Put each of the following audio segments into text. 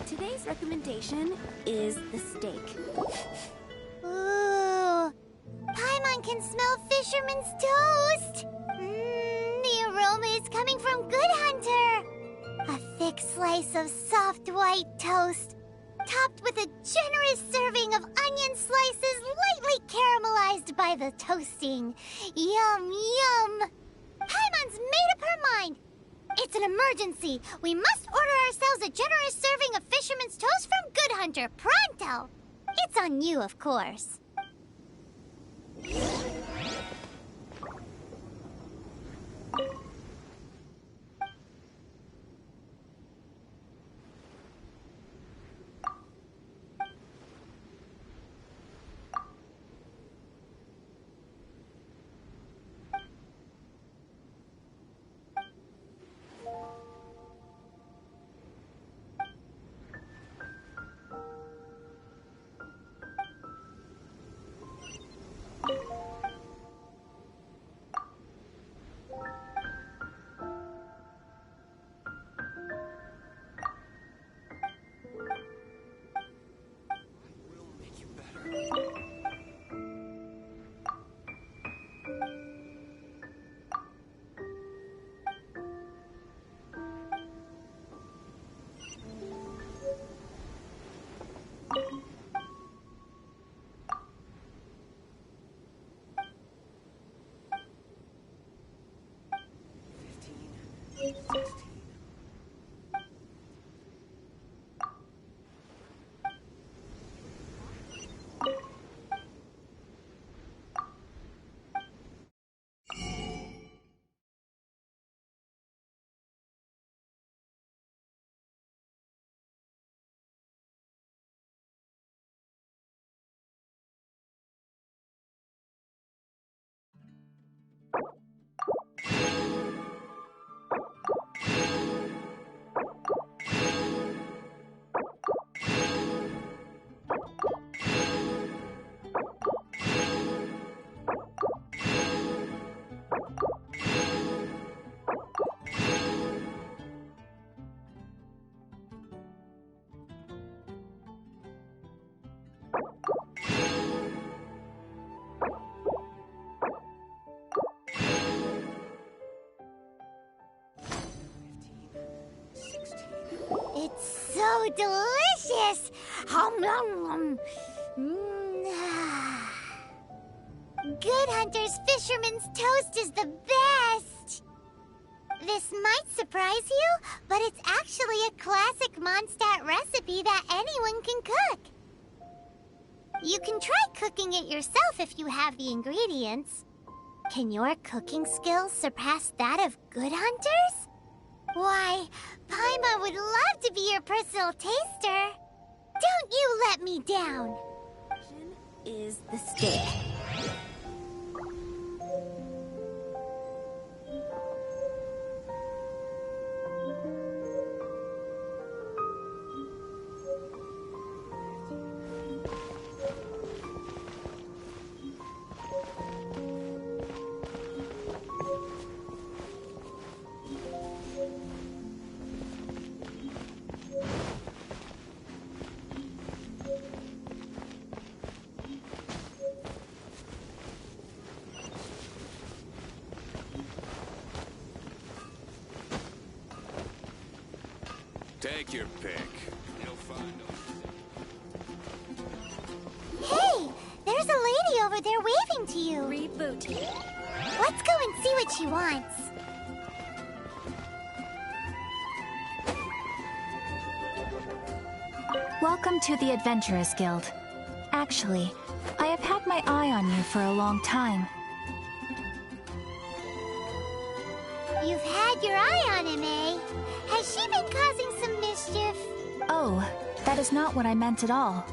Today's recommendation is the steak. Ooh, Paimon can smell fisherman's toast. The aroma is coming from Good Hunter. A thick slice of soft white toast, topped with a generous serving of onion slices lightly caramelized by the toasting. Yum, yum. Paimon's made up her mind. It's an emergency. We must order ourselves a generous serving of fisherman's toast from Good Hunter, pronto! It's on you, of course. It's so delicious! Hum, nom, nom. Good Hunter's Fisherman's Toast is the best! This might surprise you, but it's actually a classic Mondstadt recipe that anyone can cook. You can try cooking it yourself if you have the ingredients. Can your cooking skills surpass that of Good Hunter's? Why, Paimon would love to be your personal taster. Don't you let me down. Is the steak. Take your pick. You'll find them. Hey, there's a lady over there waving to you. Reboot. Let's go and see what she wants. Welcome to the Adventurers Guild. Actually, I have had my eye on you for a long time. You've had your eye on him, eh? Has she been causing some mischief? Oh, that is not what I meant at all.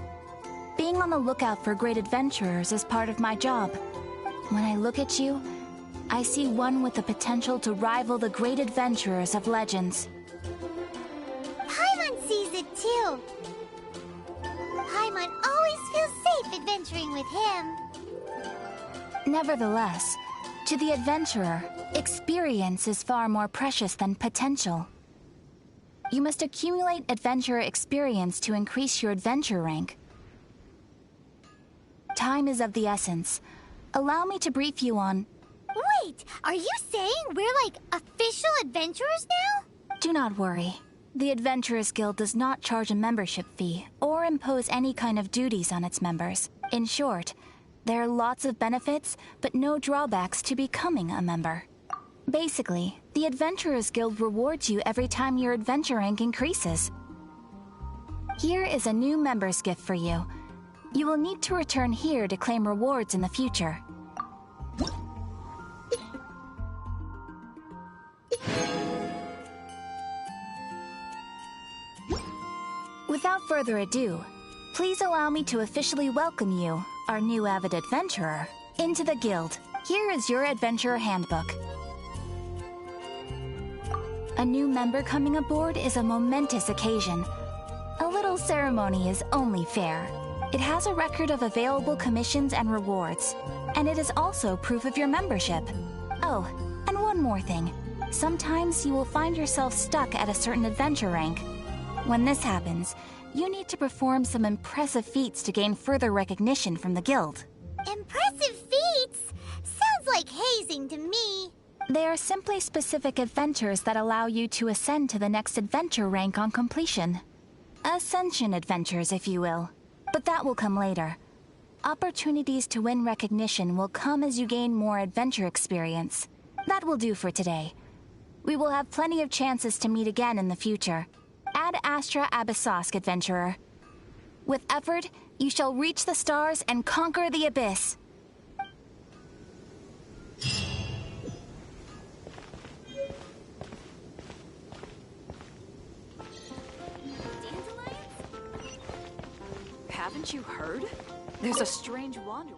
Being on the lookout for great adventurers is part of my job. When I look at you, I see one with the potential to rival the great adventurers of legends. Paimon sees it too. Paimon always feels safe adventuring with him. Nevertheless, to the adventurer, experience is far more precious than potential. You must accumulate adventurer experience to increase your adventure rank. Time is of the essence. Allow me to brief you on... Wait, are you saying we're like official adventurers now? Do not worry. The Adventurers Guild does not charge a membership fee or impose any kind of duties on its members. In short, there are lots of benefits, but no drawbacks to becoming a member. Basically, the Adventurers Guild rewards you every time your adventure rank increases. Here is a new member's gift for you. You will need to return here to claim rewards in the future. Without further ado, please allow me to officially welcome you, our new avid adventurer, into the guild. Here is your adventurer handbook. A new member coming aboard is a momentous occasion. A little ceremony is only fair. It has a record of available commissions and rewards, and it is also proof of your membership. Oh, and one more thing. Sometimes you will find yourself stuck at a certain adventure rank. When this happens, you need to perform some impressive feats to gain further recognition from the guild. Impressive feats? Sounds like hazing to me. They are simply specific adventures that allow you to ascend to the next adventure rank on completion. Ascension adventures, if you will. But that will come later. Opportunities to win recognition will come as you gain more adventure experience. That will do for today. We will have plenty of chances to meet again in the future. Ad Astra Abyssosk, adventurer. With effort, you shall reach the stars and conquer the abyss. Haven't you heard? There's a strange wanderer.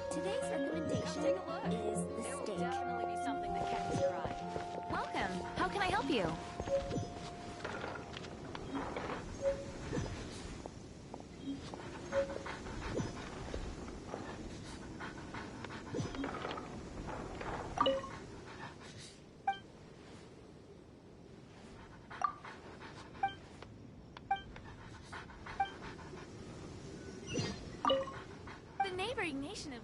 Today's recommendation is the steak. Definitely be something that catches your eye. Welcome. How can I help you? The neighboring nation of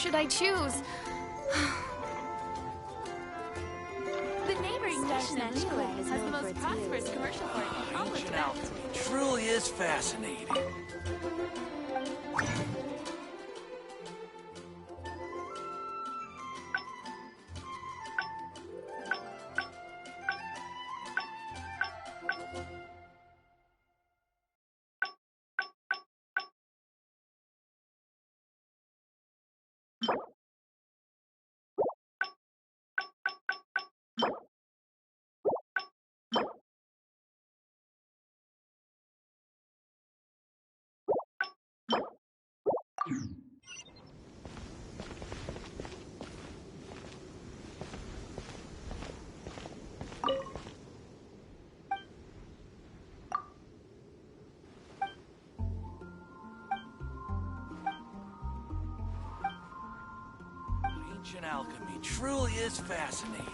should I choose? The neighboring station of Lua has the most prosperous commercial port in all of Ancient the alchemy truly is fascinating. Ancient alchemy truly is fascinating.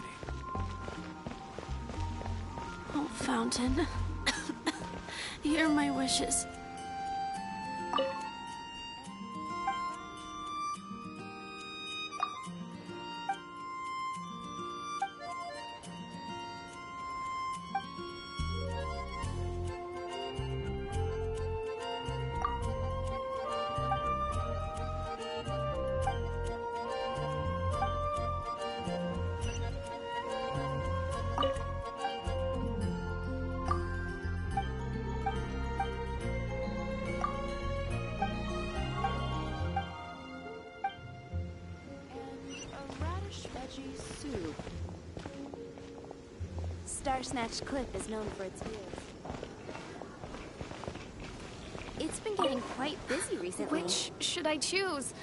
Oh, Fountain. Hear my wishes. Star-Snatched Cliff is known for its views. It's been getting quite busy recently. Which should I choose?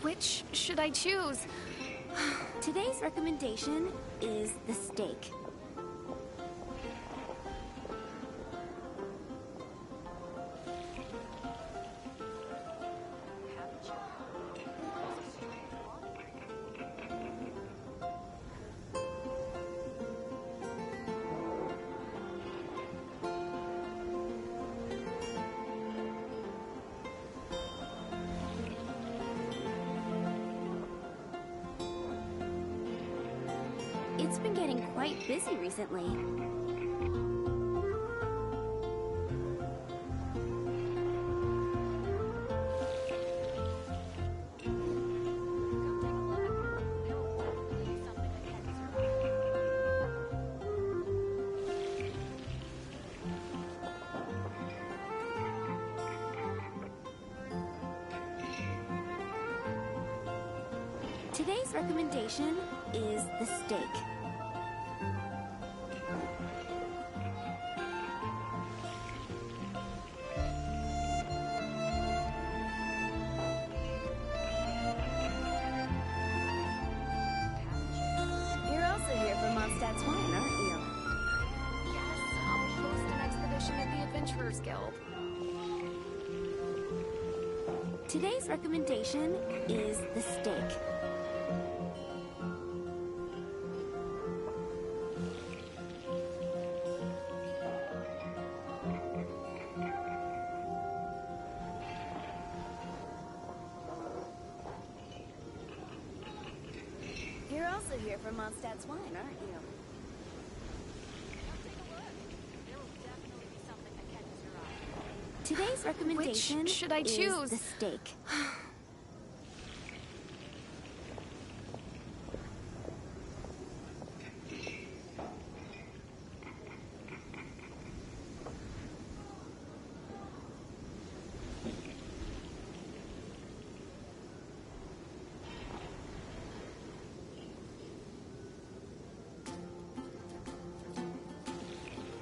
Which should I choose? Today's recommendation is the steak. It's been getting quite busy recently. Today's recommendation is the steak. You're also here for Mondstadt's wine, aren't you? Yes, I'll host an expedition at the Adventurers Guild. Today's recommendation is the steak. You're also here for Mondstadt's wine, aren't you? Today's recommendation Which should I choose? is the steak.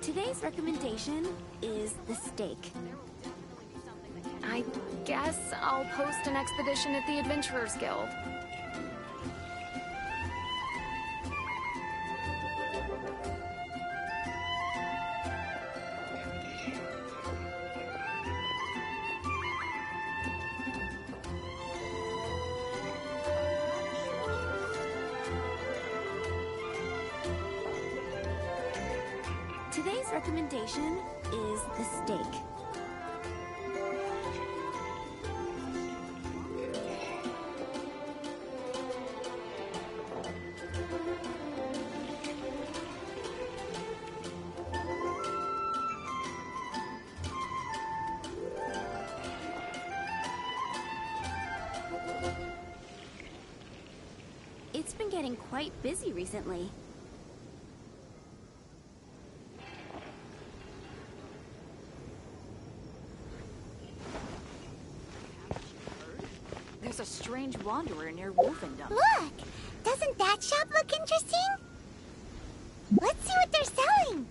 Today's recommendation is the steak. I guess I'll post an expedition at the Adventurers Guild. recommendation is the steak. It's been getting quite busy recently. There's a strange wanderer near Wolfendom. Look! Doesn't that shop look interesting? Let's see what they're selling!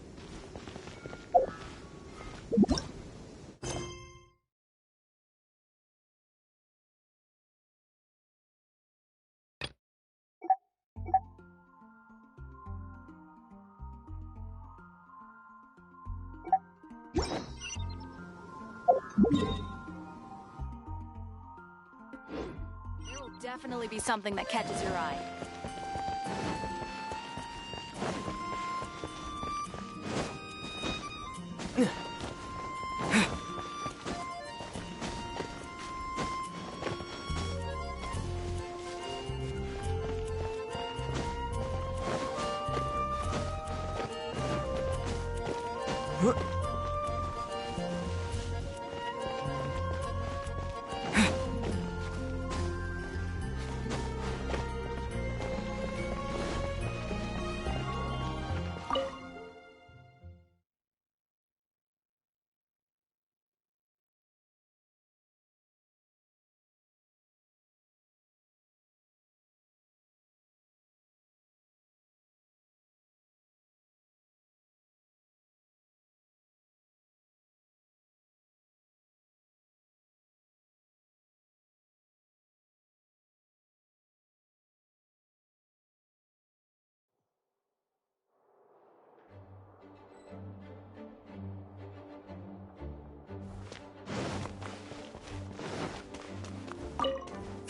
There will definitely be something that catches your eye.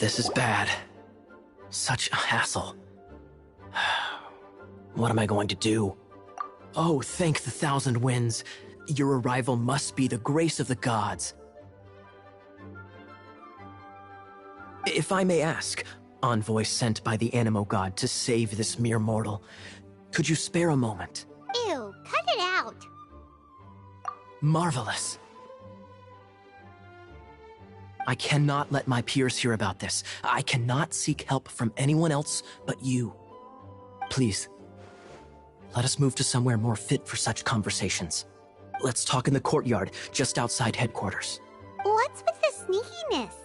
This is bad. Such a hassle. What am I going to do? Oh, thank the thousand winds. Your arrival must be the grace of the gods. If I may ask, envoy sent by the Animo God to save this mere mortal, could you spare a moment? Ew, cut it out! Marvelous. I cannot let my peers hear about this. I cannot seek help from anyone else but you. Please, let us move to somewhere more fit for such conversations. Let's talk in the courtyard, just outside headquarters. What's with the sneakiness?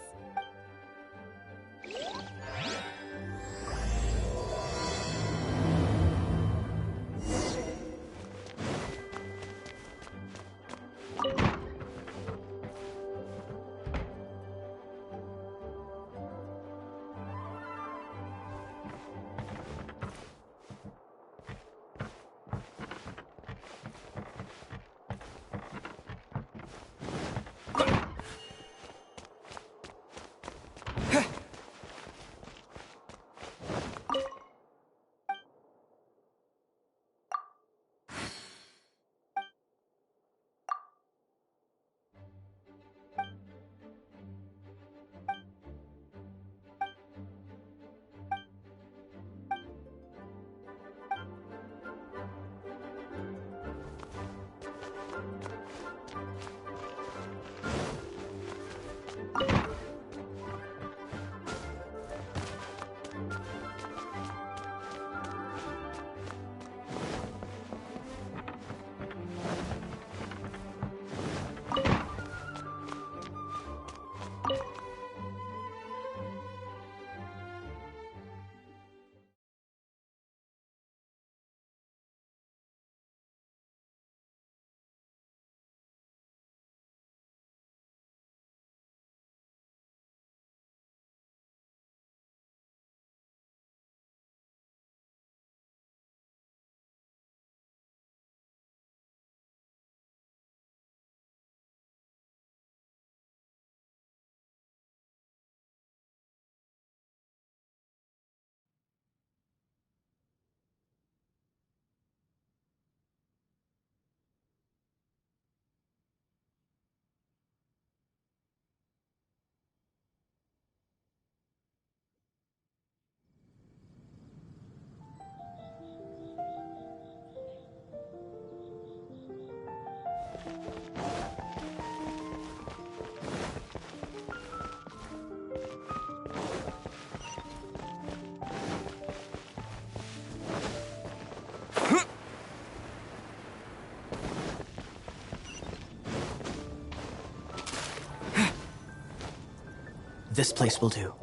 This place will do.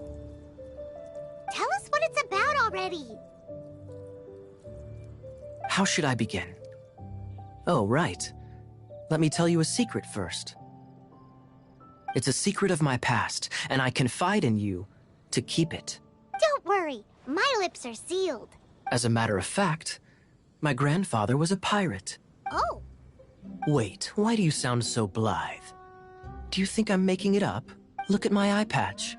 Tell us what it's about already. How should I begin? Oh, right. Let me tell you a secret first. It's a secret of my past, and I confide in you to keep it. Don't worry, my lips are sealed. As a matter of fact, my grandfather was a pirate. Oh, Wait, why do you sound so blithe? Do you think I'm making it up? Look at my eye patch.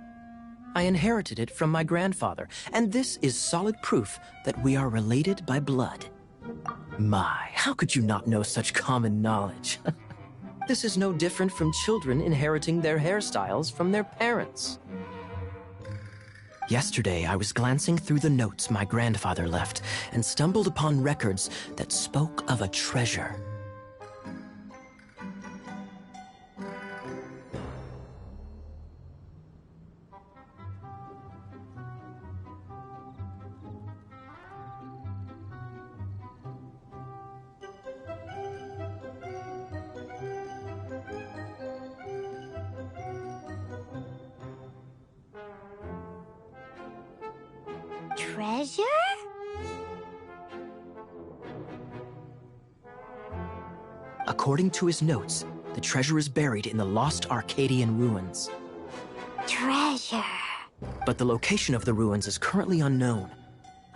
I inherited it from my grandfather, and this is solid proof that we are related by blood. My, how could you not know such common knowledge? This is no different from children inheriting their hairstyles from their parents. Yesterday, I was glancing through the notes my grandfather left and stumbled upon records that spoke of a treasure. treasure? According to his notes, the treasure is buried in the lost Arcadian ruins. Treasure. But the location of the ruins is currently unknown.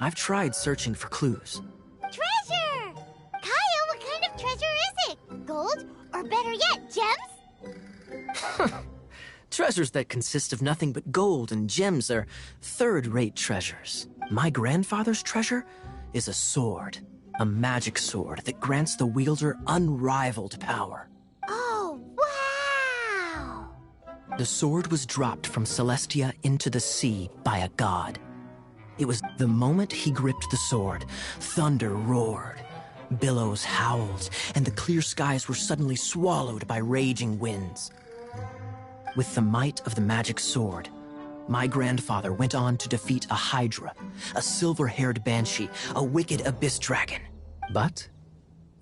I've tried searching for clues. Treasure! Kaya, what kind of treasure is it? Gold? Or better yet, gems? Treasures that consist of nothing but gold and gems are third-rate treasures. My grandfather's treasure is a sword. A magic sword that grants the wielder unrivaled power. Oh, wow! The sword was dropped from Celestia into the sea by a god. It was the moment he gripped the sword, thunder roared, billows howled, and the clear skies were suddenly swallowed by raging winds. With the might of the magic sword, my grandfather went on to defeat a Hydra, a silver-haired banshee, a wicked abyss dragon. But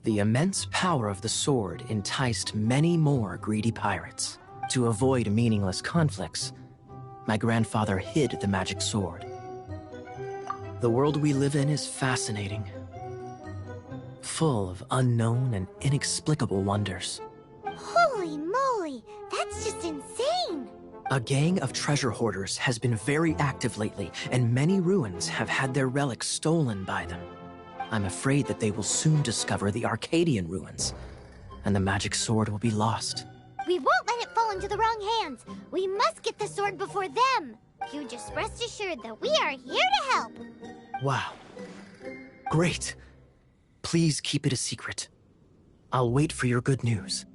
the immense power of the sword enticed many more greedy pirates. To avoid meaningless conflicts, my grandfather hid the magic sword. The world we live in is fascinating, full of unknown and inexplicable wonders. Holy moly, that's just insane! A gang of treasure hoarders has been very active lately, and many ruins have had their relics stolen by them. I'm afraid that they will soon discover the Arcadian ruins, and the magic sword will be lost. We won't let it fall into the wrong hands. We must get the sword before them. You just rest assured that we are here to help. Wow. Great. Please keep it a secret. I'll wait for your good news.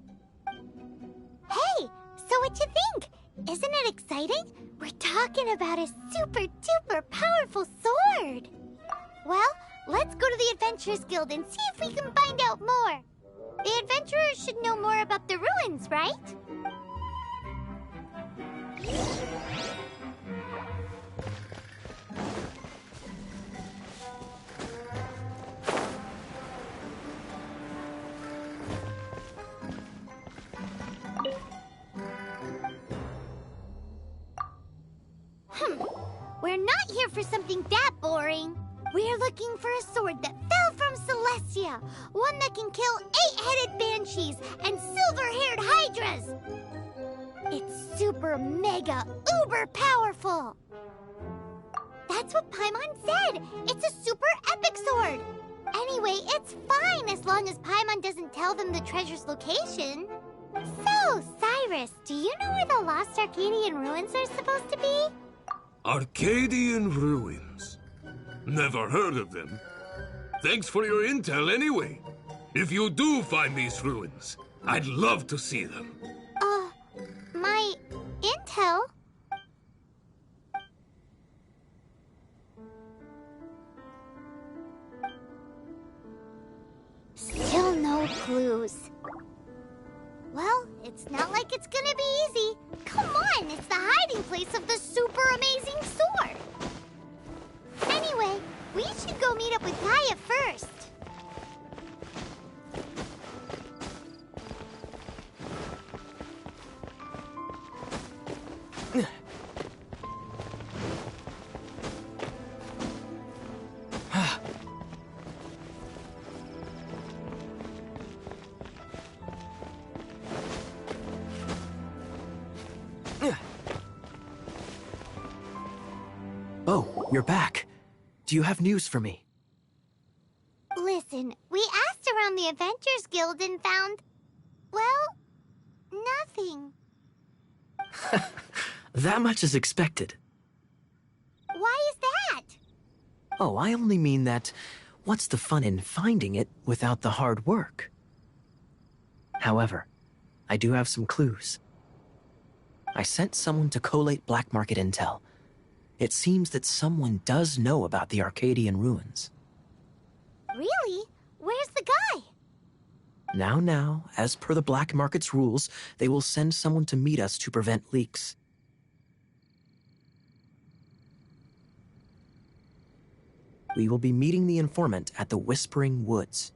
Hey, so what you think? Isn't it exciting? We're talking about a super duper powerful sword. Well, let's go to the Adventurers Guild and see if we can find out more. The adventurers should know more about the ruins, right? We're not here for something that boring. We're looking for a sword that fell from Celestia. One that can kill 8-headed banshees and silver-haired hydras. It's super mega uber powerful. That's what Paimon said. It's a super epic sword. Anyway, it's fine as long as Paimon doesn't tell them the treasure's location. So, Cyrus, do you know where the lost Arcadian ruins are supposed to be? Arcadian ruins. Never heard of them. Thanks for your intel anyway. If you do find these ruins, I'd love to see them. My intel? Still no clues. Well, it's not like it's gonna be easy. Come on, it's the hiding place of the super amazing sword. Anyway, we should go meet up with Gaia first. Oh, you're back. Do you have news for me? Listen, we asked around the Adventures Guild and found, well, nothing. That much is expected. Why is that? Oh, I only mean that what's the fun in finding it without the hard work? However, I do have some clues. I sent someone to collate black market intel. It seems that someone does know about the Arcadian ruins. Really? Where's the guy? Now, as per the black market's rules, they will send someone to meet us to prevent leaks. We will be meeting the informant at the Whispering Woods.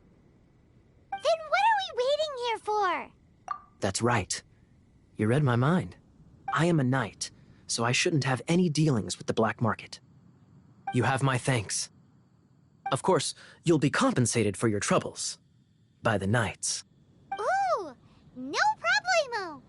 Then what are we waiting here for? That's right. You read my mind. I am a knight, so I shouldn't have any dealings with the black market. You have my thanks. Of course, you'll be compensated for your troubles. By the knights. Ooh, no problemo.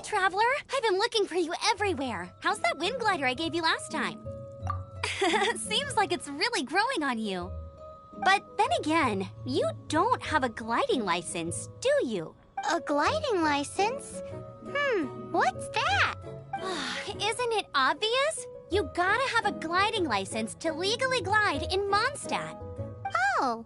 Traveler, I've been looking for you everywhere. How's that wind glider I gave you last time? Seems like it's really growing on you. But then again, you don't have a gliding license, do you? A gliding license? What's that? Isn't it obvious? You gotta have a gliding license to legally glide in Mondstadt. Oh,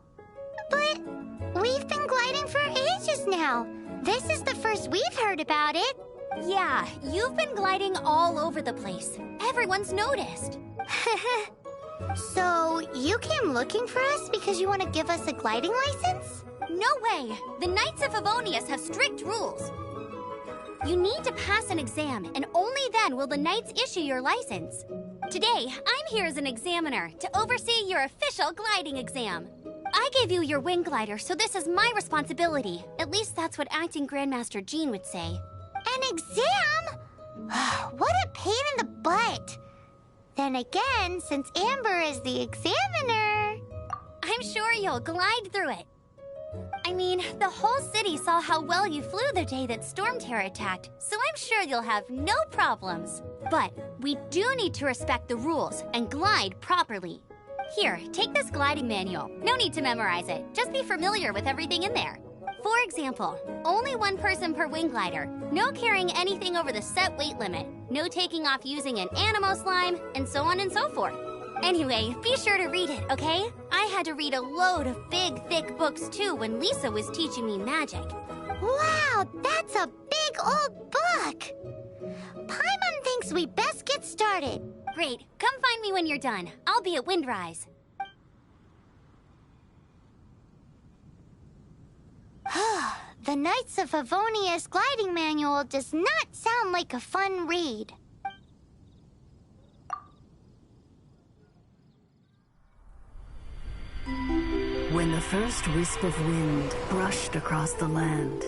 but we've been gliding for ages now. This is the first we've heard about it. Yeah, you've been gliding all over the place. Everyone's noticed. So, you came looking for us because you want to give us a gliding license? No way! The Knights of Favonius have strict rules. You need to pass an exam, and only then will the Knights issue your license. Today, I'm here as an examiner to oversee your official gliding exam. I gave you your wing glider, so this is my responsibility. At least that's what Acting Grandmaster Jean would say. An exam? What a pain in the butt. Then again, since Amber is the examiner... I'm sure you'll glide through it. I mean, the whole city saw how well you flew the day that Storm Terror attacked, so I'm sure you'll have no problems. But we do need to respect the rules and glide properly. Here, take this gliding manual. No need to memorize it. Just be familiar with everything in there. For example, only one person per wing glider, no carrying anything over the set weight limit, no taking off using an animo slime, and so on and so forth. Anyway, be sure to read it, okay? I had to read a load of big, thick books too when Lisa was teaching me magic. Wow, that's a big old book! Paimon thinks we best get started. Great, come find me when you're done. I'll be at Windrise. The Knights of Favonius gliding manual does not sound like a fun read. When the first wisp of wind brushed across the land,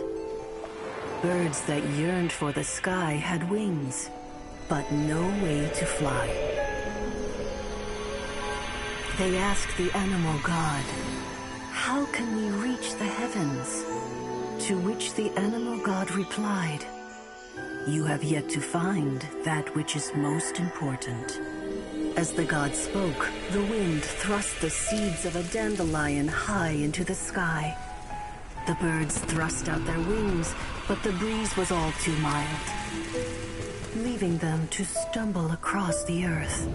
birds that yearned for the sky had wings, but no way to fly. They asked the animal god, "How can we reach the heavens?" To which the animal god replied, "You have yet to find that which is most important. As the god spoke, the wind thrust the seeds of a dandelion high into the sky. The birds thrust out their wings, but the breeze was all too mild, leaving them to stumble across the earth.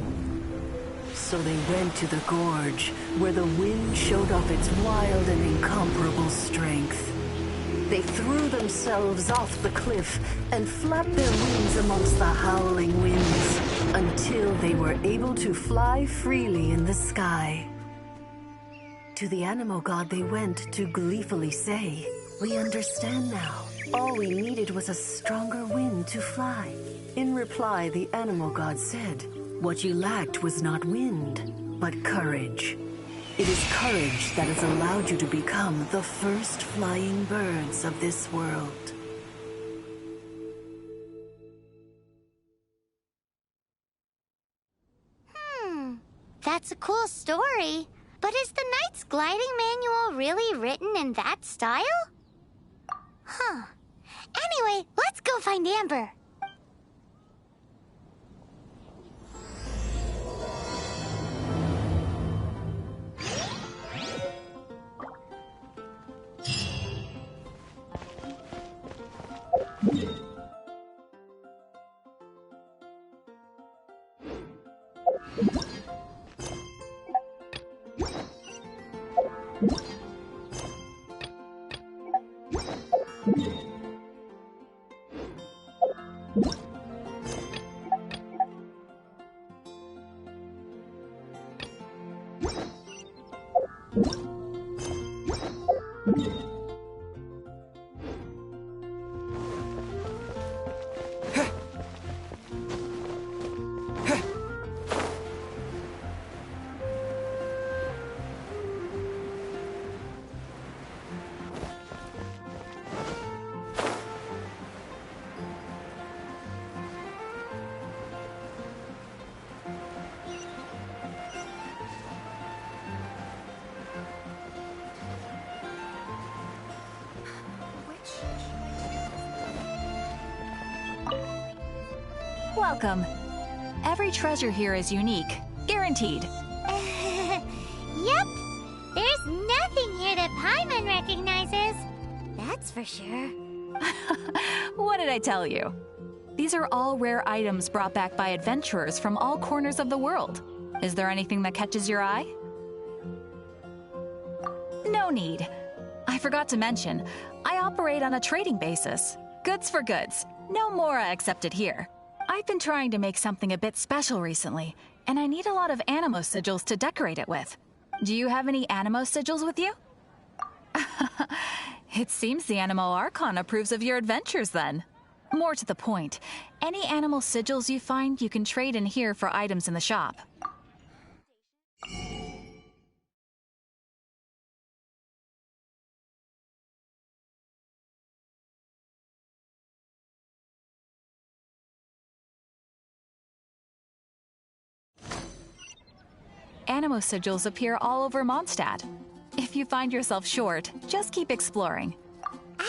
So they went to the gorge, where the wind showed off its wild and incomparable strength. They threw themselves off the cliff and flapped their wings amongst the howling winds until they were able to fly freely in the sky. To the animal god they went to gleefully say, "We understand now. All we needed was a stronger wind to fly." In reply, the animal god said, "What you lacked was not wind, but courage. It is courage that has allowed you to become the first flying birds of this world." That's a cool story. But is the Knight's gliding manual really written in that style? Huh. Anyway, let's go find Amber. Welcome. Every treasure here is unique, guaranteed. Yep. There's nothing here that Paimon recognizes. That's for sure. What did I tell you? These are all rare items brought back by adventurers from all corners of the world. Is there anything that catches your eye? No need. I forgot to mention, I operate on a trading basis. Goods for goods. No Mora accepted here. I've been trying to make something a bit special recently, and I need a lot of animo sigils to decorate it with. Do you have any animo sigils with you? It seems the Animo Archon approves of your adventures then. More to the point, any animal sigils you find you can trade in here for items in the shop. Animo sigils appear all over Mondstadt. If you find yourself short, just keep exploring.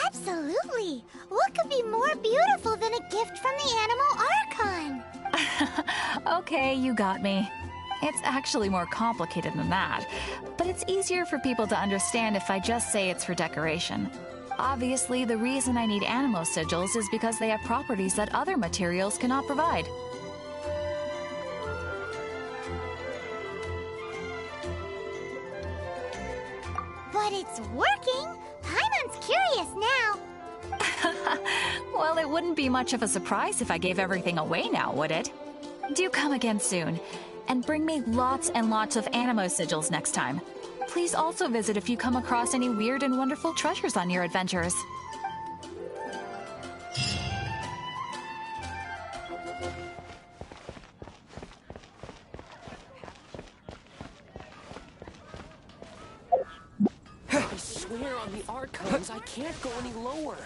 Absolutely. What could be more beautiful than a gift from the Animal Archon? Okay, you got me. It's actually more complicated than that, but it's easier for people to understand if I just say it's for decoration. Obviously, the reason I need animo sigils is because they have properties that other materials cannot provide. But it's working! Paimon's curious now. Well, it wouldn't be much of a surprise if I gave everything away now, would it? Do come again soon, and bring me lots and lots of animo sigils next time. Please also visit if you come across any weird and wonderful treasures on your adventures. I swear on the Archons, I can't go any lower.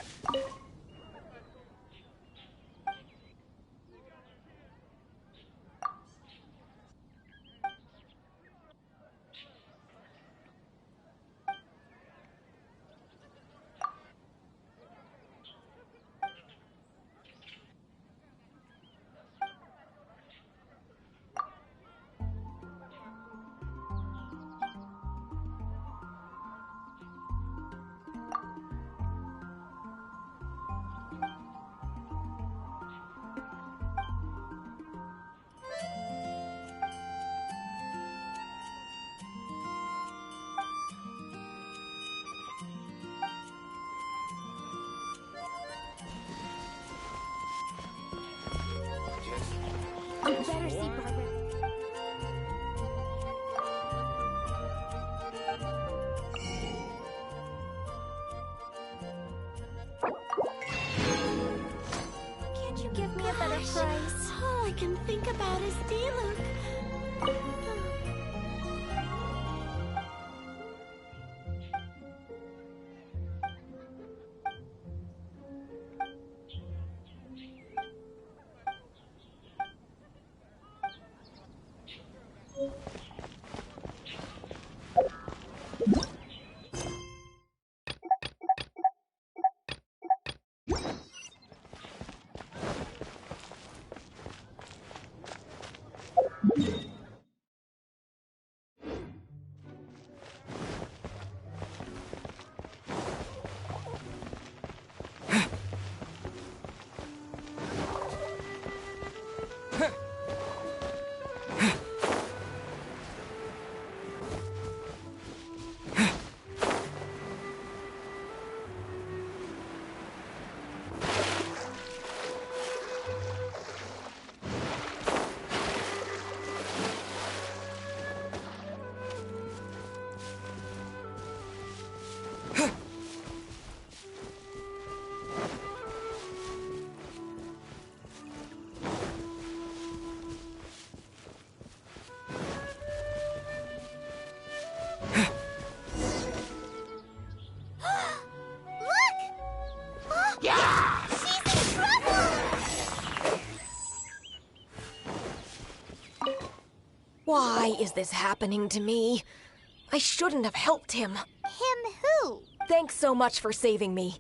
Better see Barbara. Can't you give me a better price? All I can think about is Diluc. Why is this happening to me? I shouldn't have helped him. Him who? Thanks so much for saving me.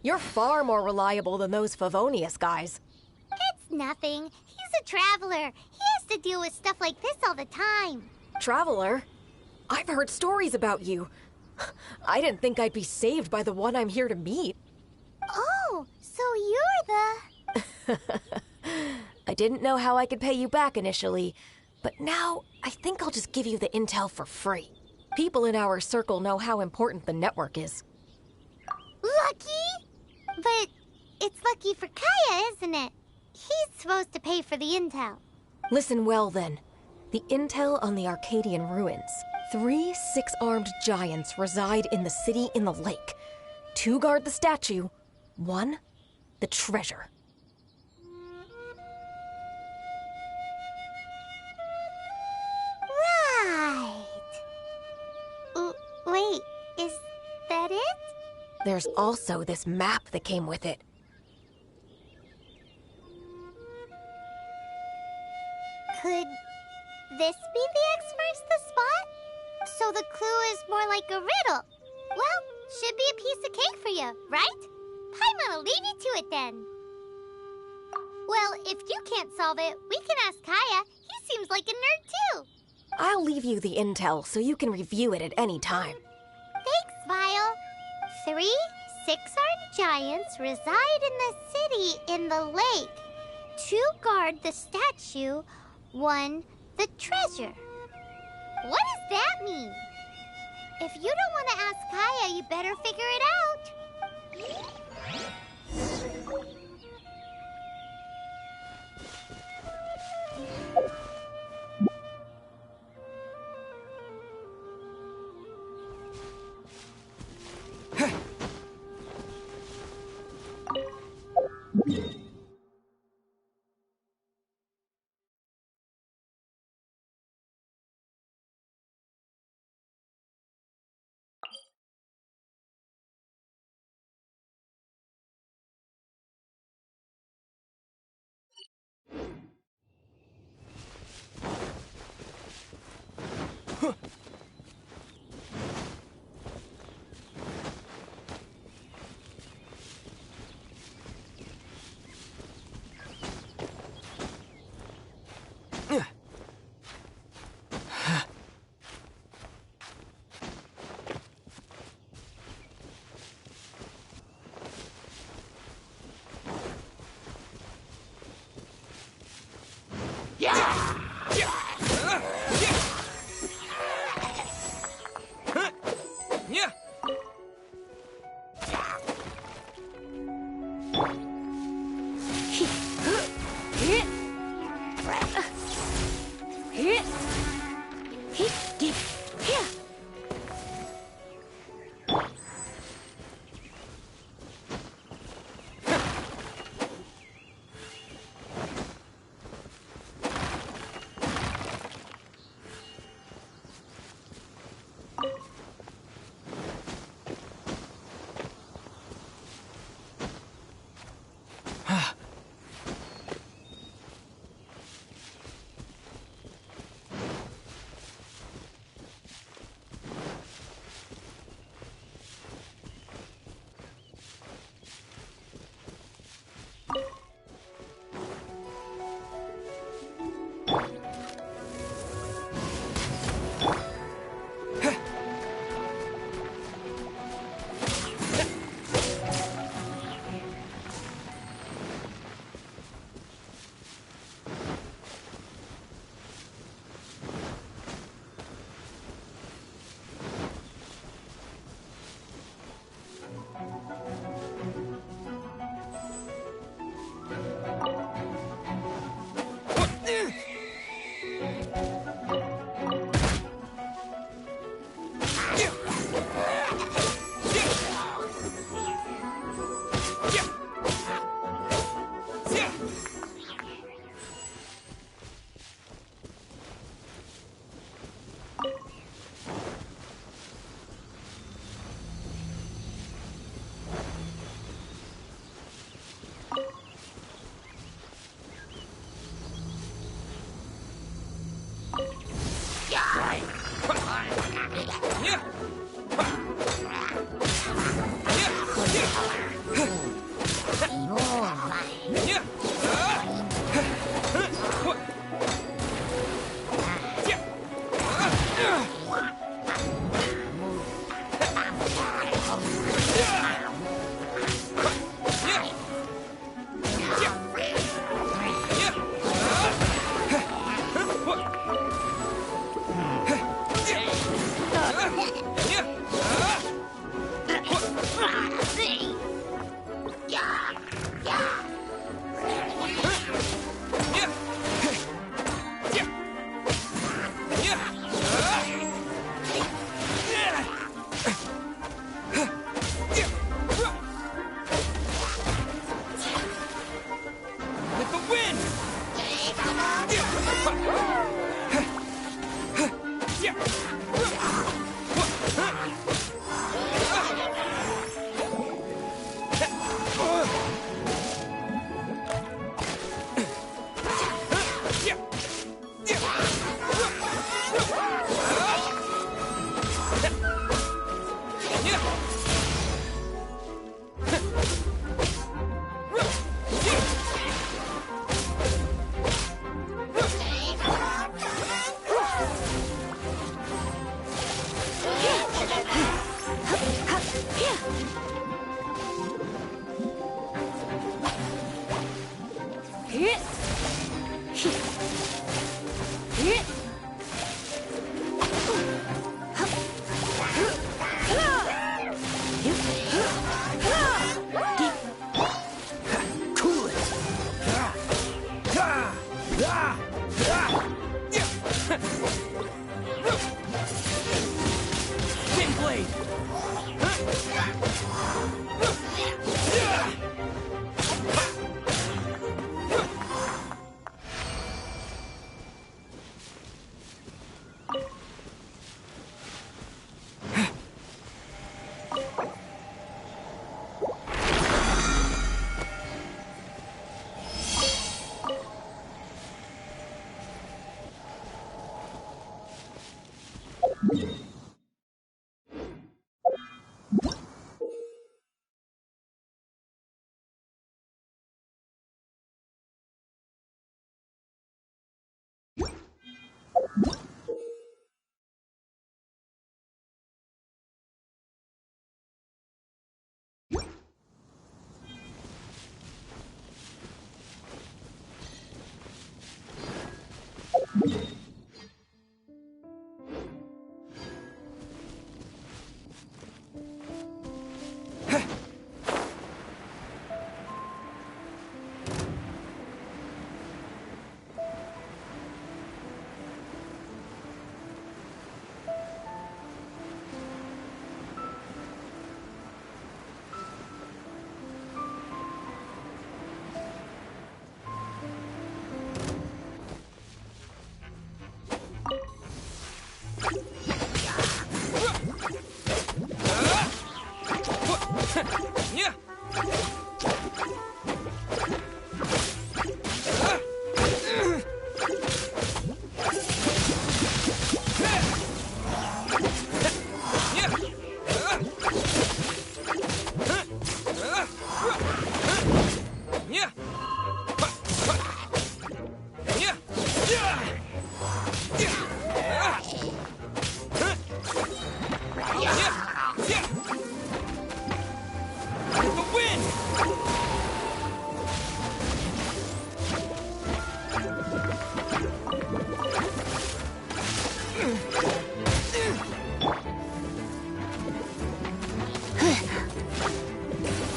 You're far more reliable than those Favonius guys. It's nothing. He's a traveler. He has to deal with stuff like this all the time. Traveler? I've heard stories about you. I didn't think I'd be saved by the one I'm here to meet. Oh, so you're the... I didn't know how I could pay you back initially, but now I think I'll just give you the intel for free. People in our circle know how important the network is. Lucky? But it's lucky for Kaya, isn't it? He's supposed to pay for the intel. Listen well, then. The intel on the Arcadian ruins. 3 6-armed giants reside in the city in the lake. 2 guard the statue. 1, the treasure. Right. Wait, is that it? There's also this map that came with it. Could this be the X marks the spot? So the clue is more like a riddle. Well, should be a piece of cake for you, right? Paimon will leave you to it then. Well, if you can't solve it, we can ask Kaya. He seems like a nerd too. I'll leave you the intel so you can review it at any time. Thanks, Vile. 3 6-armed giants reside in the city in the lake. 2 guard the statue, 1 the treasure. What does that mean? If you don't want to ask Kaya, you better figure it out.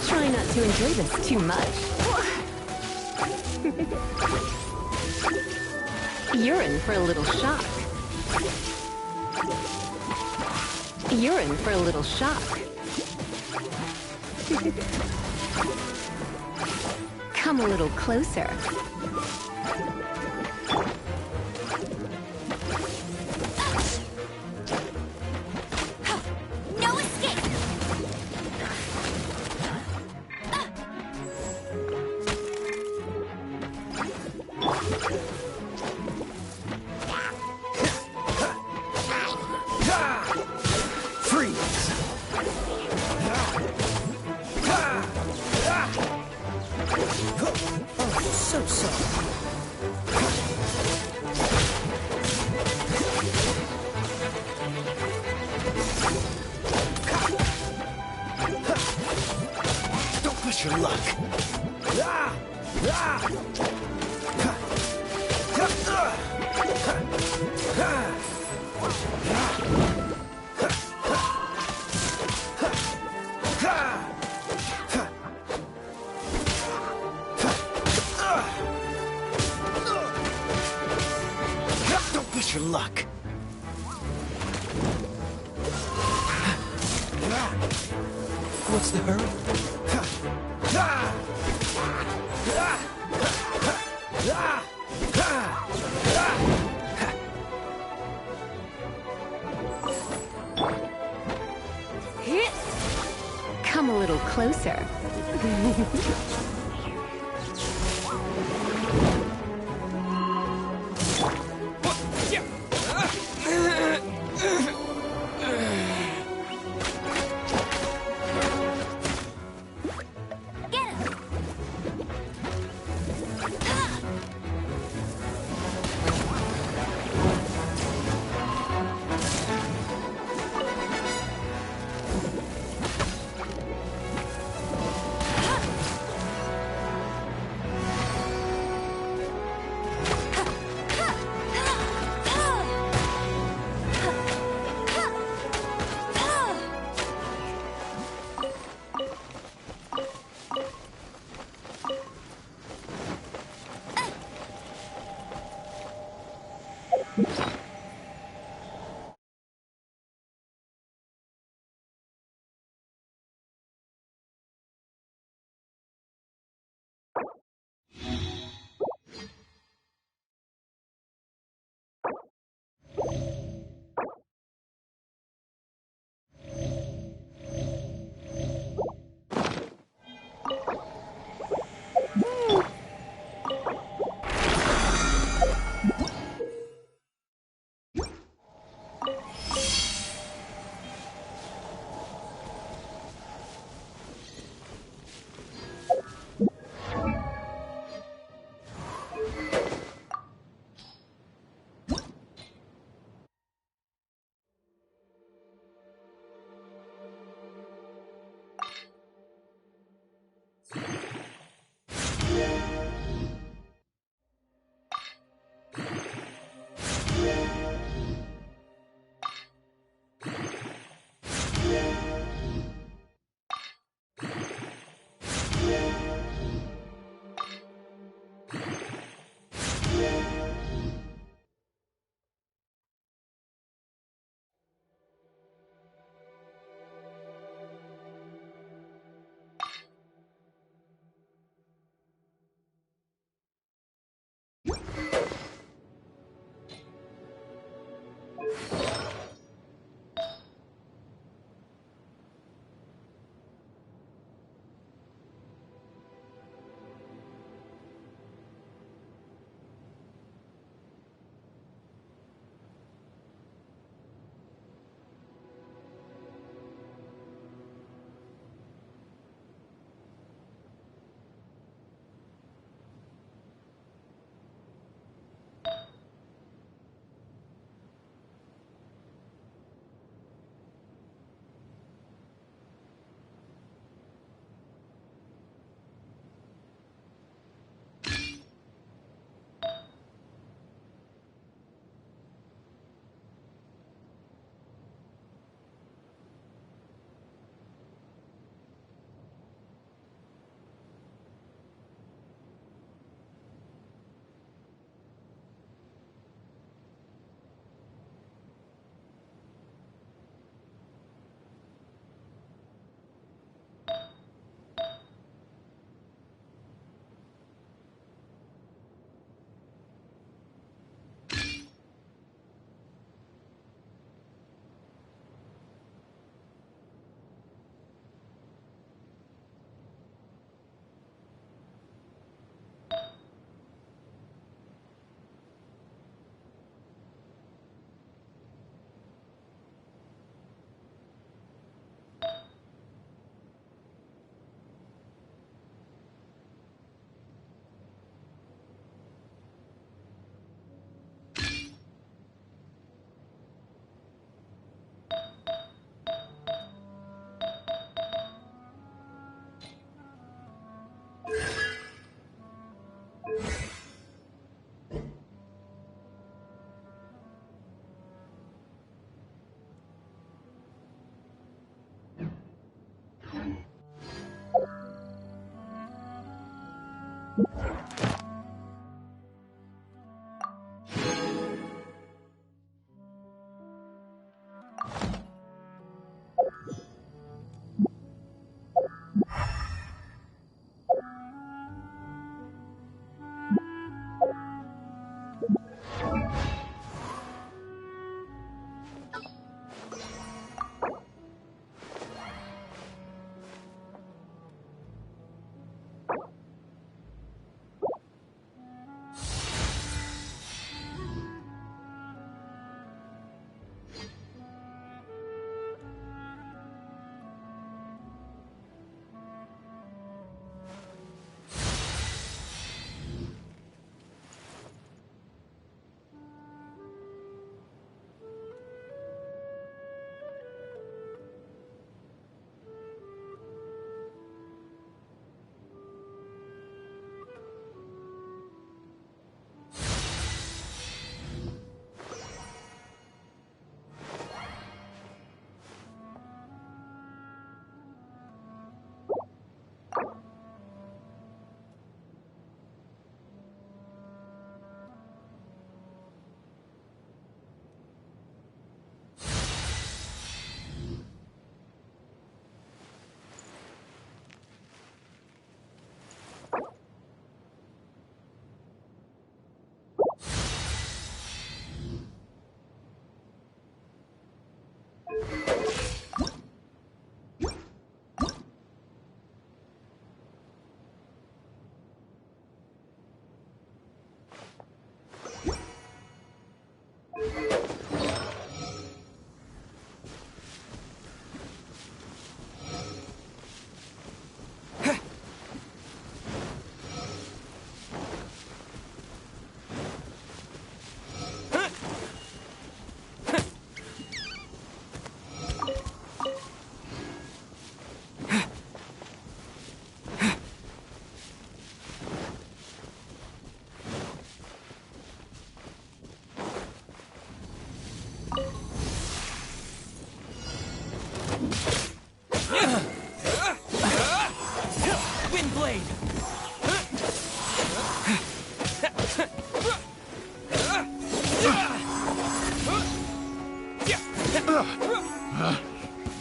Try not to enjoy this too much. You're in for a little shock. You're in for a little shock. Come a little closer. No escape! Freeze! Oh, so. Don't push your luck. Don't push your luck. What's the hurry? Come a little closer.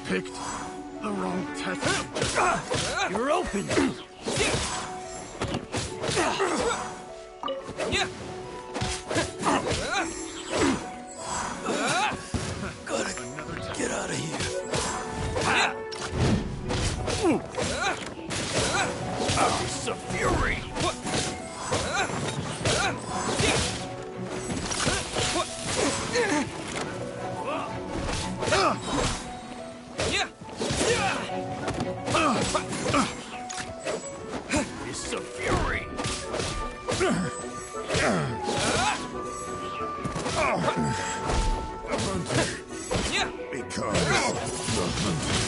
Picked the wrong test. You're open. Gotta get out of here. It's a fury. It's a fury. Become the hunter.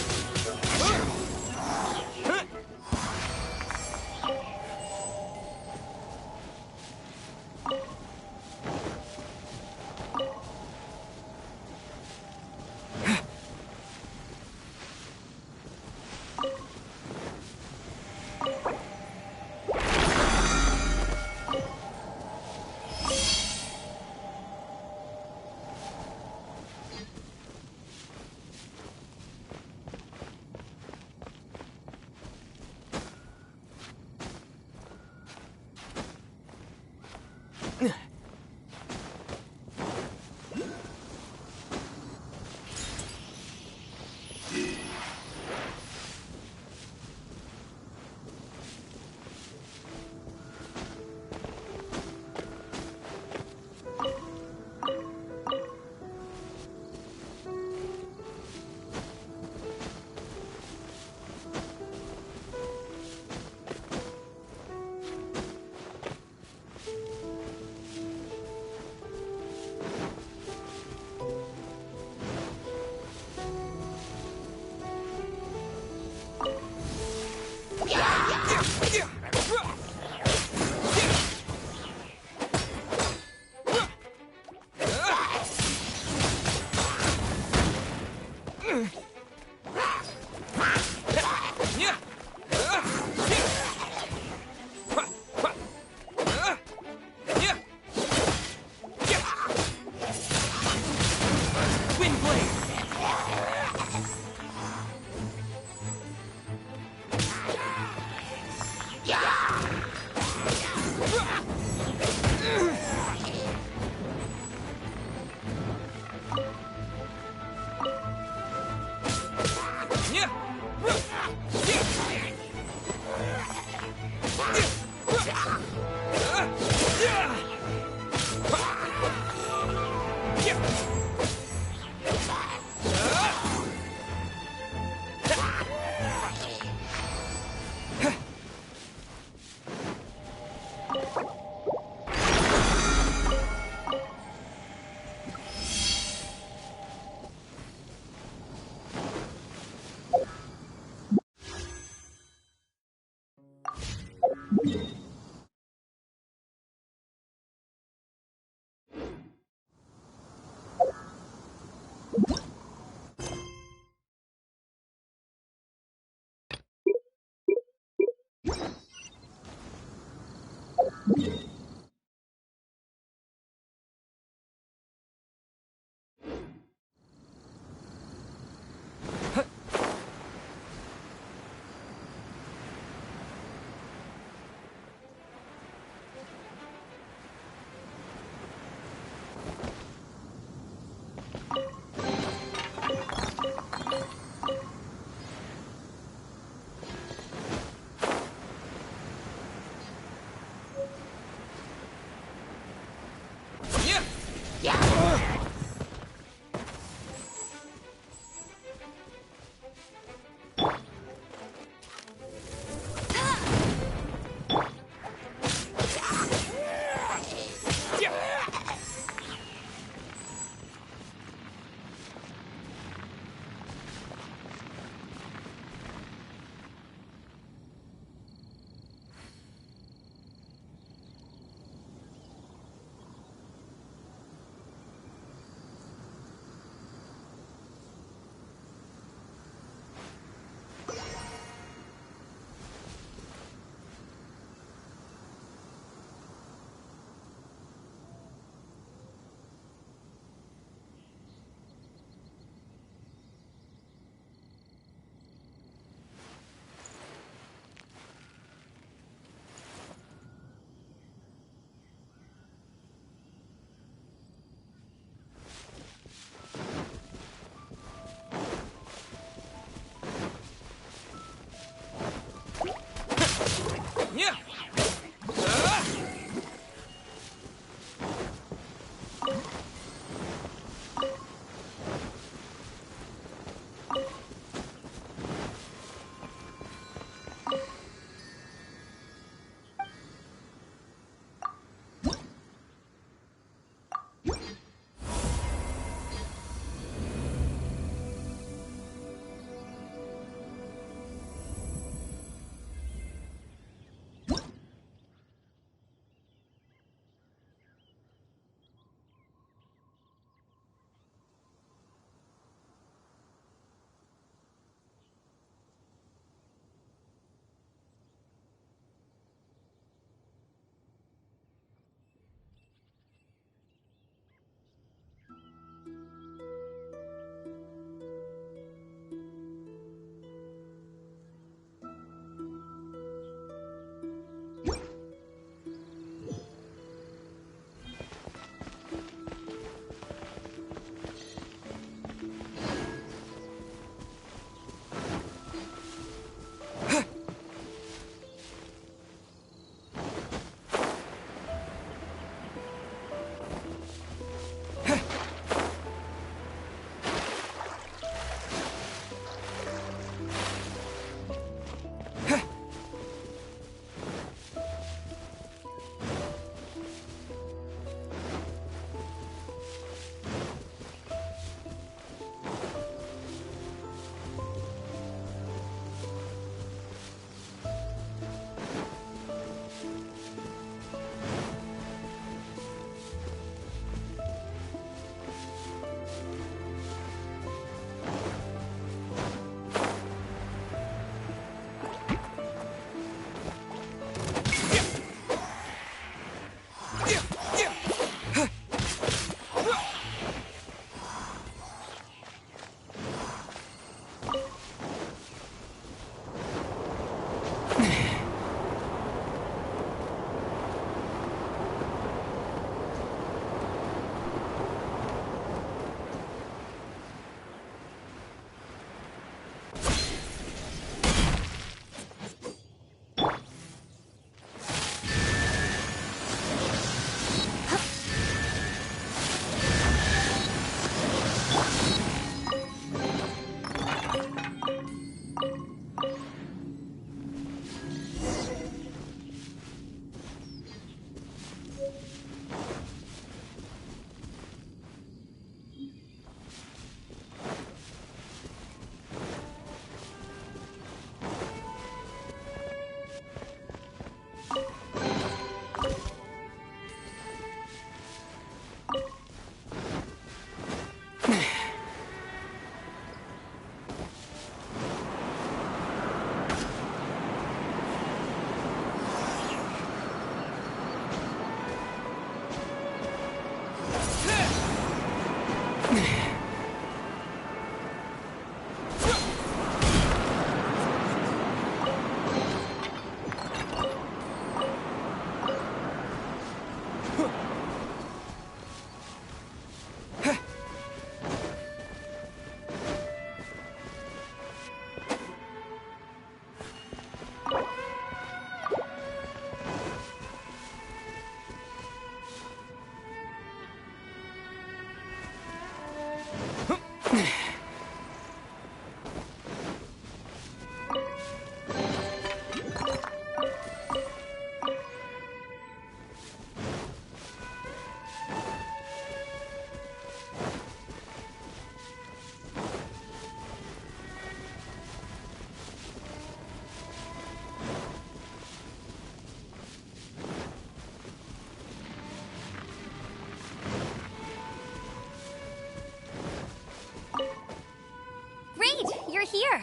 Here.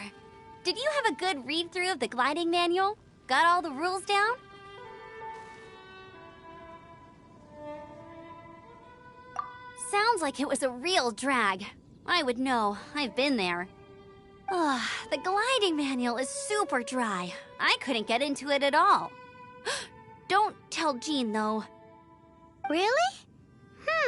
Did you have a good read-through of the gliding manual? Got all the rules down? Sounds like it was a real drag. I would know. I've been there. Ugh, the gliding manual is super dry. I couldn't get into it at all. Don't tell Jean, though. Really?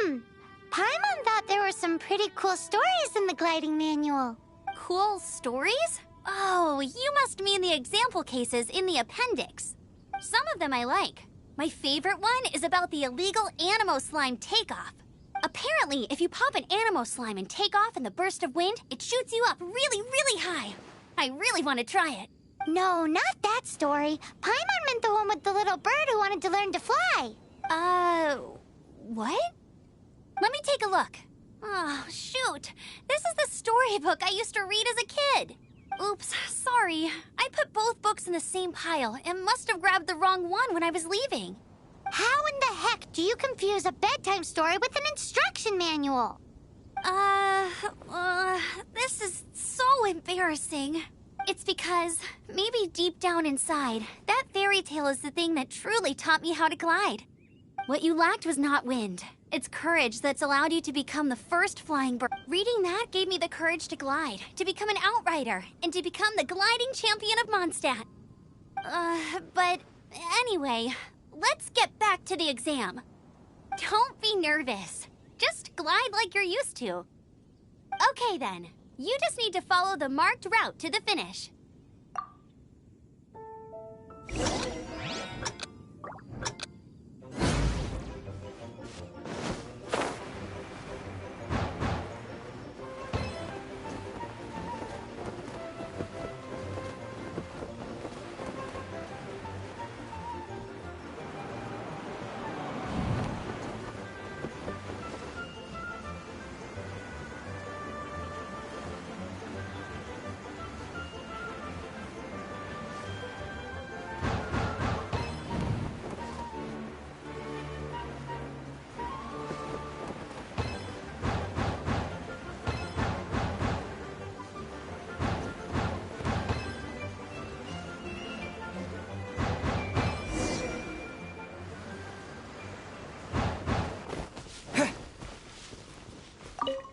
Paimon thought there were some pretty cool stories in the gliding manual. Cool stories? Oh, you must mean the example cases in the appendix. Some of them I like. My favorite one is about the illegal Animo Slime takeoff. Apparently, if you pop an Animo Slime and take off in the burst of wind, it shoots you up really, really high. I really want to try it. No, not that story. Paimon meant the one with the little bird who wanted to learn to fly. What? Let me take a look. Oh, shoot. This is the storybook I used to read as a kid. Oops, sorry. I put both books in the same pile and must have grabbed the wrong one when I was leaving. How in the heck do you confuse a bedtime story with an instruction manual? This is so embarrassing. It's because, maybe deep down inside, that fairy tale is the thing that truly taught me how to glide. What you lacked was not wind. It's courage that's allowed you to become the first flying bird. Reading that gave me the courage to glide, to become an outrider, and to become the gliding champion of Mondstadt. But anyway, let's get back to the exam. Don't be nervous. Just glide like you're used to. Okay then, you just need to follow the marked route to the finish.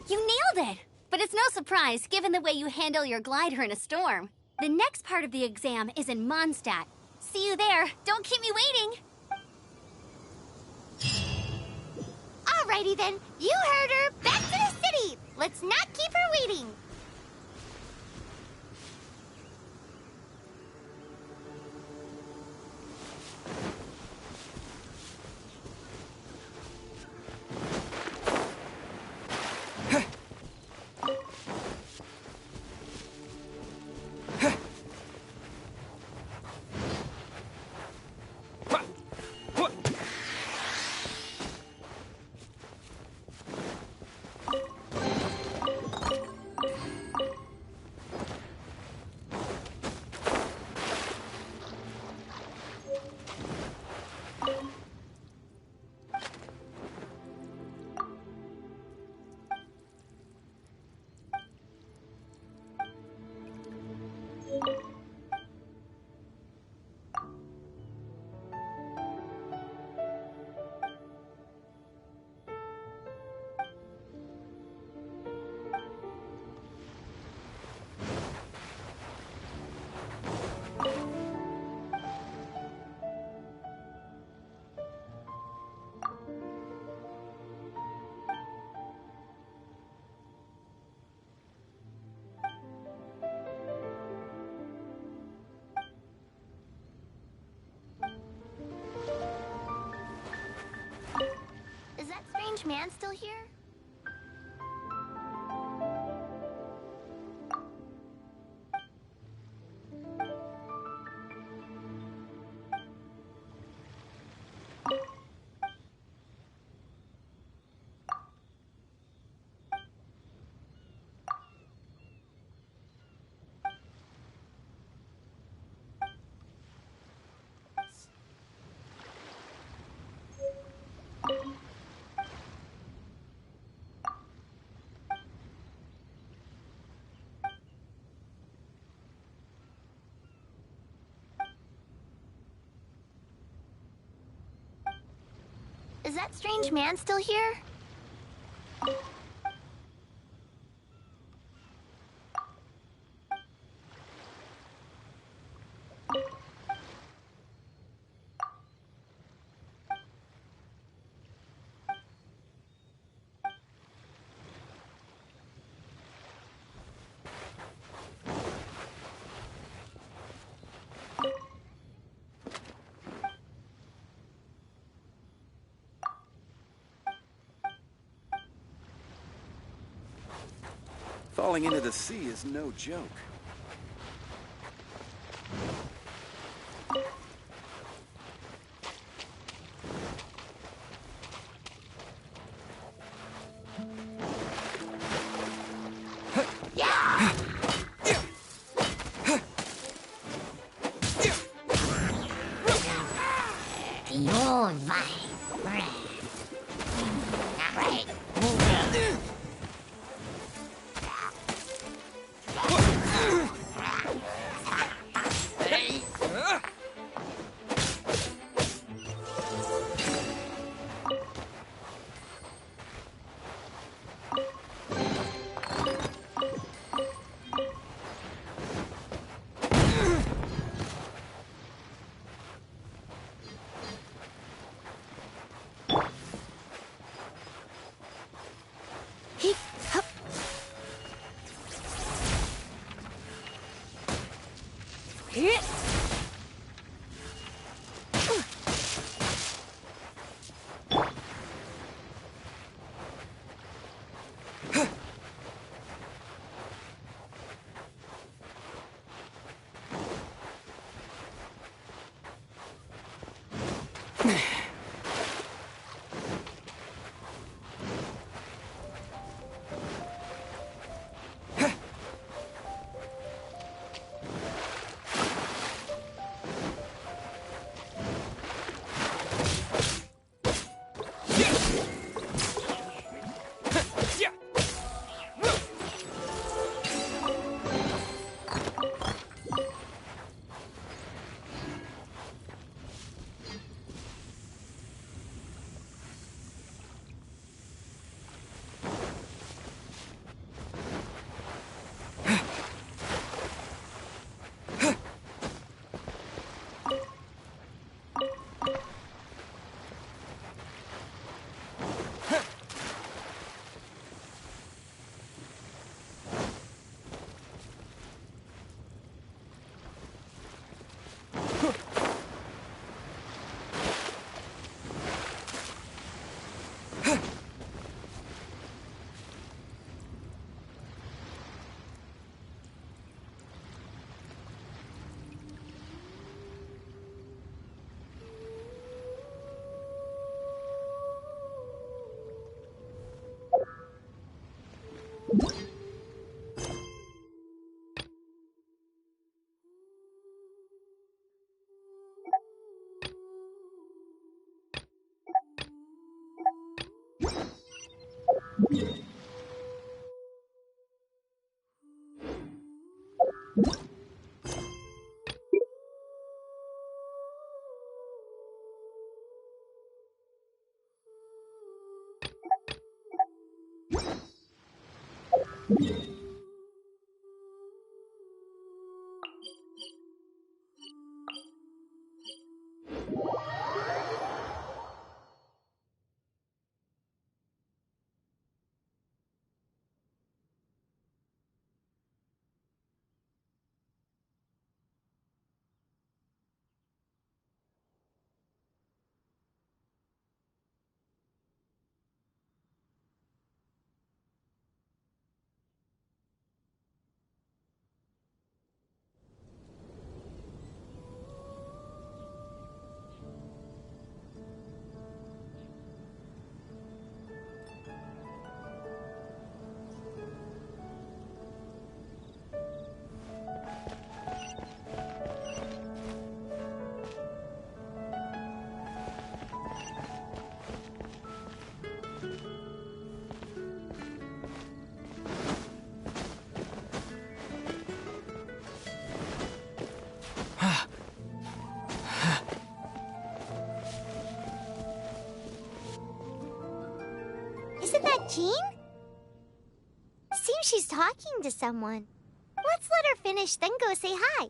You nailed it! But it's no surprise, given the way you handle your glider in a storm. The next part of the exam is in Mondstadt. See you there. Don't keep me waiting. Alrighty then, you heard her. Back to the city. Let's not keep her waiting. strange man still here? Is that strange man still here? Falling into the sea is no joke. Jean? Seems she's talking to someone. Let's let her finish, then go say hi.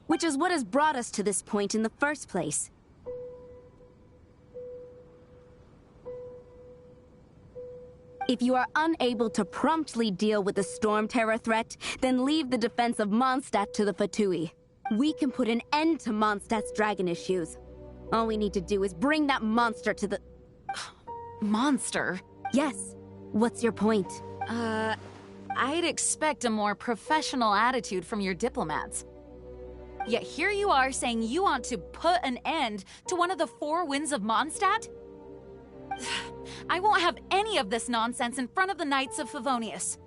Which is what has brought us to this point in the first place. If you are unable to promptly deal with the Storm Terror threat, then leave the defense of Mondstadt to the Fatui. We can put an end to Mondstadt's dragon issues. All we need to do is bring that monster to the... Monster? Yes. What's your point? I'd expect a more professional attitude from your diplomats. Yet here you are saying you want to put an end to one of the four winds of Mondstadt? I won't have any of this nonsense in front of the Knights of Favonius.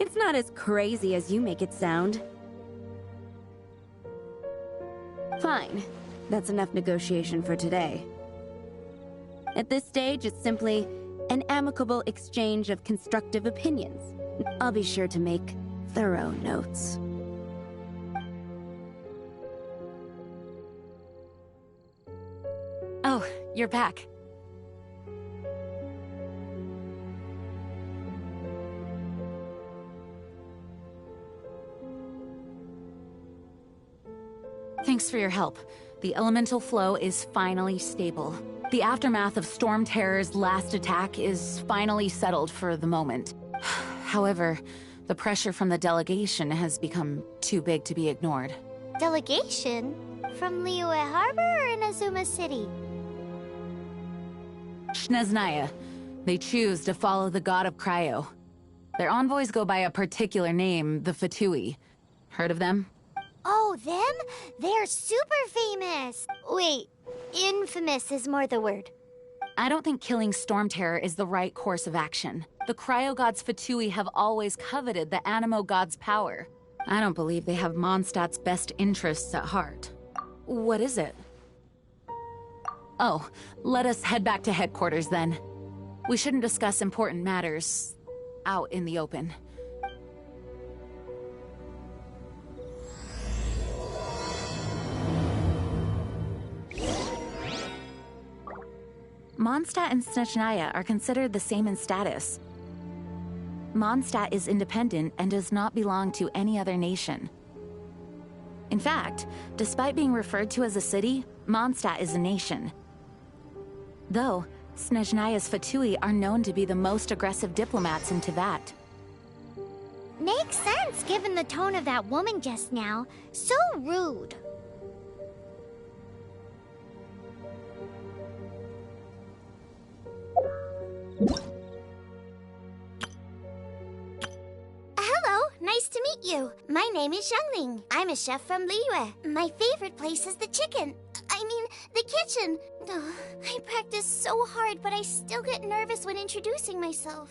It's not as crazy as you make it sound. Fine. That's enough negotiation for today. At this stage, it's simply an amicable exchange of constructive opinions. I'll be sure to make thorough notes. Oh, you're back. Thanks for your help. The elemental flow is finally stable. The aftermath of Storm Terror's last attack is finally settled for the moment. However, the pressure from the delegation has become too big to be ignored. Delegation? From Liyue Harbor or Inazuma City? Snezhnaya. They choose to follow the god of Cryo. Their envoys go by a particular name, the Fatui. Heard of them? Oh, them? They're super famous! Wait, infamous is more the word. I don't think killing Storm Terror is the right course of action. The Cryo God's Fatui have always coveted the Animo God's power. I don't believe they have Mondstadt's best interests at heart. What is it? Oh, let us head back to headquarters then. We shouldn't discuss important matters out in the open. Mondstadt and Snezhnaya are considered the same in status. Mondstadt is independent and does not belong to any other nation. In fact, despite being referred to as a city, Mondstadt is a nation. Though, Snezhnaya's Fatui are known to be the most aggressive diplomats in Teyvat. Makes sense given the tone of that woman just now. So rude. Hello, nice to meet you. My name is Xiangling. I'm a chef from Liyue. My favorite place is the chicken. I mean, the kitchen. Ugh, I practice so hard, but I still get nervous when introducing myself.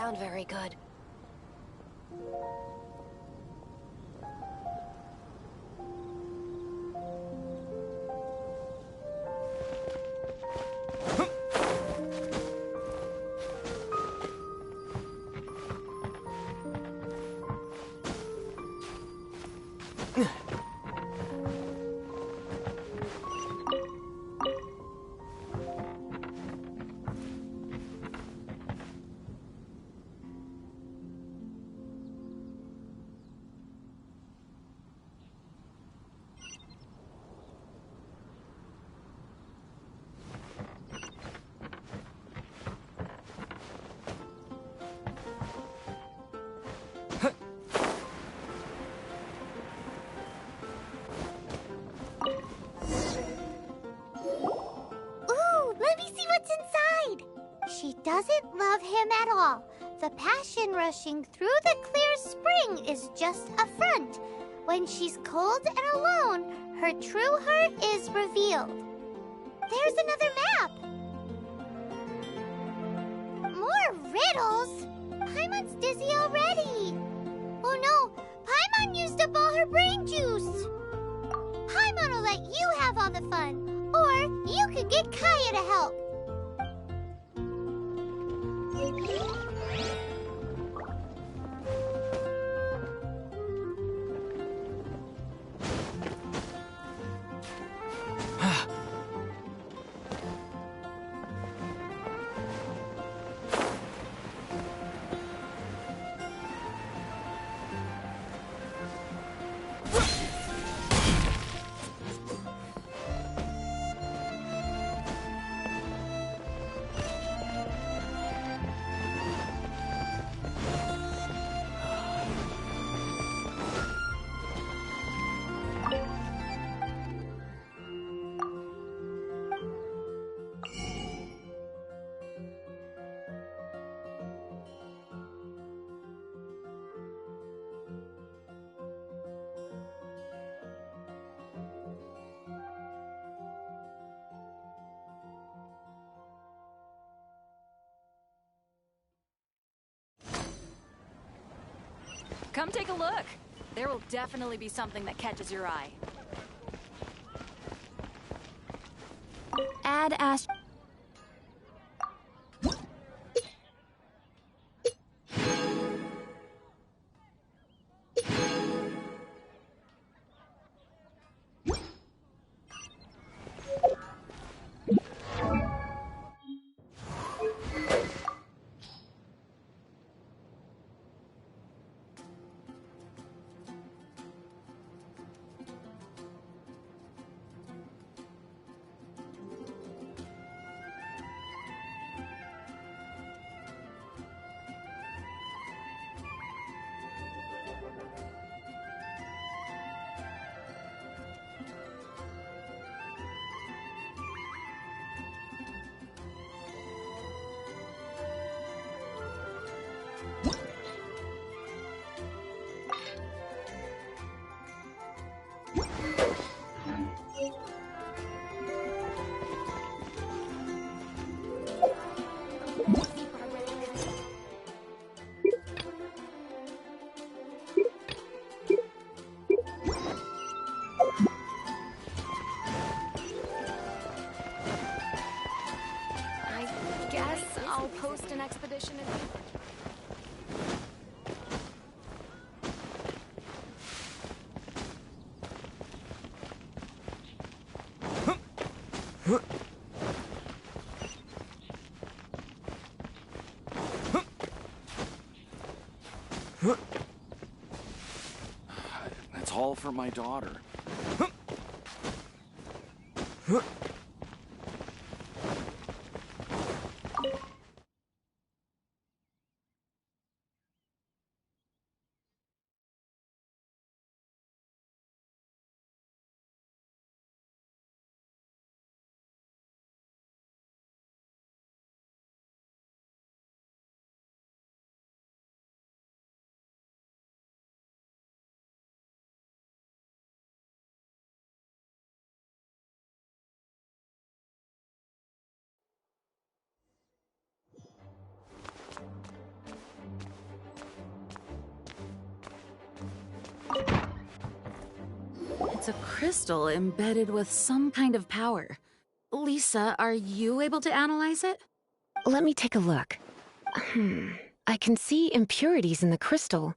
sound very good. She doesn't love him at all. The passion rushing through the clear spring is just a front. When she's cold and alone, her true heart is revealed. There's another map! More riddles? Paimon's dizzy already. Oh no, Paimon used up all her brain juice. Paimon will let you have all the fun, or you could get Kaya to help. Come take a look. There will definitely be something that catches your eye. Add Ash. I'll post an expedition in... That's all for my daughter. It's a crystal embedded with some kind of power. Lisa, are you able to analyze it? Let me take a look. I can see impurities in the crystal,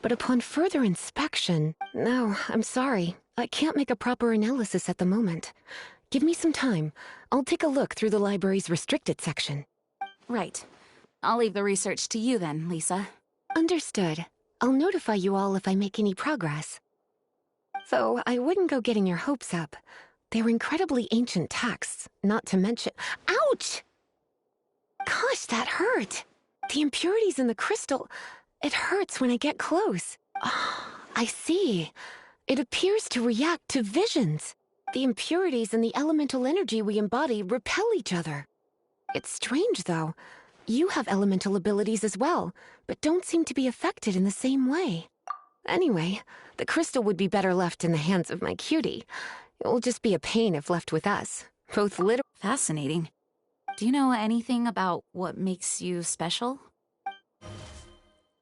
but upon further inspection... No, I'm sorry. I can't make a proper analysis at the moment. Give me some time. I'll take a look through the library's restricted section. Right. I'll leave the research to you then, Lisa. Understood. I'll notify you all if I make any progress. Though I wouldn't go getting your hopes up. They're incredibly ancient texts, not to mention... Ouch! Gosh, that hurt! The impurities in the crystal... It hurts when I get close. Oh, I see. It appears to react to visions. The impurities and the elemental energy we embody repel each other. It's strange, though. You have elemental abilities as well, but don't seem to be affected in the same way. Anyway, the crystal would be better left in the hands of my cutie. It will just be a pain if left with us. Both literally... Fascinating. Do you know anything about what makes you special?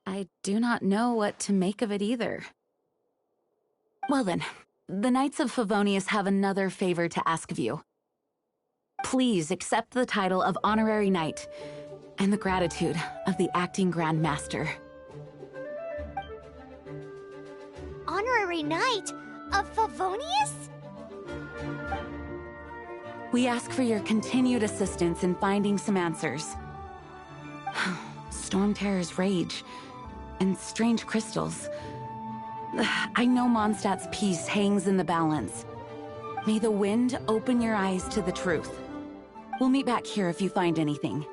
I do not know what to make of it either. Well then, the Knights of Favonius have another favor to ask of you. Please accept the title of Honorary Knight and the gratitude of the Acting Grand Master. Honorary Knight of Favonius? We ask for your continued assistance in finding some answers. Storm Terror's rage and strange crystals. I know Mondstadt's peace hangs in the balance. May the wind open your eyes to the truth. We'll meet back here if you find anything.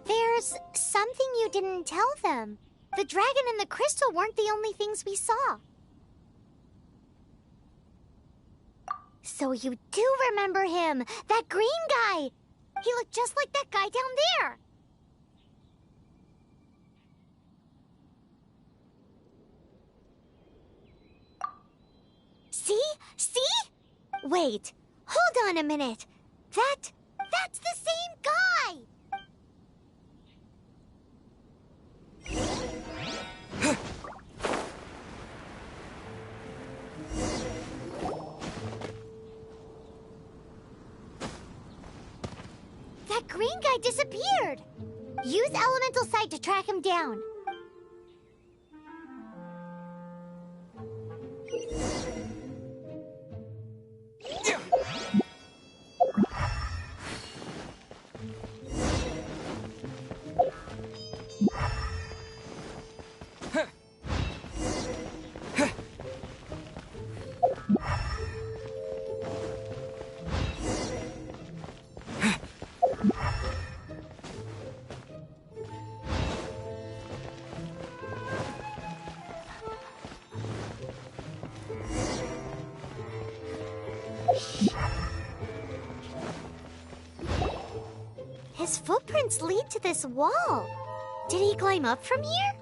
There's something you didn't tell them. The dragon and the crystal weren't the only things we saw. So you do remember him, that green guy. He looked just like that guy down there. See? See? Wait, hold on a minute. That's the same guy! That green guy disappeared! Use Elemental Sight to track him down. footprints lead to this wall. Did he climb up from here?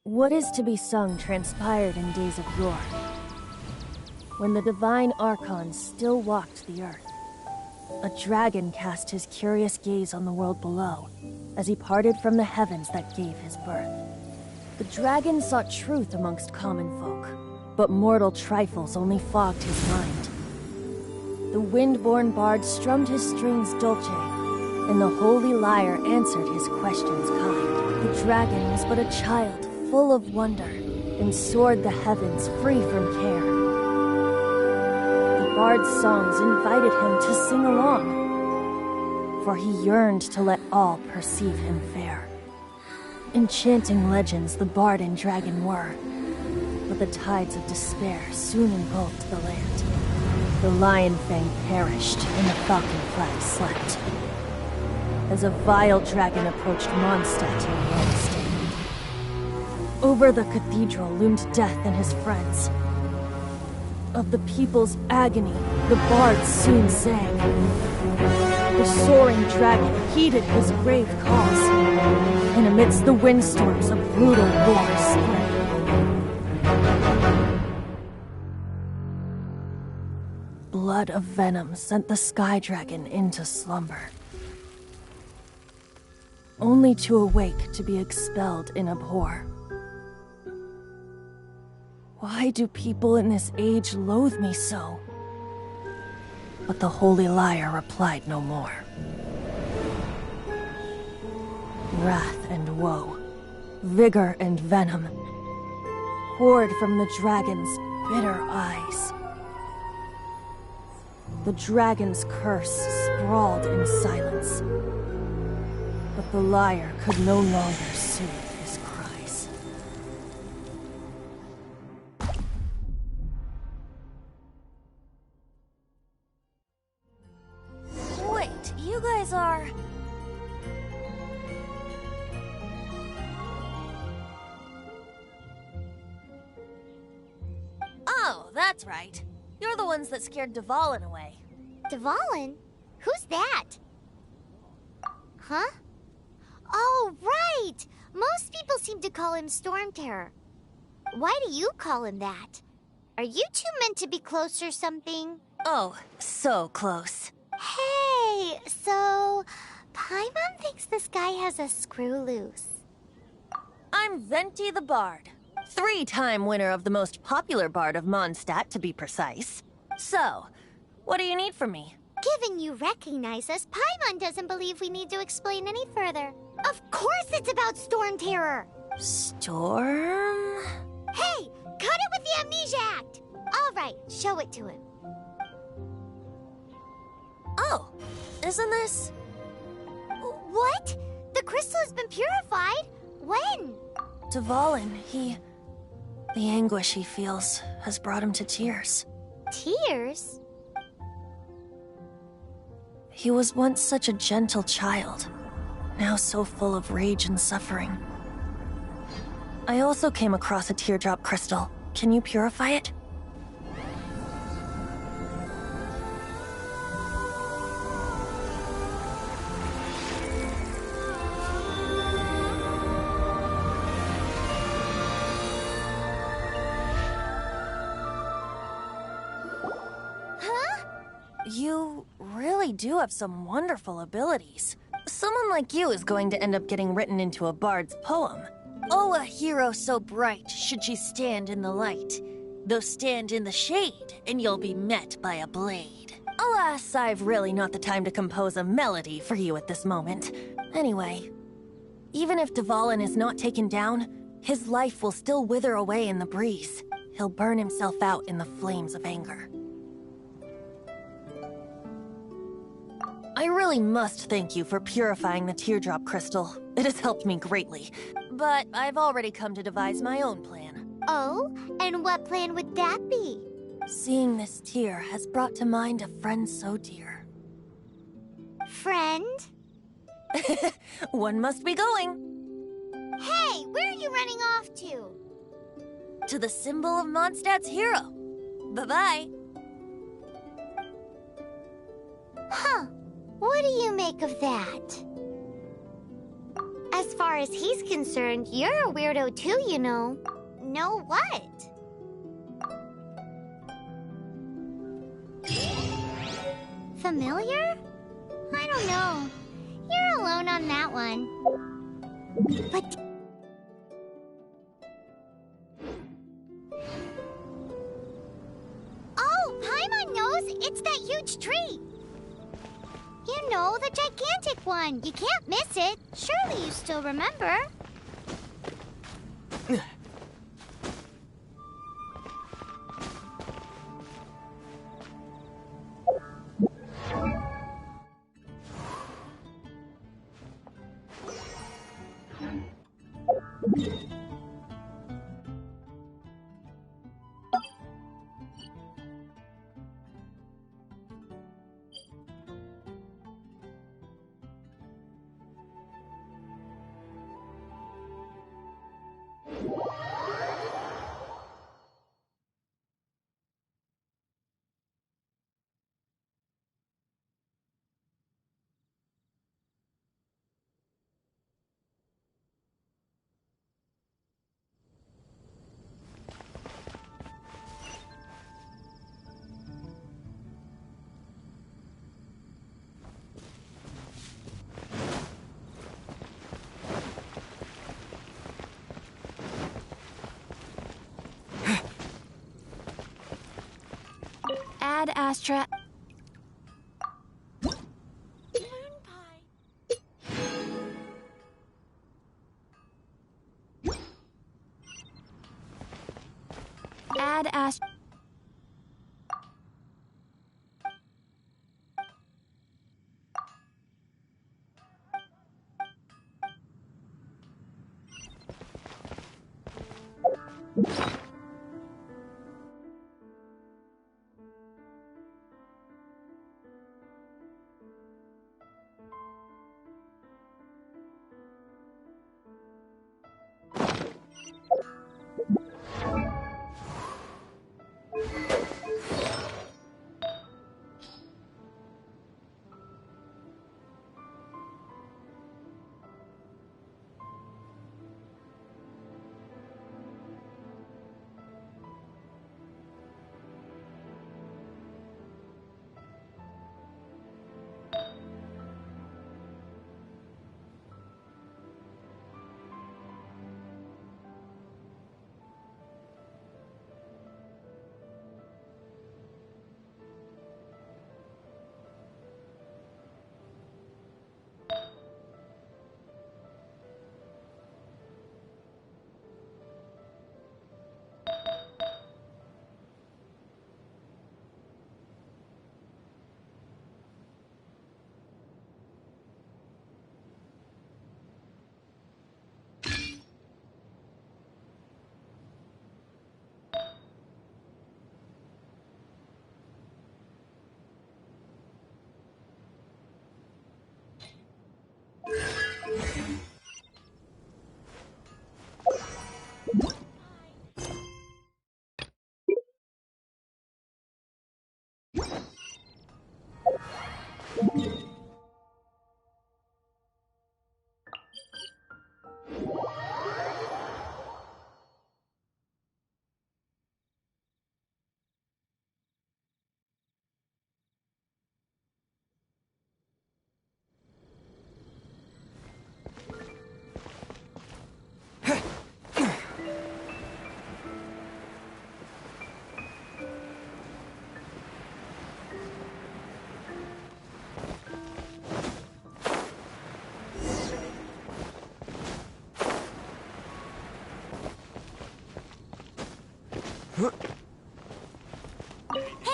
What is to be sung transpired in days of yore, when the divine archons still walked the earth. A dragon cast his curious gaze on the world below, as he parted from the heavens that gave his birth. The dragon sought truth amongst common folk, but mortal trifles only fogged his mind. The wind-born bard strummed his strings dolce, and the holy lyre answered his questions kind. The dragon was but a child, full of wonder, and soared the heavens free from care. The bard's songs invited him to sing along, for he yearned to let all perceive him fair. Enchanting legends the bard and dragon were, but the tides of despair soon engulfed the land. The lion fang perished, and the falcon flag slept, as a vile dragon approached Mondstadt in Wednesday. Over the cathedral loomed death and his friends. Of the people's agony, the bards soon sang. The soaring dragon heeded his grave calls, and amidst the windstorms a brutal war spread. Blood of venom sent the sky dragon into slumber, only to awake to be expelled in abhor. Why do people in this age loathe me so? But the holy lyre replied no more. Wrath and woe, vigor and venom, poured from the dragon's bitter eyes. The dragon's curse sprawled in silence, but the lyre could no longer soothe his cries. Wait, you guys are... Oh, that's right. You're the ones that scared Dvalin away. Dvalin? Who's that? Huh? Oh, right! Most people seem to call him Storm Terror. Why do you call him that? Are you two meant to be close or something? Oh, so close. Hey, so... Paimon thinks this guy has a screw loose. I'm Venti the Bard. 3-time winner of the most popular bard of Mondstadt, to be precise. So, what do you need from me? Given you recognize us, Paimon doesn't believe we need to explain any further. Of course it's about Storm Terror! Storm? Hey! Cut it with the Amnesia Act! Alright, show it to him. Oh, isn't this... What? The crystal has been purified? When? Dvalin, the anguish he feels has brought him to tears. Tears? He was once such a gentle child, now so full of rage and suffering. I also came across a teardrop crystal. Can you purify it? You really do have some wonderful abilities. Someone like you is going to end up getting written into a bard's poem. Oh, a hero so bright, should she stand in the light. Though stand in the shade, and you'll be met by a blade. Alas, I've really not the time to compose a melody for you at this moment. Anyway, even if Dvalin is not taken down, his life will still wither away in the breeze. He'll burn himself out in the flames of anger. I really must thank you for purifying the teardrop crystal. It has helped me greatly. But I've already come to devise my own plan. Oh? And what plan would that be? Seeing this tear has brought to mind a friend so dear. Friend? One must be going. Hey, where are you running off to? To the symbol of Mondstadt's hero. Bye-bye. Huh. What do you make of that? As far as he's concerned, you're a weirdo too, you know. Know what? Familiar? I don't know. You're alone on that one. But... Oh, Paimon knows! It's that huge tree! You know, the gigantic one. You can't miss it. Surely you still remember. Ad Astra. Ad Astra.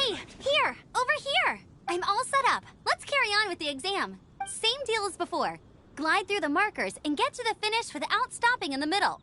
Hey, here! Over here! I'm all set up. Let's carry on with the exam. Same deal as before. Glide through the markers and get to the finish without stopping in the middle.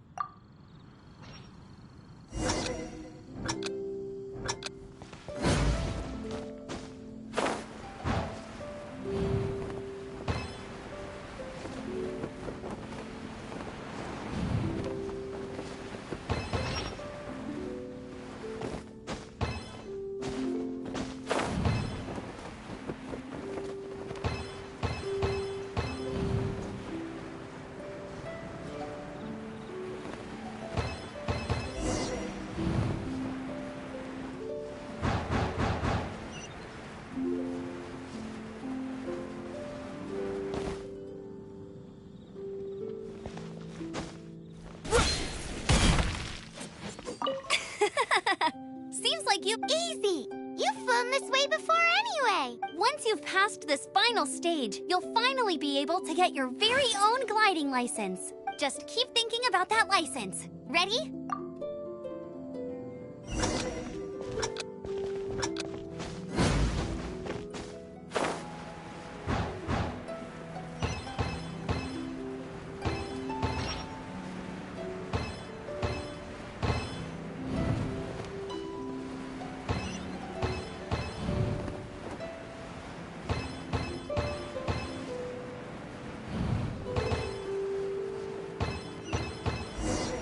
Seems like you... Easy! You've flown this way before anyway! Once you've passed this final stage, you'll finally be able to get your very own gliding license. Just keep thinking about that license. Ready?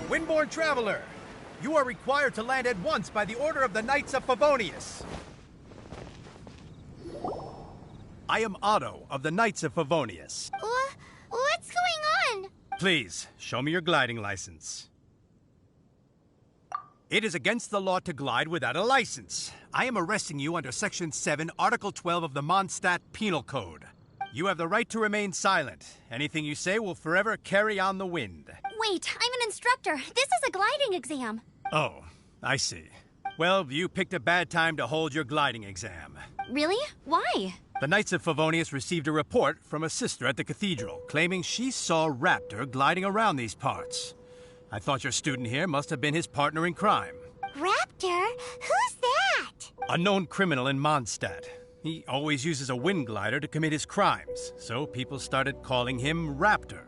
Windborne Traveler, you are required to land at once by the order of the Knights of Favonius. I am Otto of the Knights of Favonius. What's going on? Please, show me your gliding license. It is against the law to glide without a license. I am arresting you under Section 7, Article 12 of the Mondstadt Penal Code. You have the right to remain silent. Anything you say will forever carry on the wind. Wait, I'm an instructor. This is a gliding exam. Oh, I see. Well, you picked a bad time to hold your gliding exam. Really? Why? The Knights of Favonius received a report from a sister at the cathedral claiming she saw Raptor gliding around these parts. I thought your student here must have been his partner in crime. Raptor? Who's that? A known criminal in Mondstadt. He always uses a wind glider to commit his crimes, so people started calling him Raptor.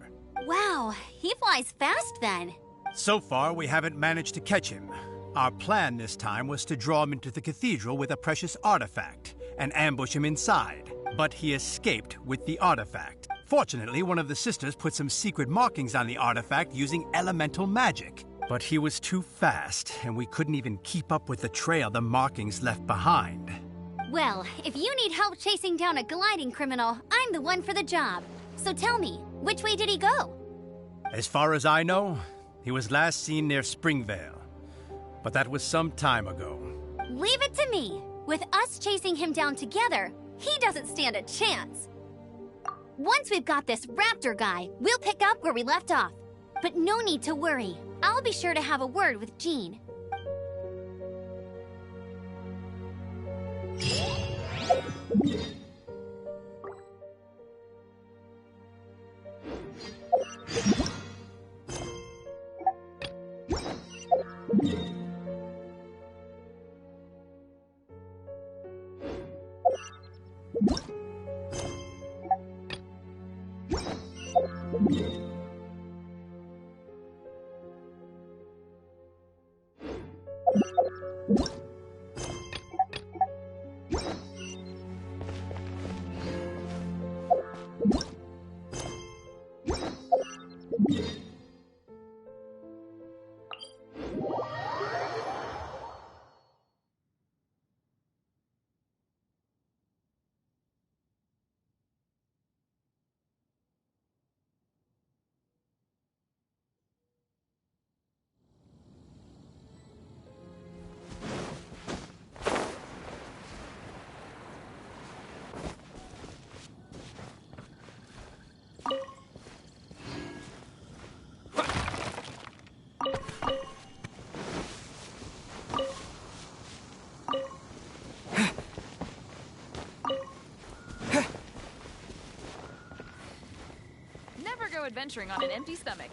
Wow, he flies fast then. So far, we haven't managed to catch him. Our plan this time was to draw him into the cathedral with a precious artifact and ambush him inside. But he escaped with the artifact. Fortunately, one of the sisters put some secret markings on the artifact using elemental magic. But he was too fast, and we couldn't even keep up with the trail the markings left behind. Well, if you need help chasing down a gliding criminal, I'm the one for the job. So tell me, which way did he go? As far as I know, he was last seen near Springvale. But that was some time ago. Leave it to me. With us chasing him down together, he doesn't stand a chance. Once we've got this Raptor guy, we'll pick up where we left off. But no need to worry. I'll be sure to have a word with Jean. Never go adventuring on an empty stomach.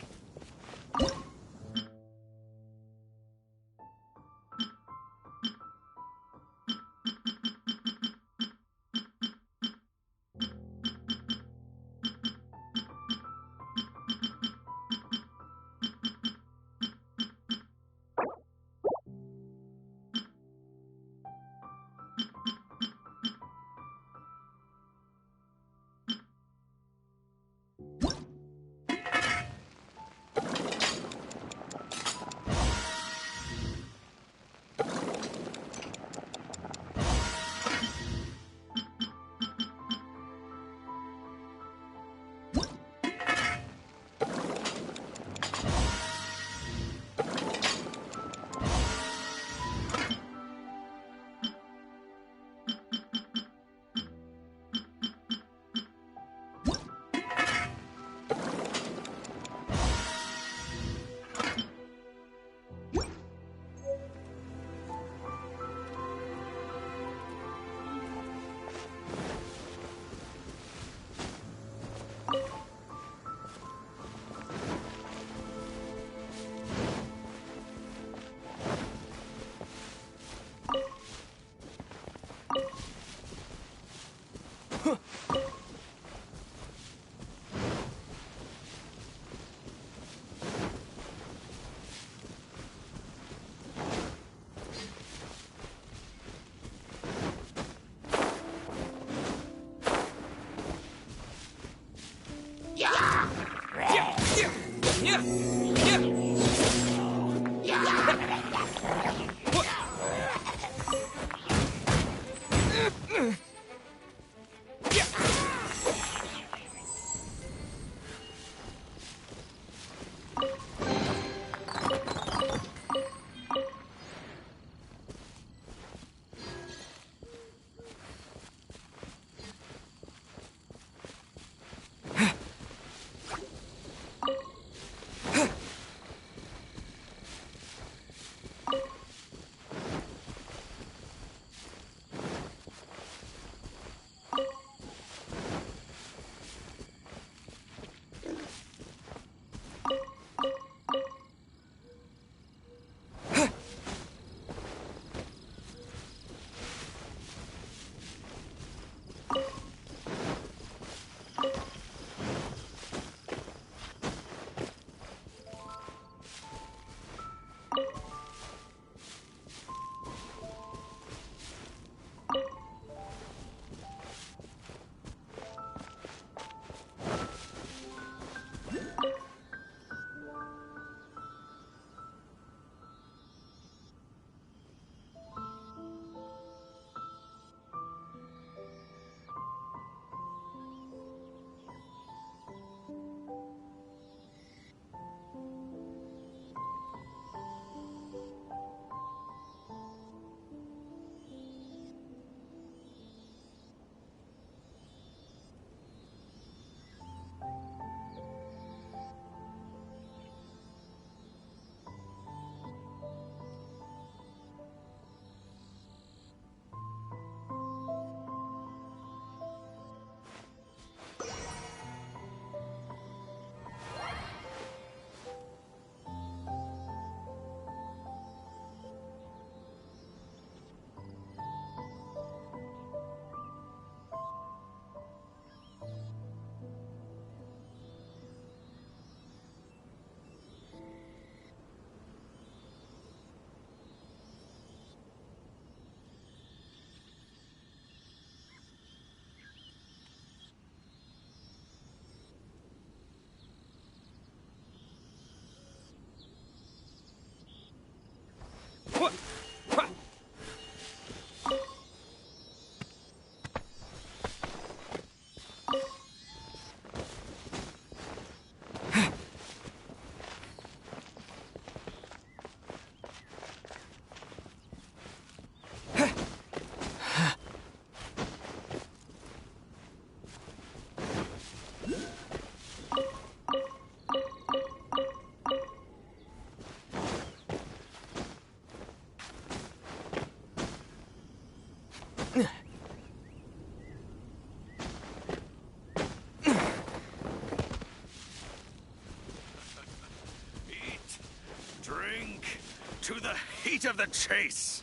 To the heat of the chase!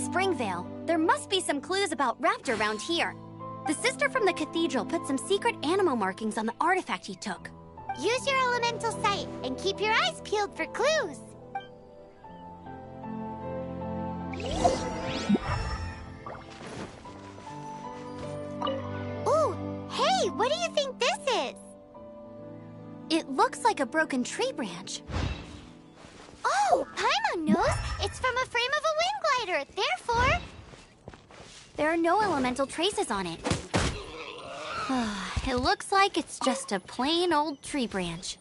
Springvale. There must be some clues about Raptor around here. The sister from the cathedral put some secret animal markings on the artifact he took. Use your elemental sight and keep your eyes peeled for clues. Ooh, hey, what do you think this is? It looks like a broken tree branch. Oh, Paimon knows. It's from a frame of a wind glider. Therefore, there are no elemental traces on it. It looks like it's just a plain old tree branch.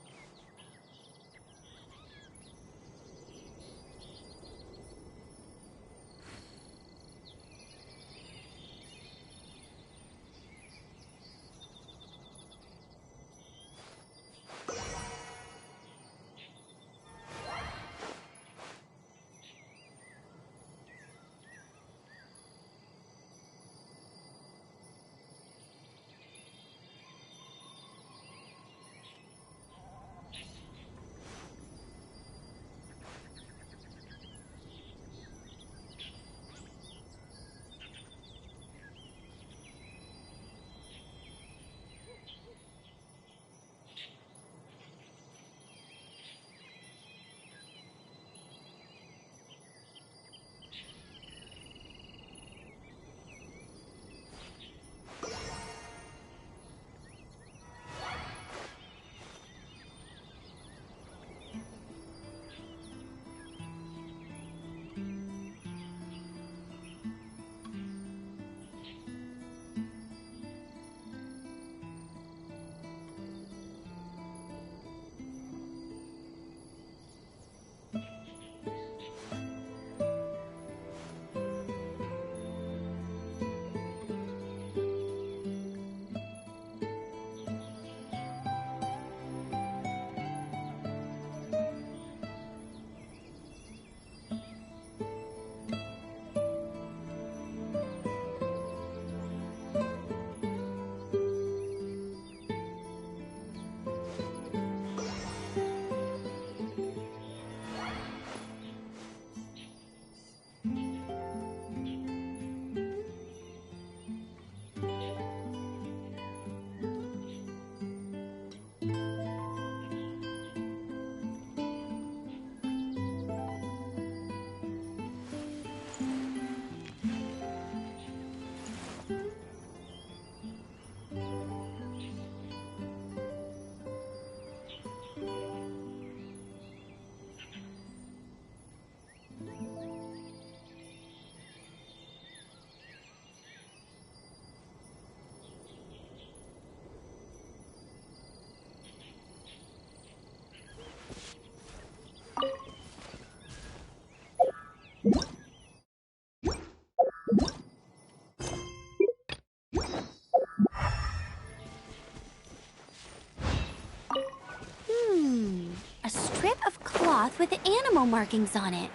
A strip of cloth with animal markings on it.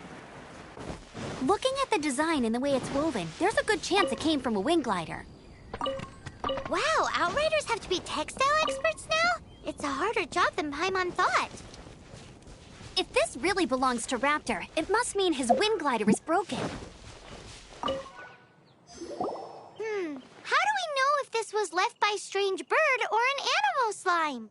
Looking at the design and the way it's woven, there's a good chance it came from a wind glider. Wow, Outriders have to be textile experts now? It's a harder job than Paimon thought. If this really belongs to Raptor, it must mean his wind glider is broken. How do we know if this was left by strange bird or an animal slime?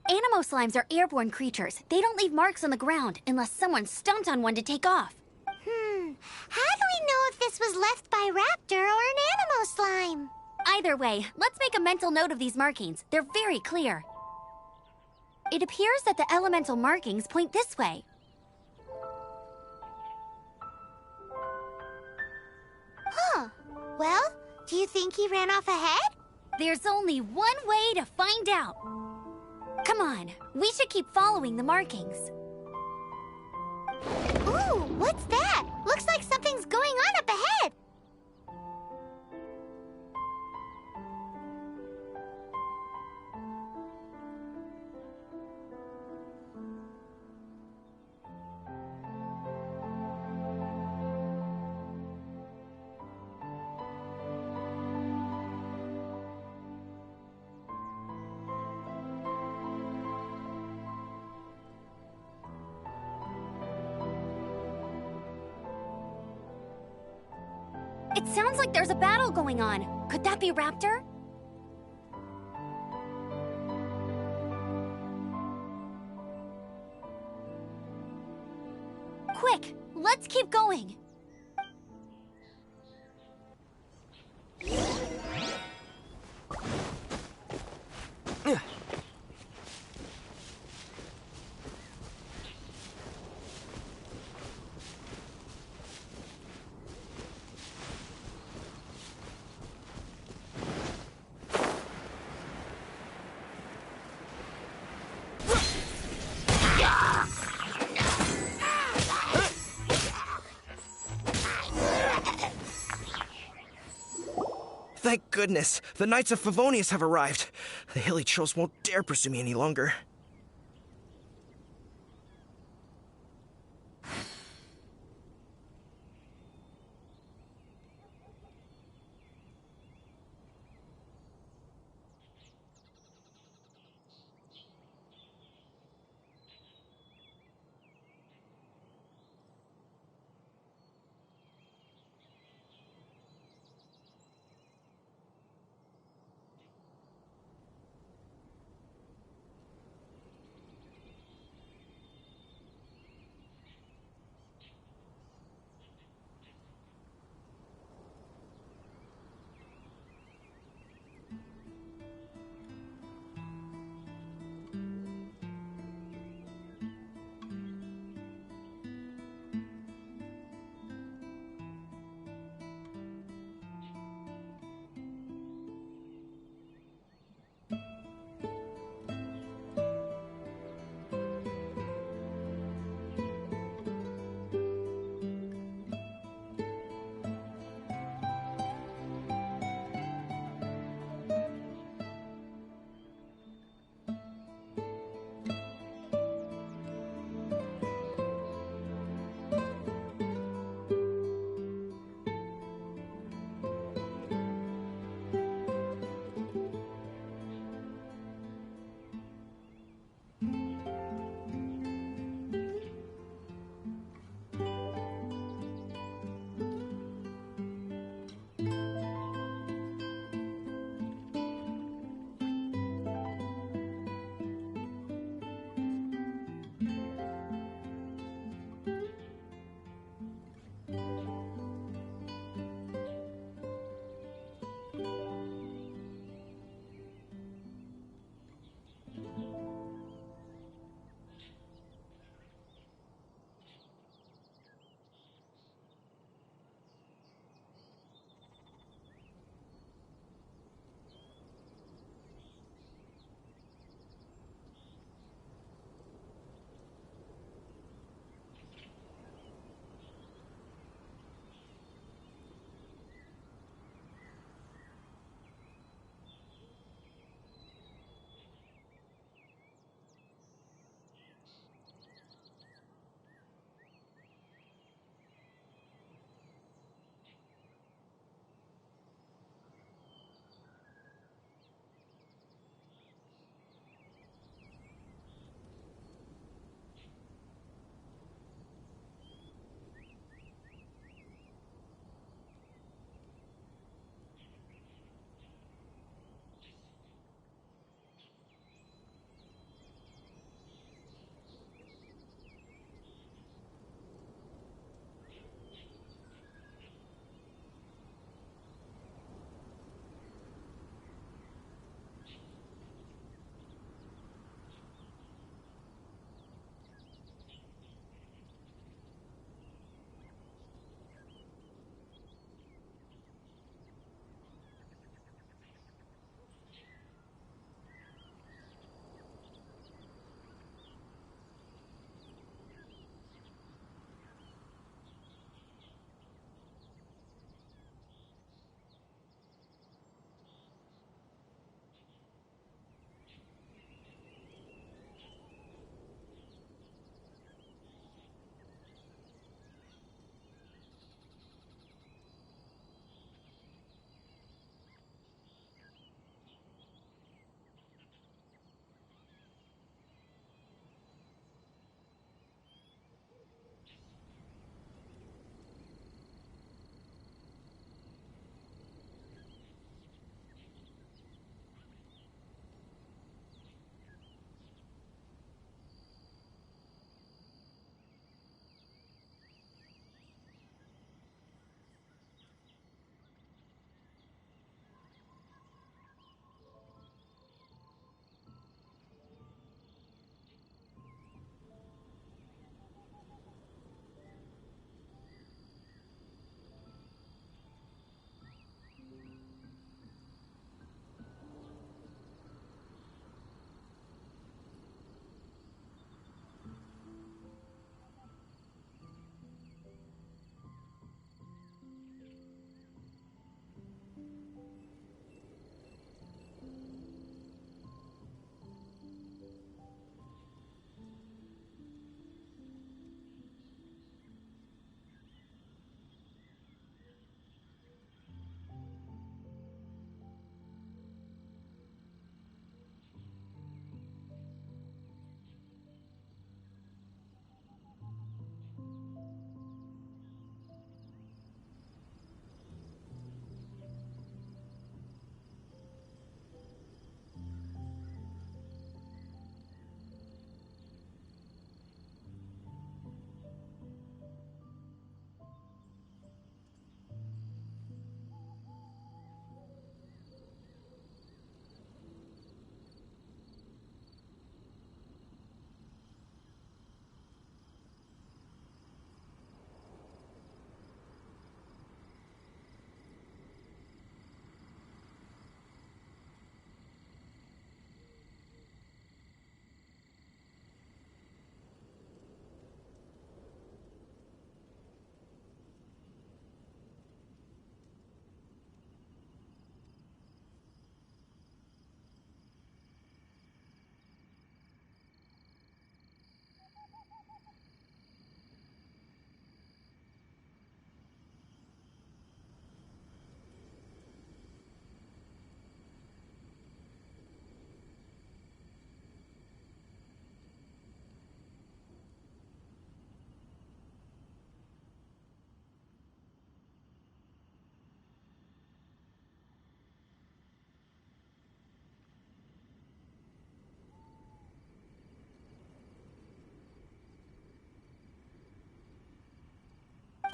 Animo slimes are airborne creatures. They don't leave marks on the ground unless someone stomped on one to take off. How do we know if this was left by Raptor or an animal slime? Either way, let's make a mental note of these markings. They're very clear. It appears that the elemental markings point this way. Well, do you think he ran off ahead? There's only one way to find out. Come on, we should keep following the markings. Ooh, what's that? Looks like something's going on up ahead. It sounds like there's a battle going on. Could that be Raptor? Quick, let's keep going. Thank goodness, the Knights of Favonius have arrived. The Hilly Trolls won't dare pursue me any longer.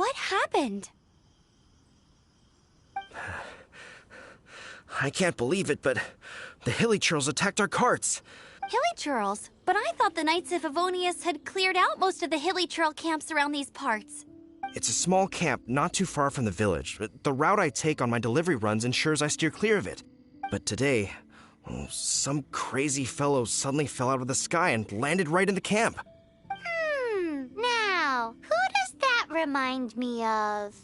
What happened? I can't believe it, but the Hillychurls attacked our carts. Hillychurls? But I thought the Knights of Favonius had cleared out most of the Hillychurl camps around these parts. It's a small camp not too far from the village. The route I take on my delivery runs ensures I steer clear of it. But today, some crazy fellow suddenly fell out of the sky and landed right in the camp. Now, who does that remind me of?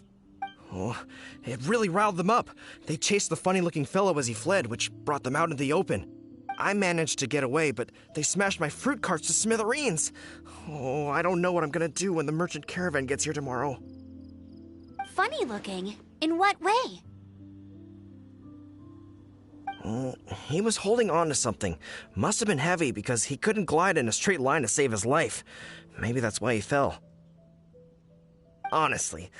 Oh, it really riled them up. They chased the funny-looking fellow as he fled, which brought them out into the open. I managed to get away, but they smashed my fruit carts to smithereens. Oh, I don't know what I'm gonna do when the merchant caravan gets here tomorrow. Funny looking? In what way? He was holding on to something. Must have been heavy because he couldn't glide in a straight line to save his life. Maybe that's why he fell. Honestly,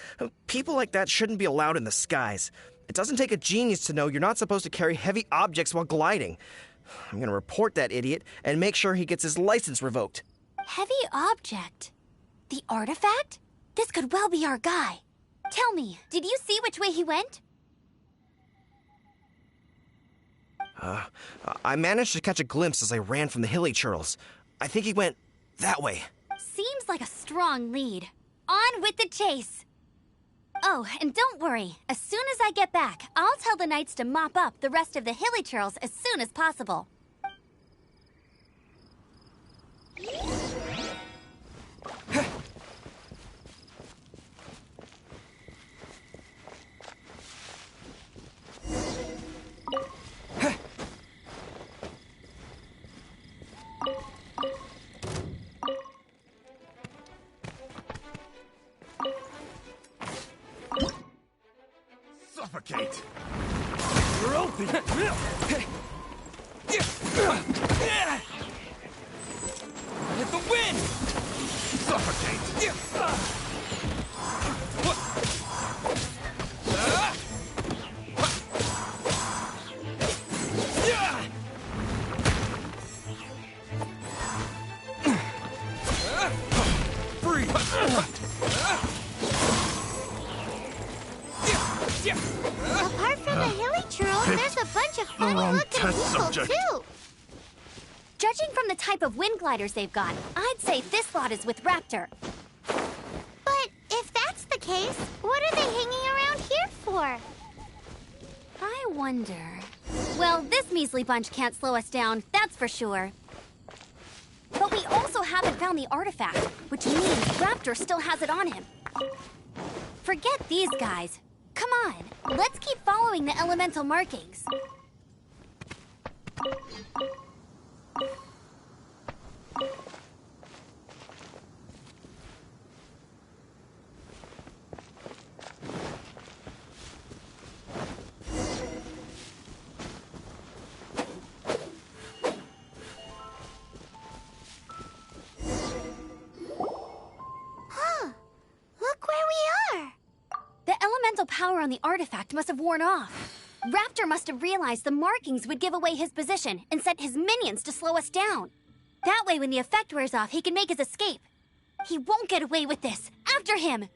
people like that shouldn't be allowed in the skies. It doesn't take a genius to know you're not supposed to carry heavy objects while gliding. I'm gonna report that idiot and make sure he gets his license revoked. Heavy object? The artifact? This could well be our guy. Tell me, did you see which way he went? I managed to catch a glimpse as I ran from the Hillychurls. I think he went that way. Seems like a strong lead. On with the chase! Oh, and don't worry. As soon as I get back, I'll tell the Knights to mop up the rest of the Hillychurls as soon as possible. Suffocate! You're open! With the wind! Suffocate! Free! Apart from the Hillychurls, there's a bunch of funny-looking people, too. Judging from the type of wind gliders they've got, I'd say this lot is with Raptor. But if that's the case, what are they hanging around here for? I wonder... Well, this measly bunch can't slow us down, that's for sure. But we also haven't found the artifact, which means Raptor still has it on him. Forget these guys. Come on, let's keep following the elemental markings. Look where we are! The elemental power on the artifact must have worn off. Raptor must have realized the markings would give away his position and sent his minions to slow us down. That way, when the effect wears off, he can make his escape. He won't get away with this. After him!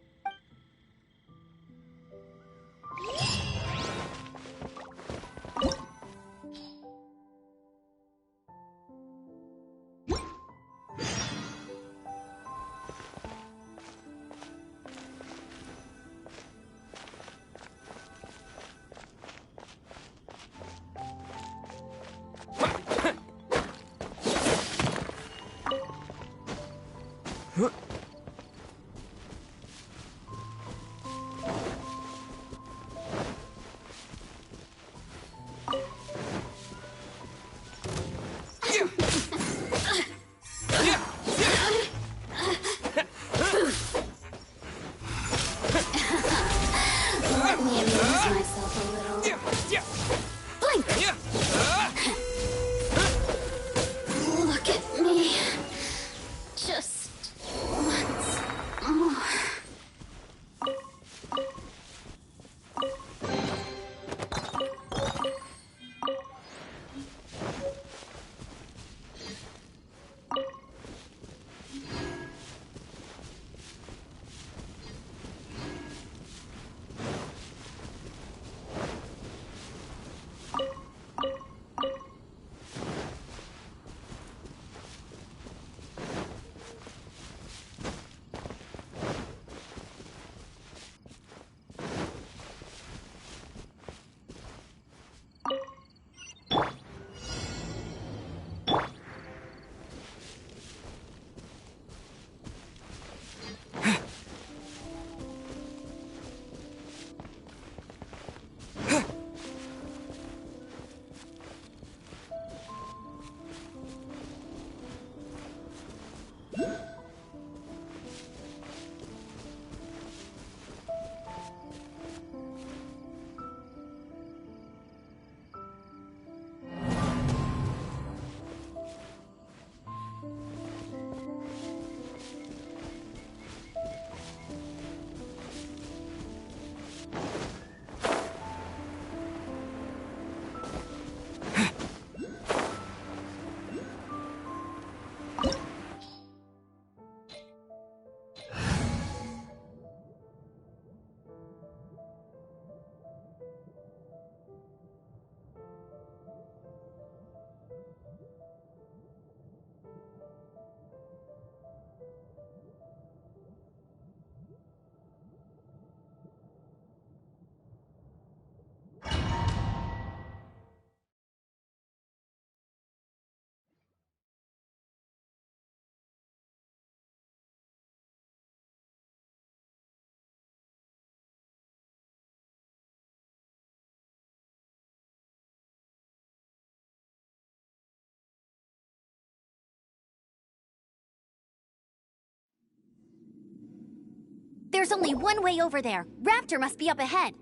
There's only one way over there. Raptor must be up ahead.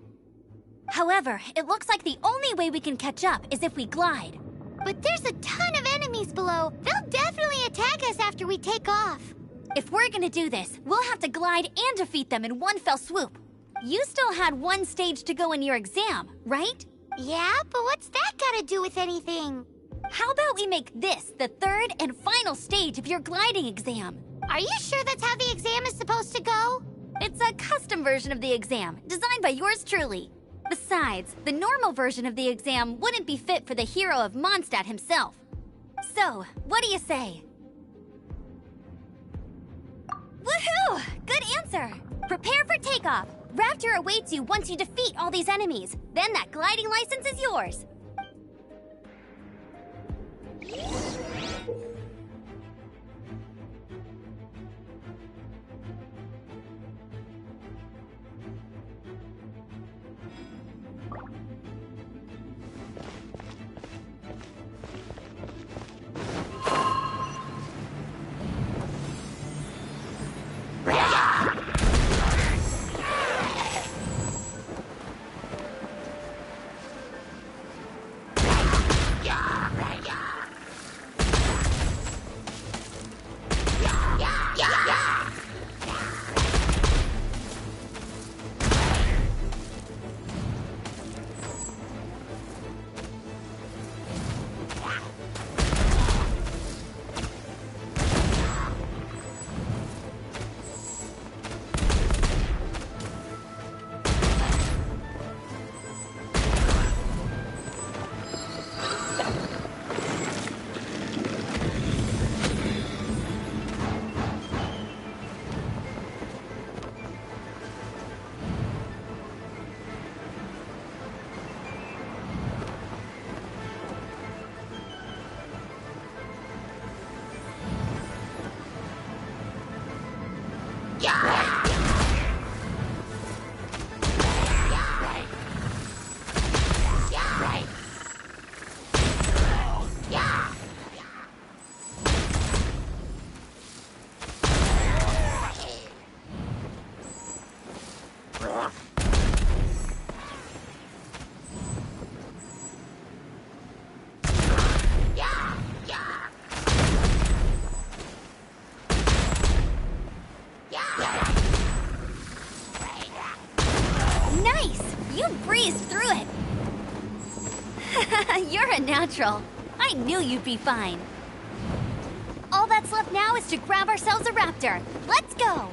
However, it looks like the only way we can catch up is if we glide. But there's a ton of enemies below. They'll definitely attack us after we take off. If we're gonna do this, we'll have to glide and defeat them in one fell swoop. You still had one stage to go in your exam, right? Yeah, but what's that gotta do with anything? How about we make this the third and final stage of your gliding exam? Are you sure that's how the exam is supposed to go? It's a custom version of the exam, designed by yours truly. Besides, the normal version of the exam wouldn't be fit for the hero of Mondstadt himself. So, what do you say? Woohoo! Good answer! Prepare for takeoff. Raptor awaits you once you defeat all these enemies. Then that gliding license is yours. You're a natural. I knew you'd be fine. All that's left now is to grab ourselves a raptor. Let's go!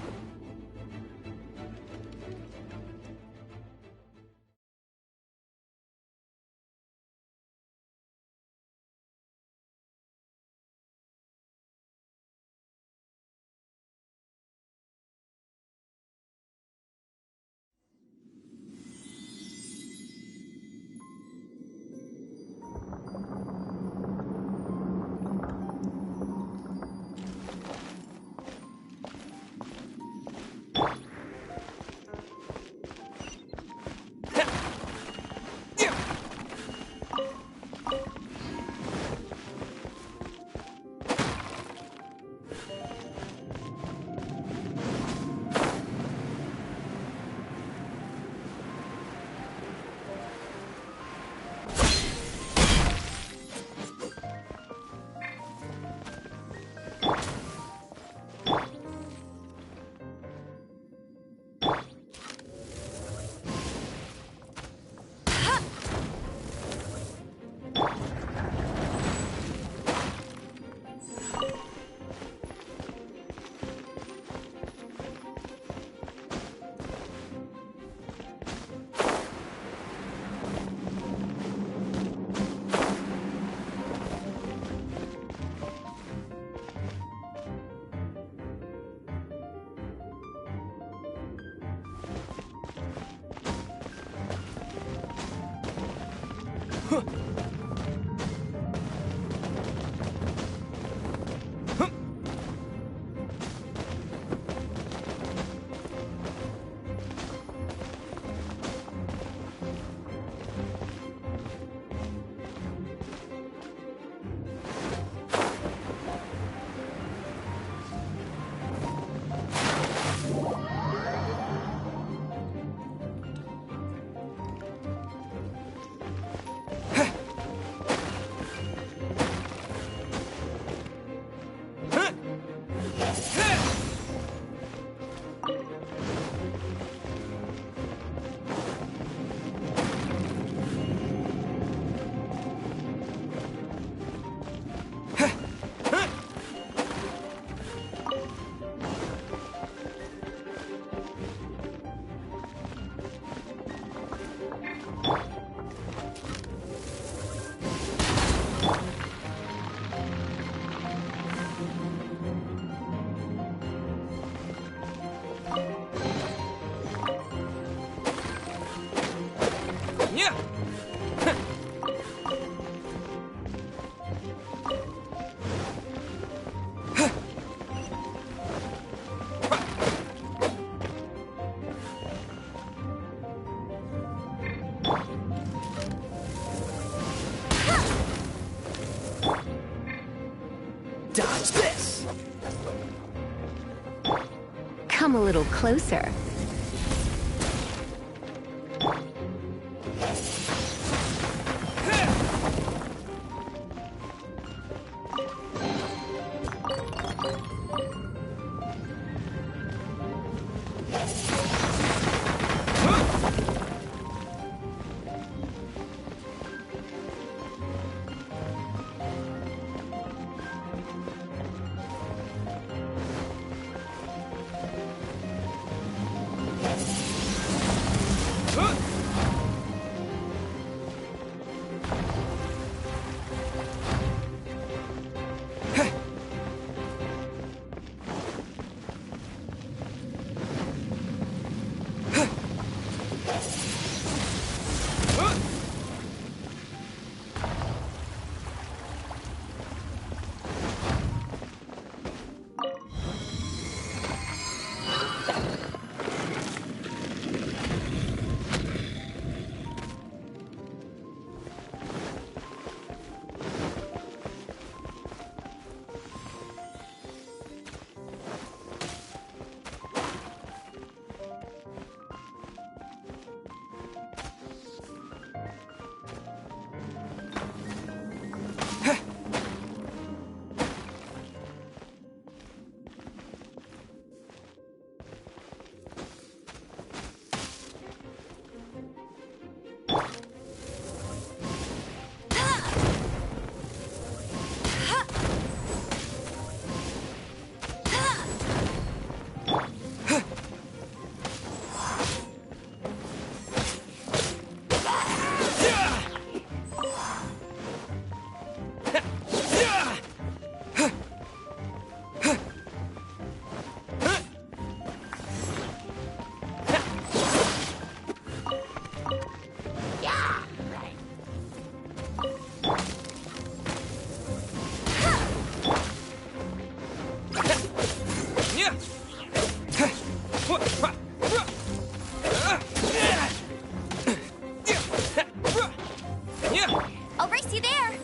Dodge this! Come a little closer. I'll race you there.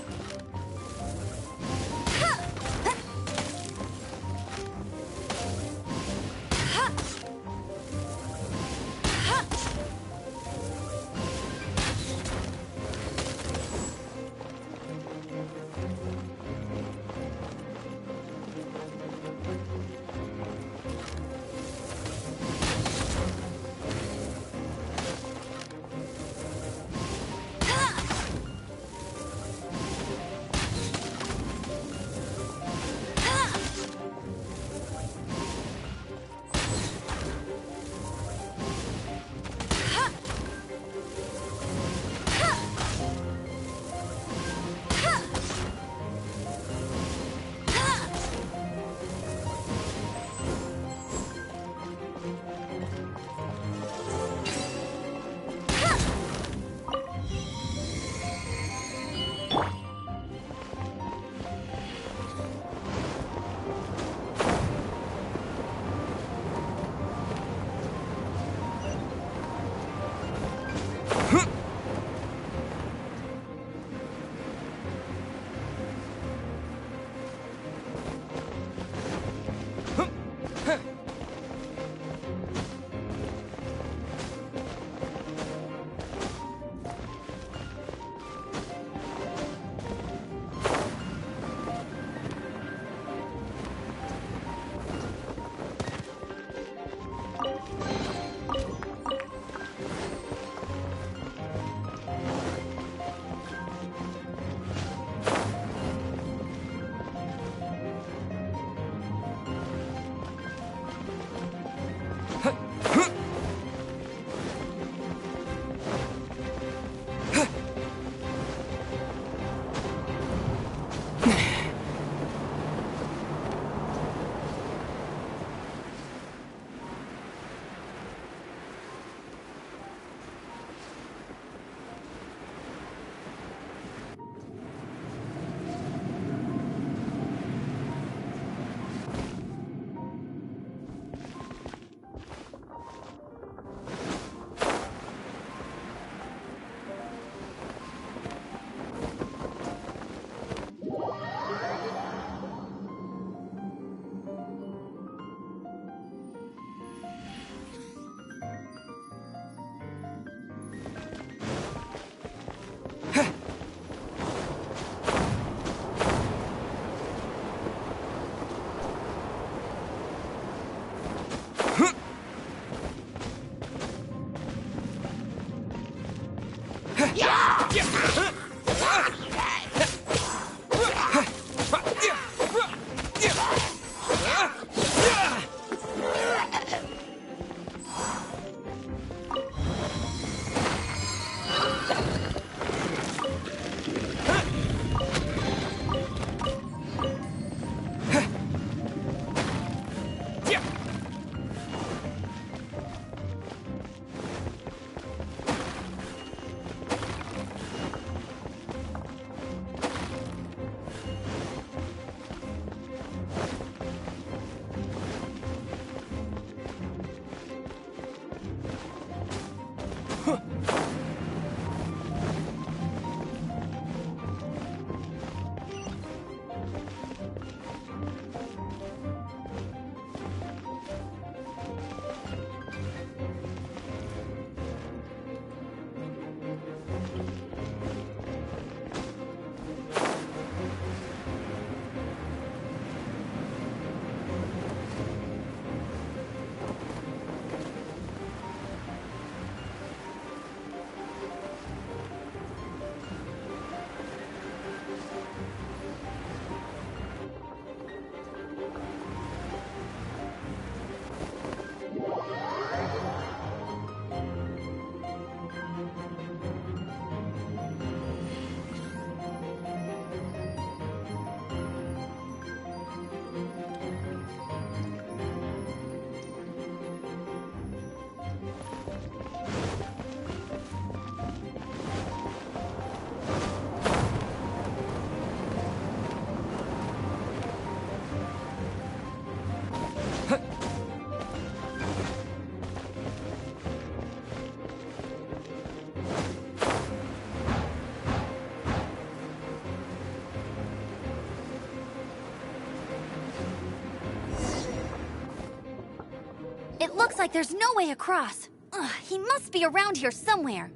It looks like there's no way across. Ugh, he must be around here somewhere.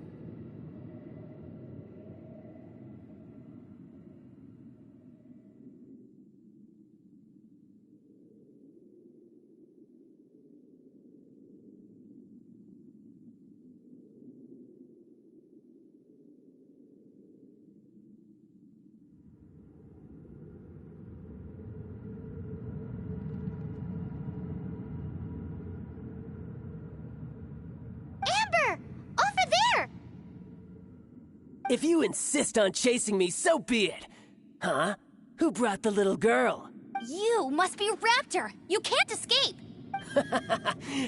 If you insist on chasing me, so be it. Huh? Who brought the little girl? You must be Raptor! You can't escape!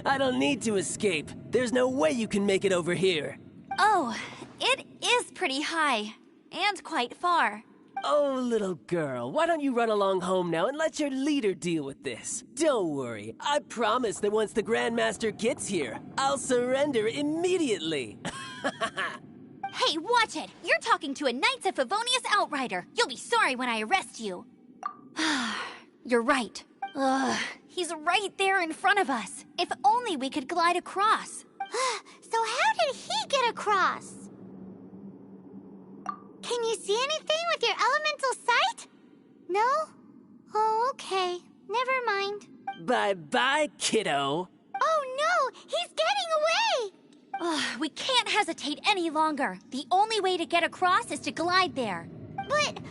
I don't need to escape. There's no way you can make it over here. Oh, it is pretty high. And quite far. Oh, little girl, why don't you run along home now and let your leader deal with this? Don't worry, I promise that once the Grandmaster gets here, I'll surrender immediately. Hey, watch it! You're talking to a Knights of Favonius outrider. You'll be sorry when I arrest you. You're right. Ugh, he's right there in front of us. If only we could glide across. So how did he get across? Can you see anything with your elemental sight? No? Oh, okay. Never mind. Bye-bye, kiddo. Oh no! He's getting away! Ugh, we can't hesitate any longer. The only way to get across is to glide there. But...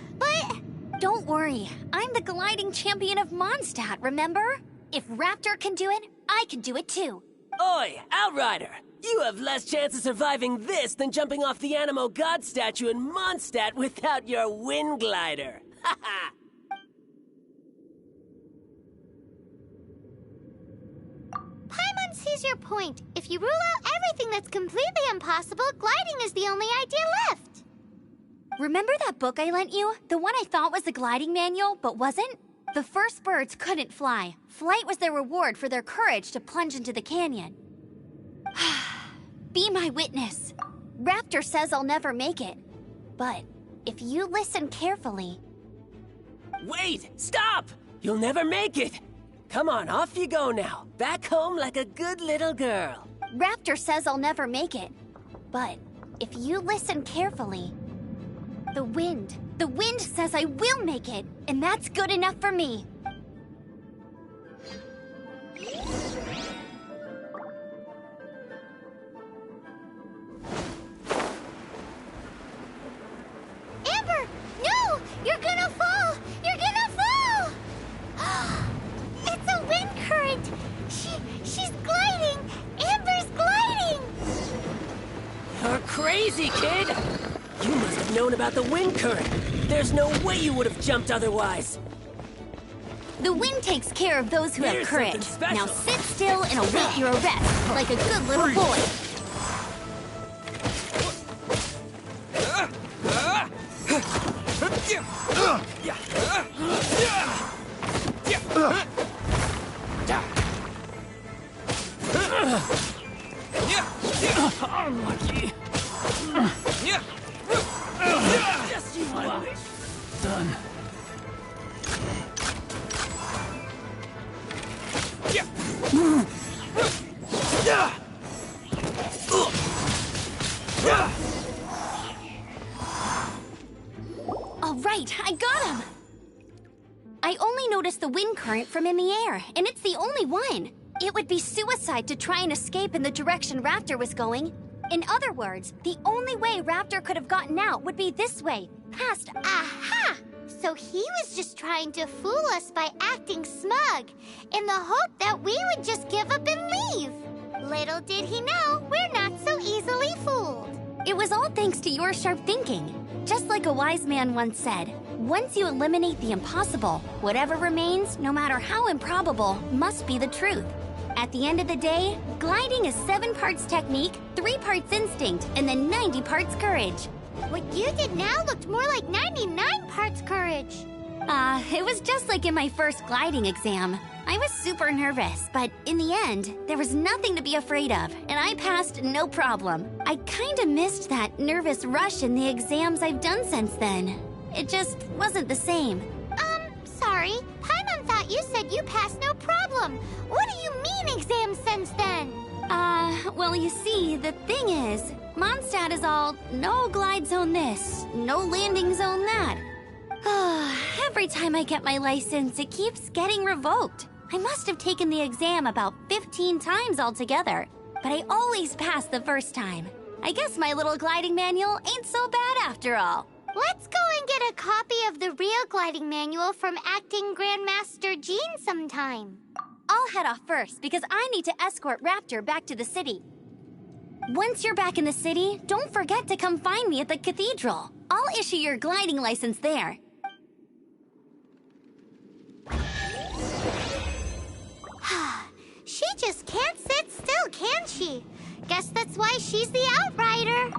Don't worry. I'm the gliding champion of Mondstadt, remember? If Raptor can do it, I can do it too. Oi, Outrider! You have less chance of surviving this than jumping off the Animo God statue in Mondstadt without your wind glider. Haha! Paimon sees your point. If you rule out everything that's completely impossible, gliding is the only idea left. Remember that book I lent you? The one I thought was the gliding manual, but wasn't? The first birds couldn't fly. Flight was their reward for their courage to plunge into the canyon. Be my witness. Raptor says I'll never make it. But if you listen carefully... Wait! Stop! You'll never make it! Come on, off you go now. Back home like a good little girl. Raptor says I'll never make it. But if you listen carefully... The wind says I will make it, and that's good enough for me. Amber! No! You're gonna fall! You're gonna fall! It's a wind current! She's gliding! Amber's gliding! You're crazy, kid! You must have known about the wind current. There's no way you would have jumped otherwise. The wind takes care of those who have Here's courage. something special. Now sit still and await your arrest, like a good little boy. Unlucky. Yes, you are. Done. All right, I got him! I only noticed the wind current from in the air, and it's the only one. It would be suicide to try and escape in the direction Raptor was going. In other words, the only way Raptor could have gotten out would be this way, past... Aha! So he was just trying to fool us by acting smug, in the hope that we would just give up and leave. Little did he know, we're not so easily fooled. It was all thanks to your sharp thinking. Just like a wise man once said, once you eliminate the impossible, whatever remains, no matter how improbable, must be the truth. At the end of the day, gliding is 7 parts technique, 3 parts instinct, and then 90 parts courage. What you did now looked more like 99 parts courage. It was just like in my first gliding exam. I was super nervous, but in the end, there was nothing to be afraid of, and I passed no problem. I kinda missed that nervous rush in the exams I've done since then. It just wasn't the same. Sorry. Paimon thought you said you passed no problem. What do you mean? gliding exam since then? Well, you see, the thing is, Mondstadt is all no glide zone this, no landing zone that. Every time I get my license, it keeps getting revoked. I must have taken the exam about 15 times altogether, but I always pass the first time. I guess my little gliding manual ain't so bad after all. Let's go and get a copy of the real gliding manual from Acting Grandmaster Jean sometime. I'll head off first because I need to escort Raptor back to the city. Once you're back in the city, don't forget to come find me at the cathedral. I'll issue your gliding license there. She just can't sit still, can she? Guess that's why she's the Outrider.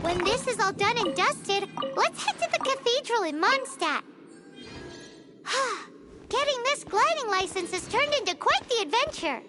When this is all done and dusted, let's head to the cathedral in Mondstadt. Getting this gliding license has turned into quite the adventure.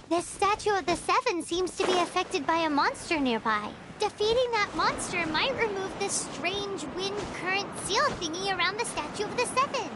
This statue of the Seven seems to be affected by a monster nearby. Defeating that monster might remove this strange wind current seal thingy around the statue of the Seven.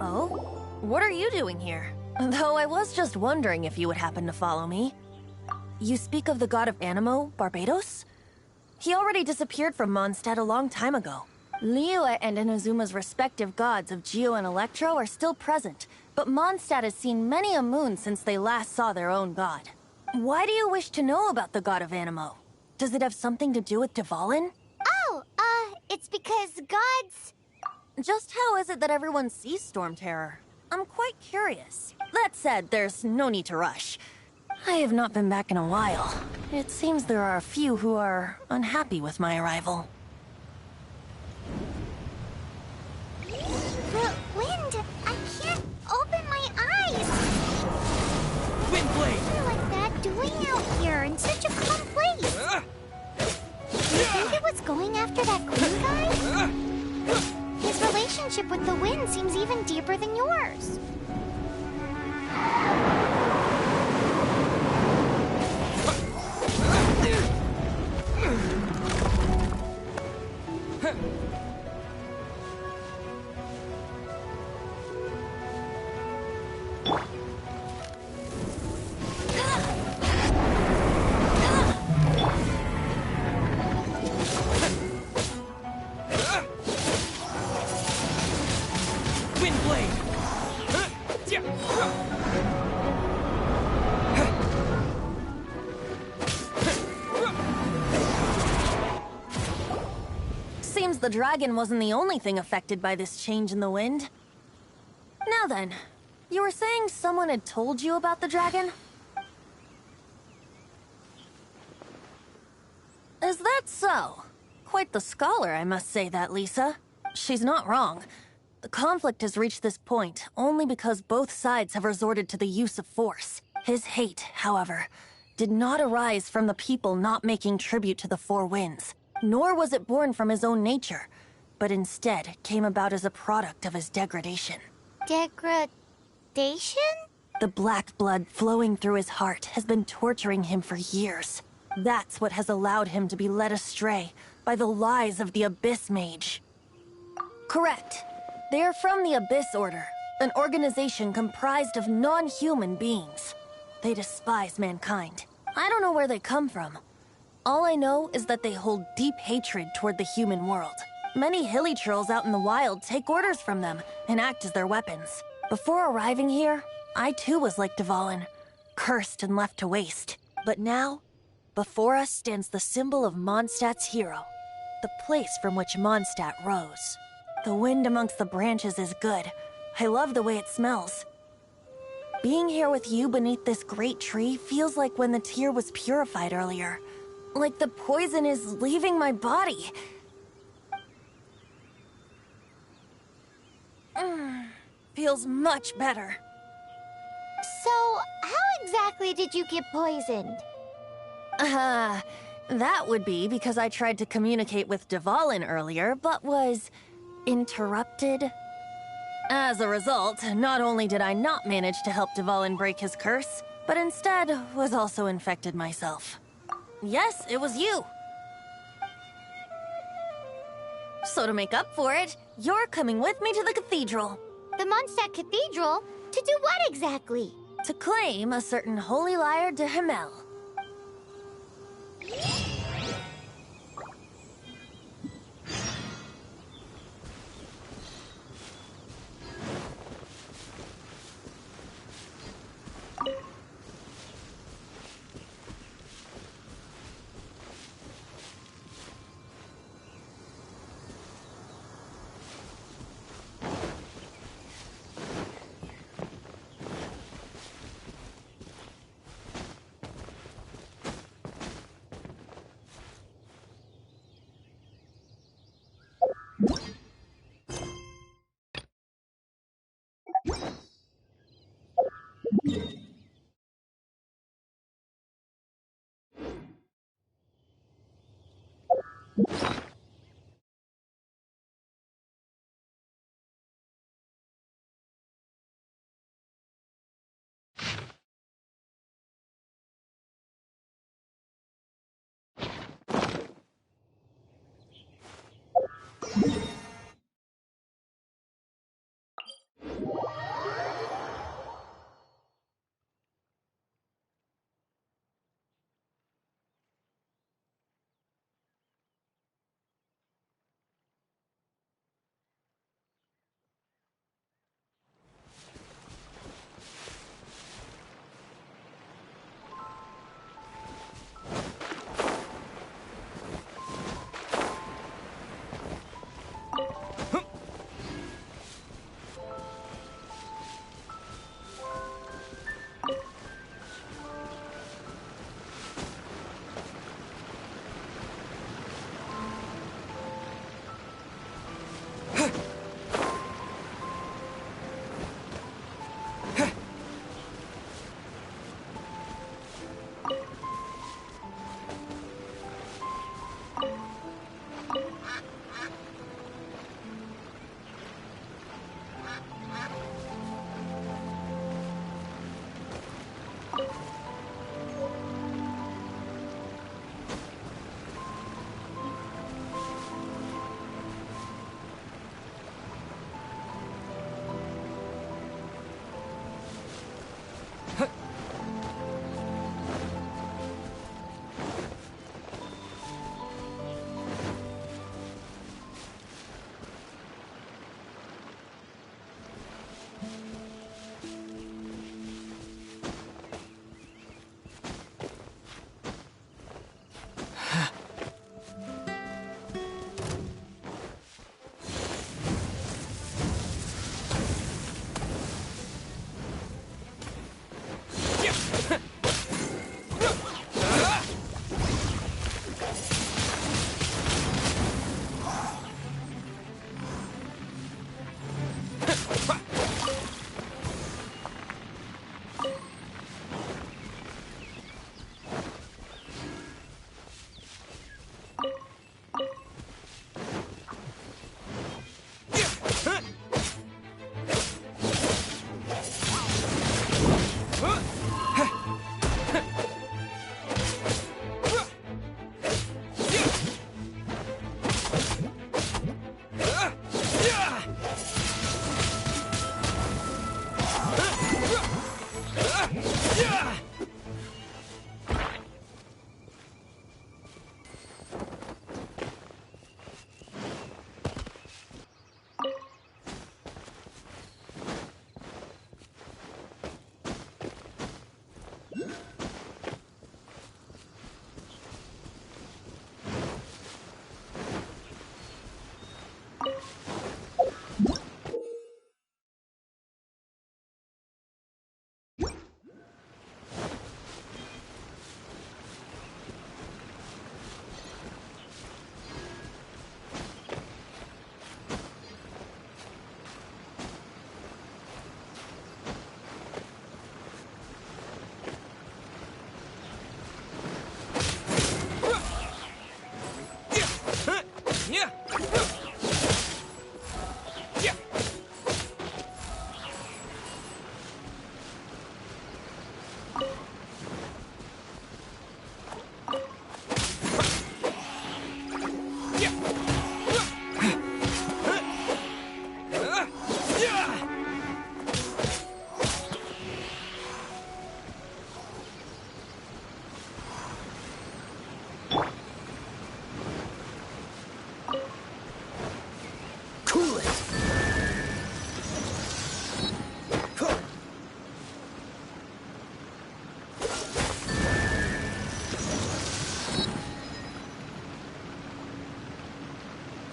Oh? What are you doing here? Though I was just wondering if you would happen to follow me. You speak of the god of Animo, Barbados? He already disappeared from Mondstadt a long time ago. Liyue and Inazuma's respective gods of Geo and Electro are still present, but Mondstadt has seen many a moon since they last saw their own god. Why do you wish to know about the god of Animo? Does it have something to do with Dvalin? Oh, it's because gods... Just how is it that everyone sees Storm Terror? I'm quite curious. That said, there's no need to rush. I have not been back in a while. It seems there are a few who are unhappy with my arrival. The wind! I can't open my eyes! Windblade! What like that doing out here in such a calm place? Do you think it was going after that queen guy? His relationship with the wind seems even deeper than yours. Seems the dragon wasn't the only thing affected by this change in the wind. Now then, you were saying someone had told you about the dragon? Is that so? Quite the scholar, I must say that, Lisa. She's not wrong. The conflict has reached this point only because both sides have resorted to the use of force. His hate, however, did not arise from the people not making tribute to the Four Winds, nor was it born from his own nature, but instead came about as a product of his degradation. Degradation? The black blood flowing through his heart has been torturing him for years. That's what has allowed him to be led astray by the lies of the Abyss Mage. Correct. They are from the Abyss Order, an organization comprised of non-human beings. They despise mankind. I don't know where they come from. All I know is that they hold deep hatred toward the human world. Many hilly trolls out in the wild take orders from them and act as their weapons. Before arriving here, I too was like Dvalin, cursed and left to waste. But now, before us stands the symbol of Mondstadt's hero, the place from which Mondstadt rose. The wind amongst the branches is good. I love the way it smells. Being here with you beneath this great tree feels like when the tear was purified earlier. Like the poison is leaving my body. Feels much better. So, how exactly did you get poisoned? That would be because I tried to communicate with Dvalin earlier, but was interrupted. As a result, not only did I not manage to help Dvalin break his curse, but instead was also infected myself. Yes, it was you. So to make up for it, you're coming with me to the cathedral. The Mondstadt Cathedral? To do what exactly? To claim a certain holy lyre de Himmel.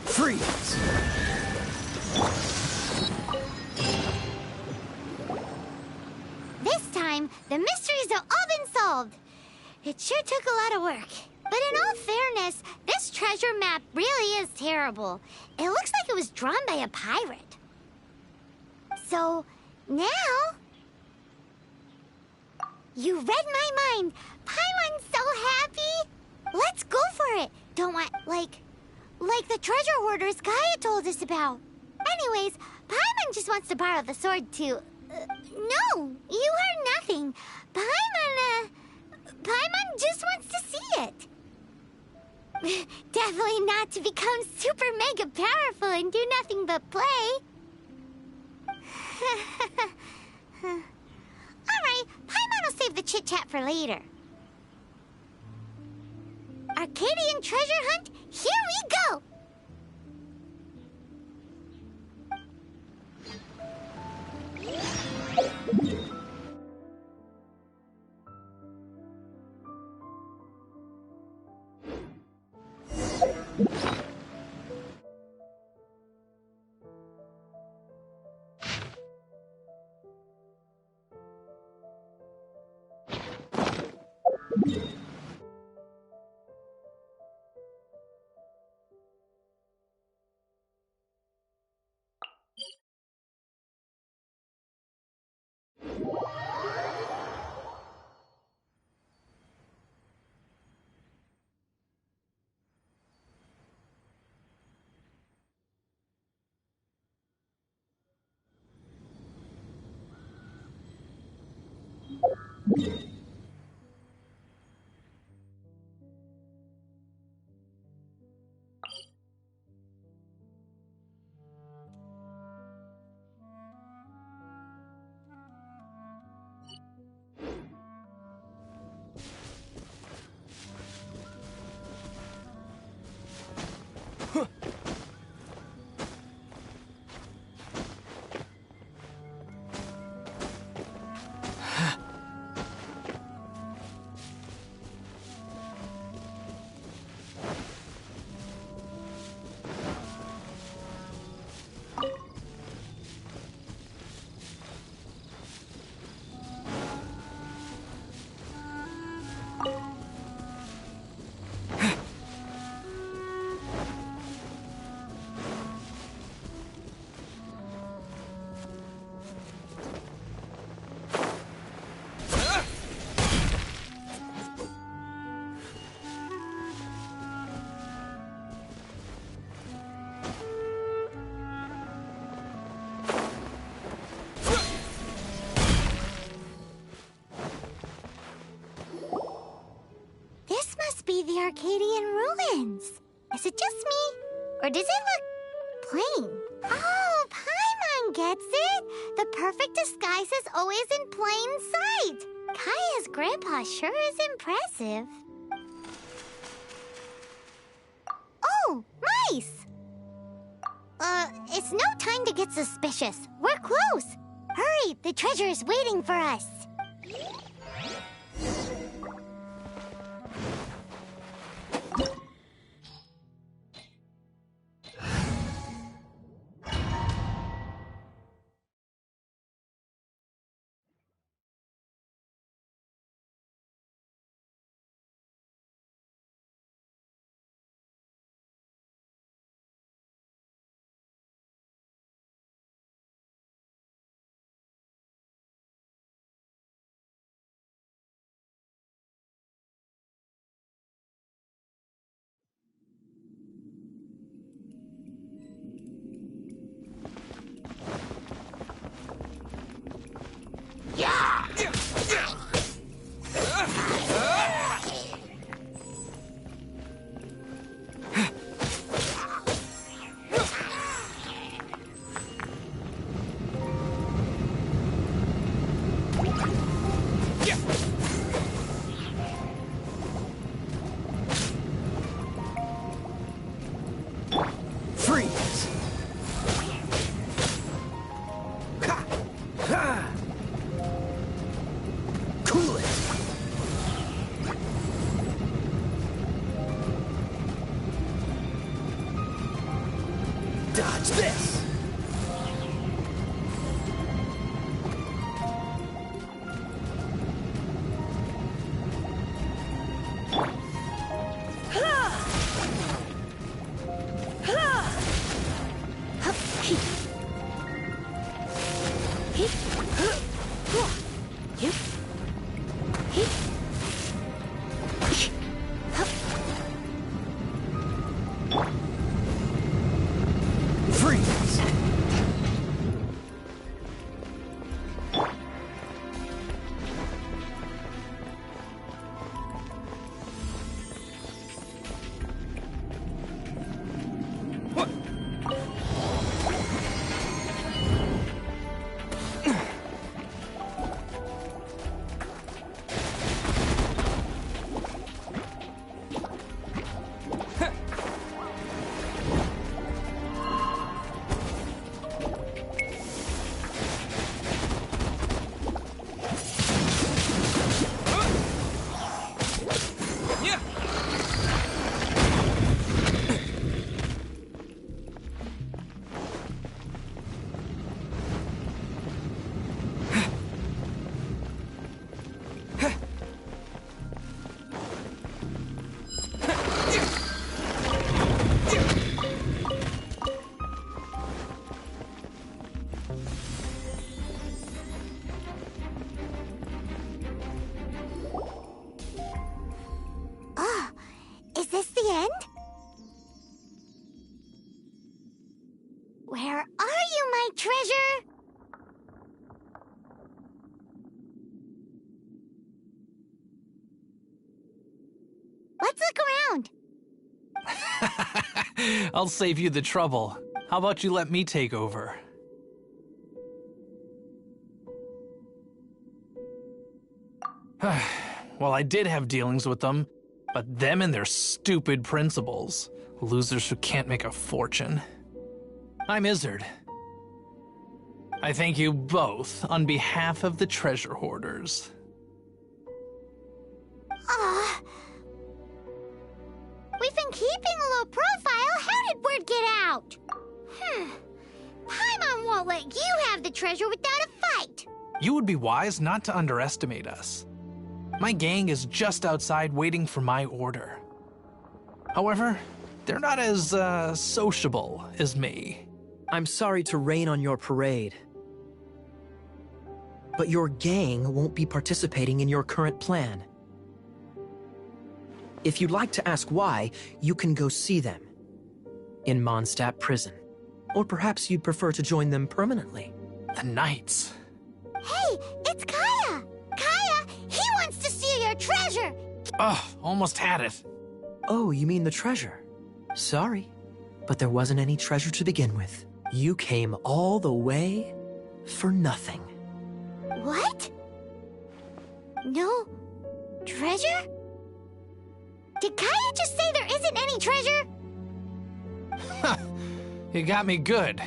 Freeze! This time, the mysteries have all been solved. It sure took a lot of work. But in all fairness, this treasure map really is terrible. It looks like it was drawn by a pirate. So, now... You read my mind. Paimon's so happy. Let's go for it. Don't want, like the treasure hoarders Gaia told us about. Anyways, Paimon just wants to borrow the sword to... no, you heard nothing. Paimon just wants to see it. Definitely not to become super mega powerful and do nothing but play. Alright, Paimon will save the chit-chat for later. Arcadian treasure hunt, here we go! The Arcadian ruins. Is it just me? Or does it look plain? Oh, Paimon gets it! The perfect disguise is always in plain sight! Kaya's grandpa sure is impressive. Oh, mice! It's no time to get suspicious. We're close! Hurry, the treasure is waiting for us! Dodge this! Oh, is this the end? Where are you, my treasure? Let's look around. I'll save you the trouble. How about you let me take over? Well, I did have dealings with them, but them and their stupid principles. Losers who can't make a fortune. I'm Izzard. I thank you both on behalf of the treasure hoarders. Aw. We've been keeping a low profile. How did word get out? Paimon won't let you have the treasure without a fight. You would be wise not to underestimate us. My gang is just outside waiting for my order. However, they're not as, sociable as me. I'm sorry to rain on your parade, but your gang won't be participating in your current plan. If you'd like to ask why, you can go see them in Mondstadt prison. Or perhaps you'd prefer to join them permanently. The Knights. Hey, it's Kaya! Kaya, he wants to see your treasure! Ugh, almost had it. Oh, you mean the treasure? Sorry, but there wasn't any treasure to begin with. You came all the way for nothing. What? No treasure? Did Kaya just say there isn't any treasure? You got me good.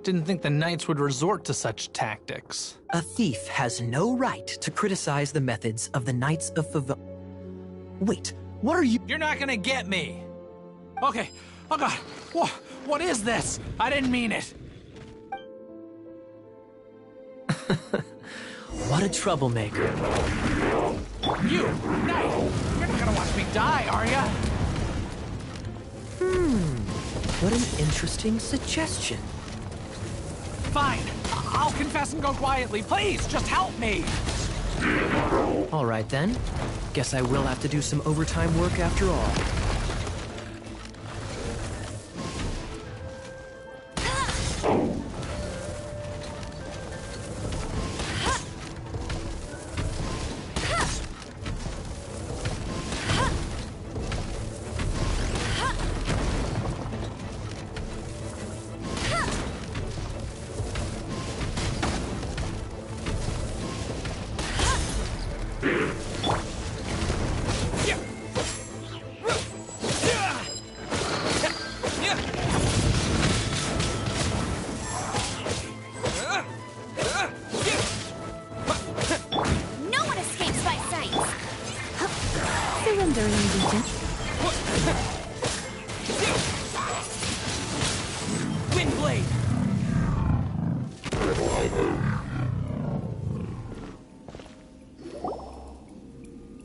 Didn't think the Knights would resort to such tactics. A thief has no right to criticize the methods of the Knights of Favon. Wait, what are you— You're not gonna get me! Okay, oh god, what is this? I didn't mean it! What a troublemaker. You, Knight! You're not gonna watch me die, are ya? What an interesting suggestion. Fine, I'll confess and go quietly. Please, just help me! All right then. Guess I will have to do some overtime work after all.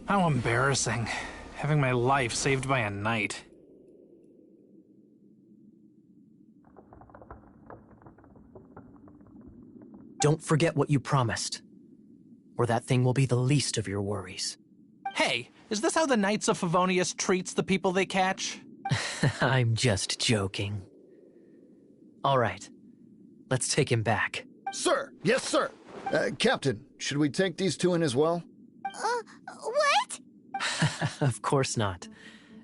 How embarrassing, having my life saved by a knight. Don't forget what you promised, or that thing will be the least of your worries. Hey, is this how the Knights of Favonius treats the people they catch? I'm just joking. All right, let's take him back. Sir! Yes, sir! Captain, should we take these two in as well? What? Of course not.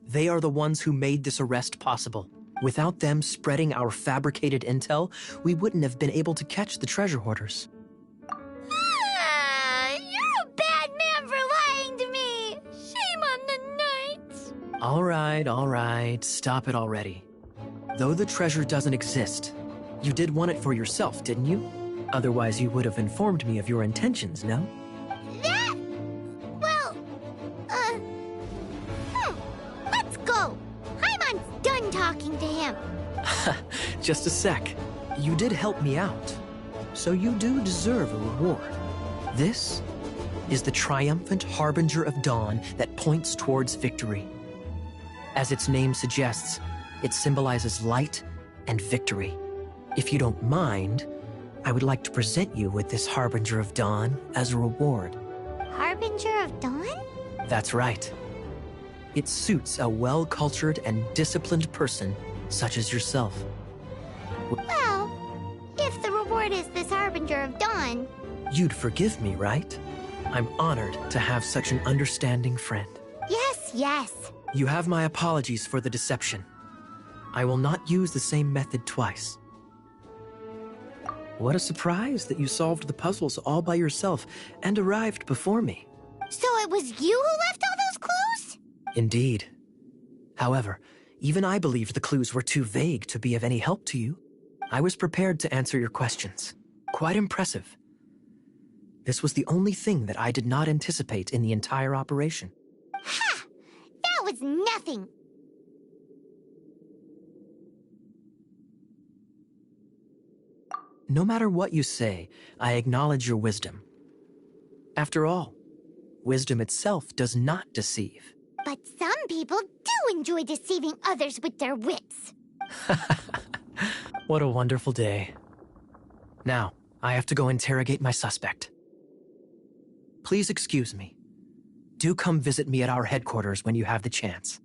They are the ones who made this arrest possible. Without them spreading our fabricated intel, we wouldn't have been able to catch the treasure hoarders. You're a bad man for lying to me! Shame on the Knights! All right, stop it already. Though the treasure doesn't exist, you did want it for yourself, didn't you? Otherwise you would have informed me of your intentions, no? Let's go! Paimon's done talking to him. Just a sec. You did help me out, so you do deserve a reward. This is the triumphant harbinger of dawn that points towards victory. As its name suggests, it symbolizes light and victory. If you don't mind, I would like to present you with this Harbinger of Dawn as a reward. Harbinger of Dawn? That's right. It suits a well-cultured and disciplined person such as yourself. Well, if the reward is this Harbinger of Dawn... You'd forgive me, right? I'm honored to have such an understanding friend. Yes, yes. You have my apologies for the deception. I will not use the same method twice. What a surprise that you solved the puzzles all by yourself and arrived before me. So it was you who left all those clues? Indeed. However, even I believed the clues were too vague to be of any help to you. I was prepared to answer your questions. Quite impressive. This was the only thing that I did not anticipate in the entire operation. Ha! That was nothing! No matter what you say, I acknowledge your wisdom. After all, wisdom itself does not deceive. But some people do enjoy deceiving others with their wits. What a wonderful day. Now, I have to go interrogate my suspect. Please excuse me. Do come visit me at our headquarters when you have the chance.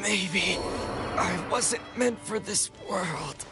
Maybe I wasn't meant for this world.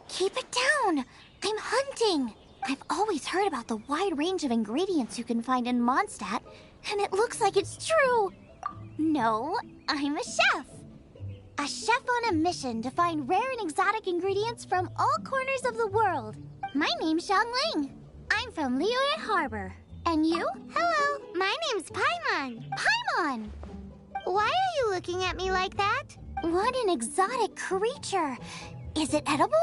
Keep it down! I'm hunting! I've always heard about the wide range of ingredients you can find in Mondstadt, and it looks like it's true! No, I'm a chef! A chef on a mission to find rare and exotic ingredients from all corners of the world. My name's Xiangling. I'm from Liyue Harbor. And you? Hello, my name's Paimon. Paimon! Why are you looking at me like that? What an exotic creature! Is it edible?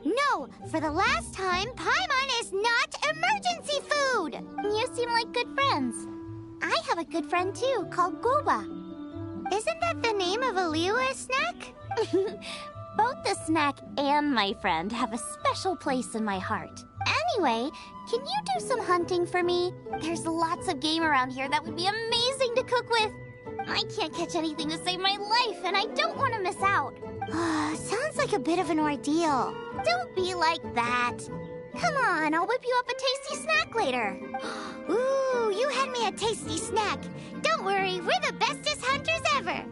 No, for the last time, Paimon is not emergency food! You seem like good friends. I have a good friend too, called Goba. Isn't that the name of a Liyue snack? Both the snack and my friend have a special place in my heart. Anyway, can you do some hunting for me? There's lots of game around here that would be amazing to cook with. I can't catch anything to save my life, and I don't want to miss out. Sounds like a bit of an ordeal. Don't be like that. Come on, I'll whip you up a tasty snack later. Ooh, you had me a tasty snack. Don't worry, we're the bestest hunters ever.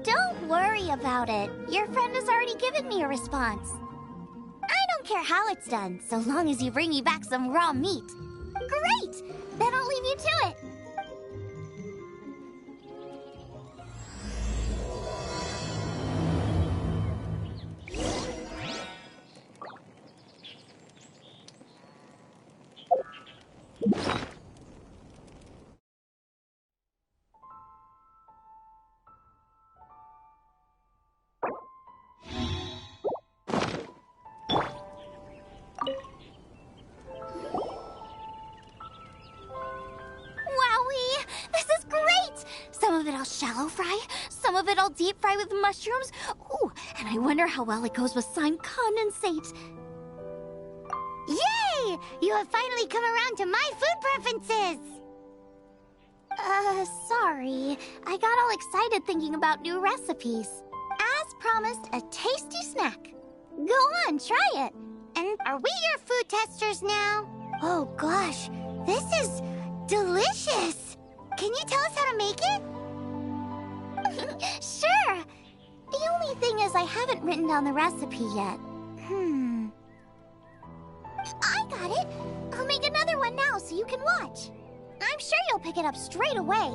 Don't worry about it. Your friend has already given me a response. I don't care how it's done, so long as you bring me back some raw meat. Great! Then I'll leave you to it. Wowie! This is great! Some of it I'll shallow fry, Some of it I'll deep fry with mushrooms. Ooh, and I wonder how well it goes with slime condensate. Yay! You have finally come around to my food preferences! Sorry. I got all excited thinking about new recipes. As promised, a tasty snack. Go on, try it. And are we your food testers now? Oh gosh, this is delicious! Can you tell us how to make it? Sure. The only thing is I haven't written down the recipe yet. I got it. I'll make another one now so you can watch. I'm sure you'll pick it up straight away.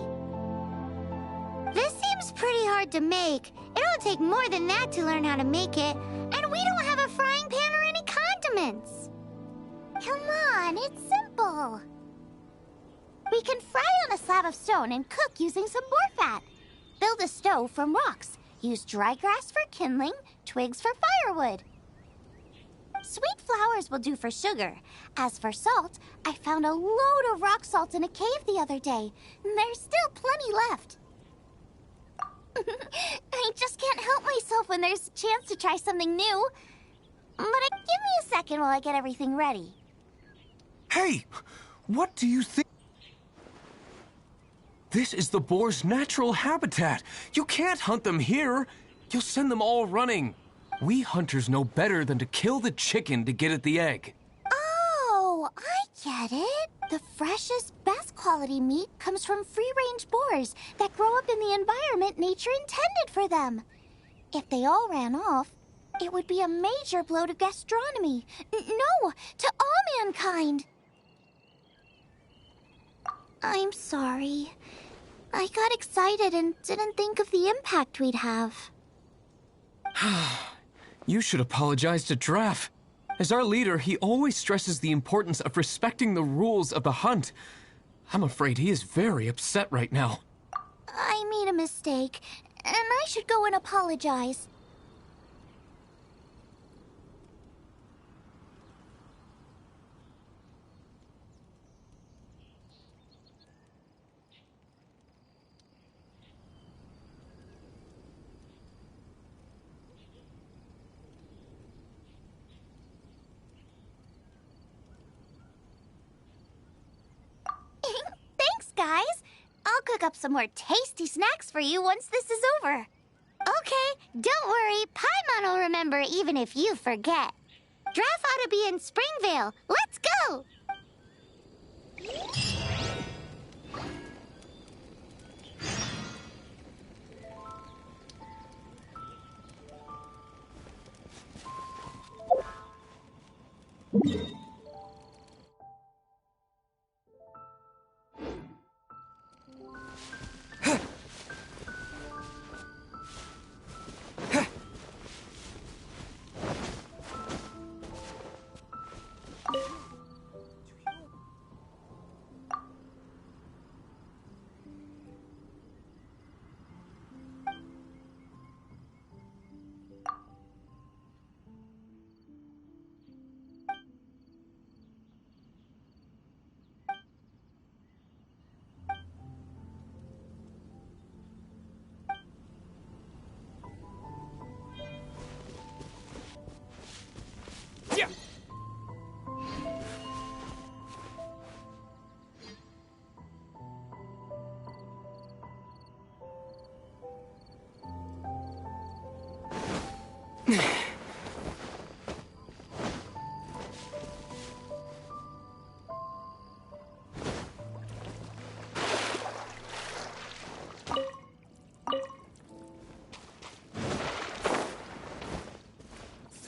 This seems pretty hard to make. It'll take more than that to learn how to make it. And we don't have a frying pan or any condiments. Come on, it's simple. We can fry on a slab of stone and cook using some boar fat. Build a stove from rocks. Use dry grass for kindling, twigs for firewood. Sweet flowers will do for sugar. As for salt, I found a load of rock salt in a cave the other day. There's still plenty left. I just can't help myself when there's a chance to try something new. But give me a second while I get everything ready. Hey! What do you think? This is the boar's natural habitat. You can't hunt them here. You'll send them all running. We hunters know better than to kill the chicken to get at the egg. Oh, I get it. The freshest, best quality meat comes from free-range boars that grow up in the environment nature intended for them. If they all ran off, it would be a major blow to gastronomy. No, to all mankind. I'm sorry. I got excited and didn't think of the impact we'd have. You should apologize to Draff. As our leader, he always stresses the importance of respecting the rules of the hunt. I'm afraid he is very upset right now. I made a mistake, and I should go and apologize. Thanks, guys. I'll cook up some more tasty snacks for you once this is over. Okay, don't worry. Paimon will remember even if you forget. Draff ought to be in Springvale. Let's go!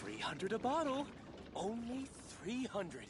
$300 a bottle. Only 300.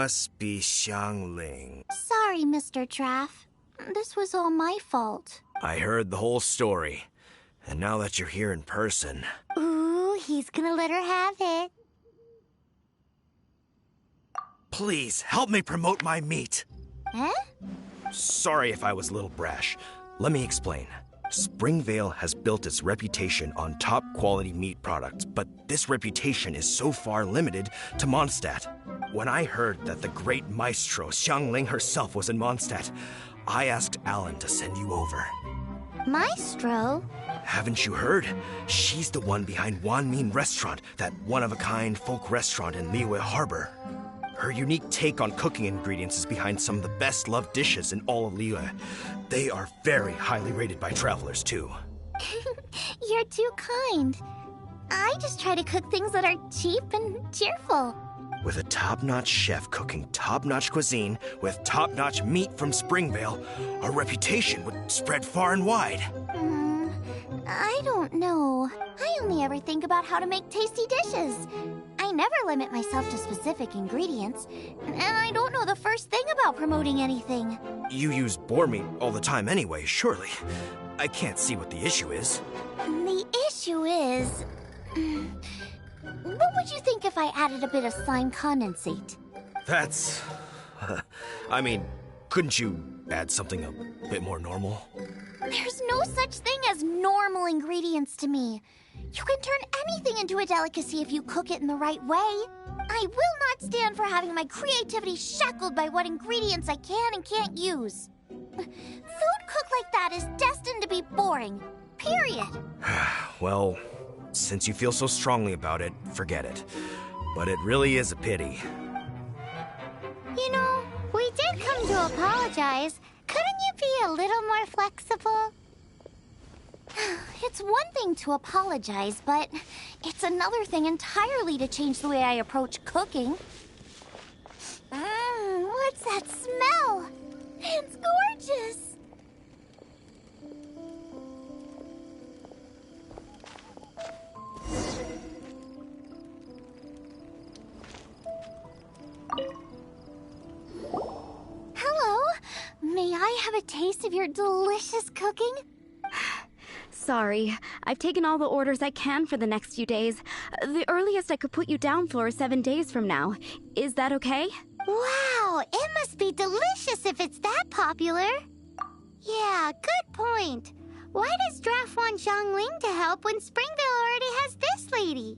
must be Xiangling. Sorry, Mr. Traff. This was all my fault. I heard the whole story. And now that you're here in person... Ooh, he's gonna let her have it. Please, help me promote my meat. Huh? Sorry if I was a little brash. Let me explain. Springvale has built its reputation on top-quality meat products, but this reputation is so far limited to Mondstadt. When I heard that the great maestro Xiangling herself was in Mondstadt, I asked Alan to send you over. Maestro? Haven't you heard? She's the one behind Wanmin Restaurant, that one-of-a-kind folk restaurant in Liyue Harbor. Her unique take on cooking ingredients is behind some of the best-loved dishes in all of Liyue. They are very highly rated by travelers, too. You're too kind. I just try to cook things that are cheap and cheerful. With a top-notch chef cooking top-notch cuisine with top-notch meat from Springvale, our reputation would spread far and wide. I don't know. I only ever think about how to make tasty dishes. I never limit myself to specific ingredients, and I don't know the first thing about promoting anything. You use boar meat all the time anyway, surely. I can't see what the issue is. The issue is... What would you think if I added a bit of slime condensate? That's... I mean, couldn't you add something a bit more normal? There's no such thing as normal ingredients to me. You can turn anything into a delicacy if you cook it in the right way. I will not stand for having my creativity shackled by what ingredients I can and can't use. Food cooked like that is destined to be boring. Period. Well, since you feel so strongly about it, forget it. But it really is a pity. You know, we did come to apologize. Couldn't you be a little more flexible? It's one thing to apologize, but it's another thing entirely to change the way I approach cooking. What's that smell? It's gorgeous! Hello, may I have a taste of your delicious cooking? Sorry, I've taken all the orders I can for the next few days. The earliest I could put you down for is 7 days from now. Is that okay? Wow, it must be delicious if it's that popular. Yeah, good point. Why does Draft want Xiangling to help when Springvale already has this lady?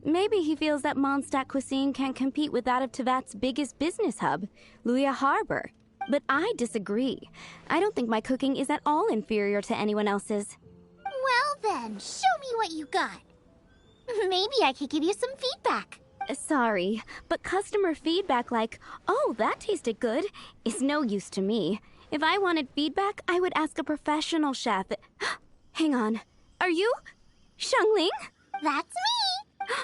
Maybe he feels that Mondstadt cuisine can't compete with that of Tevat's biggest business hub, Liyue Harbor. But I disagree. I don't think my cooking is at all inferior to anyone else's. Well then, show me what you got. Maybe I could give you some feedback. Sorry, but customer feedback like, "Oh, that tasted good," is no use to me. If I wanted feedback, I would ask a professional chef. Hang on. Are you Xiangling? That's me!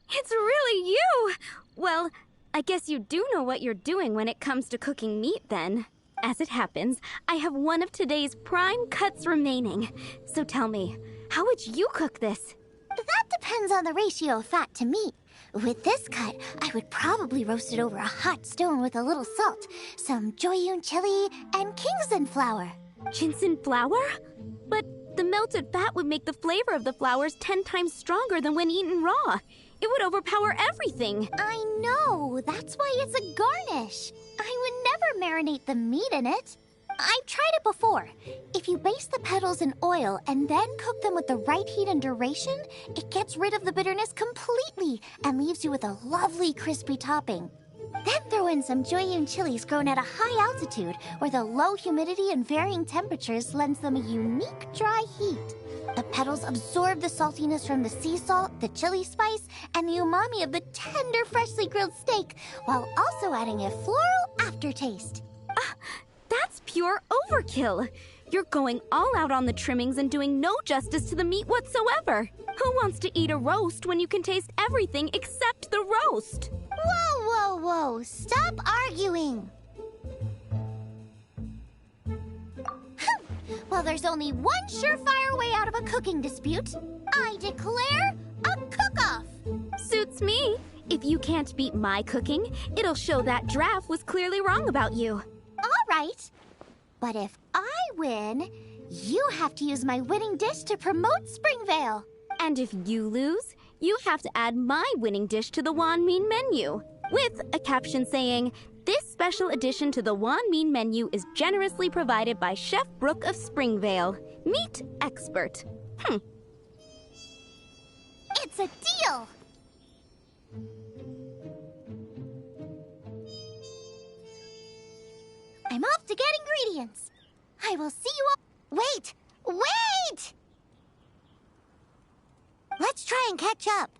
It's really you! Well, I guess you do know what you're doing when it comes to cooking meat, then. As it happens, I have one of today's prime cuts remaining. So tell me, how would you cook this? That depends on the ratio of fat to meat. With this cut, I would probably roast it over a hot stone with a little salt, some Joyun chili, and Kingston flour. Ginseng flour? But the melted fat would make the flavor of the flowers 10 times stronger than when eaten raw. It would overpower everything. I know. That's why it's a garnish. I would never marinate the meat in it. I've tried it before. If you baste the petals in oil and then cook them with the right heat and duration, it gets rid of the bitterness completely and leaves you with a lovely crispy topping. Then throw in some Joyun chilies grown at a high altitude where the low humidity and varying temperatures lends them a unique dry heat. The petals absorb the saltiness from the sea salt, the chili spice, and the umami of the tender, freshly grilled steak, while also adding a floral aftertaste. That's pure overkill. You're going all out on the trimmings and doing no justice to the meat whatsoever. Who wants to eat a roast when you can taste everything except the roast? Whoa, whoa, whoa. Stop arguing. Well, there's only one surefire way out of a cooking dispute. I declare a cook-off. Suits me. If you can't beat my cooking, it'll show that Draff was clearly wrong about you. All right. But if I win, you have to use my winning dish to promote Springvale. And if you lose, you have to add my winning dish to the Wan Min menu, with a caption saying, "This special addition to the Wan Min menu is generously provided by Chef Brooke of Springvale, meat expert." It's a deal! I'm off to get ingredients. I will see you all. Wait! Wait! Let's try and catch up.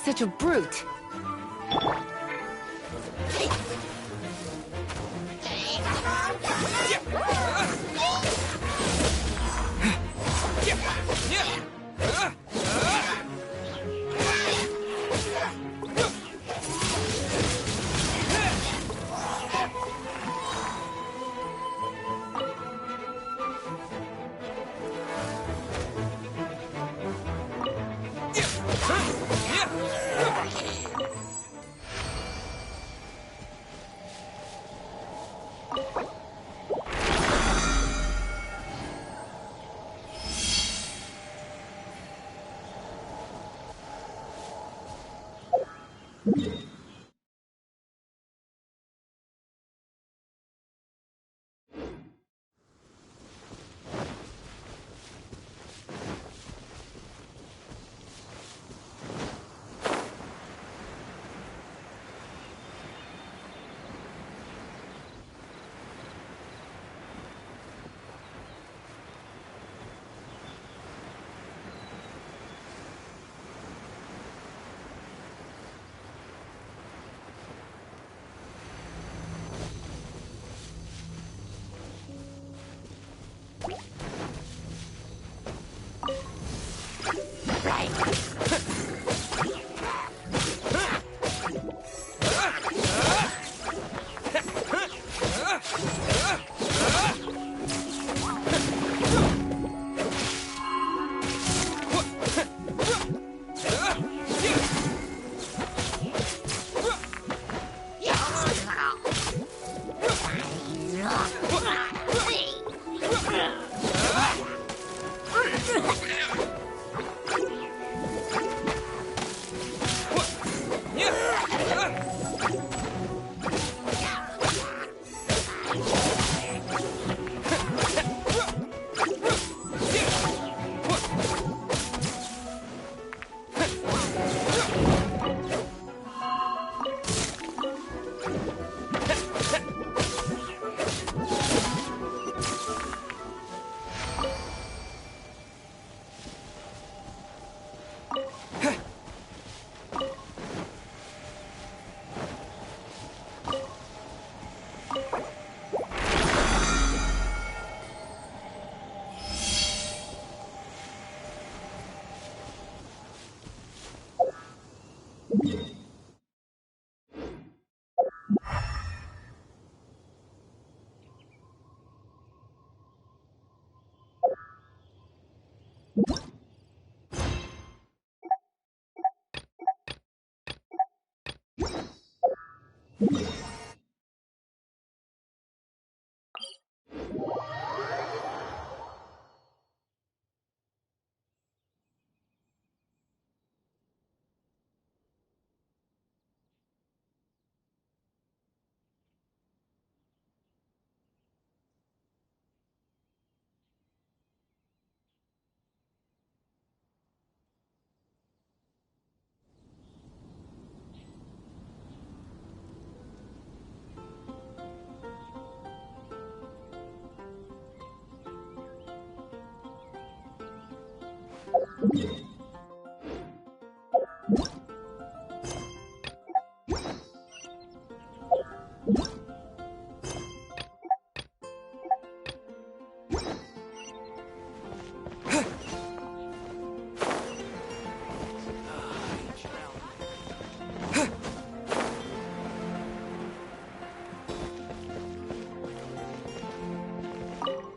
such a brute.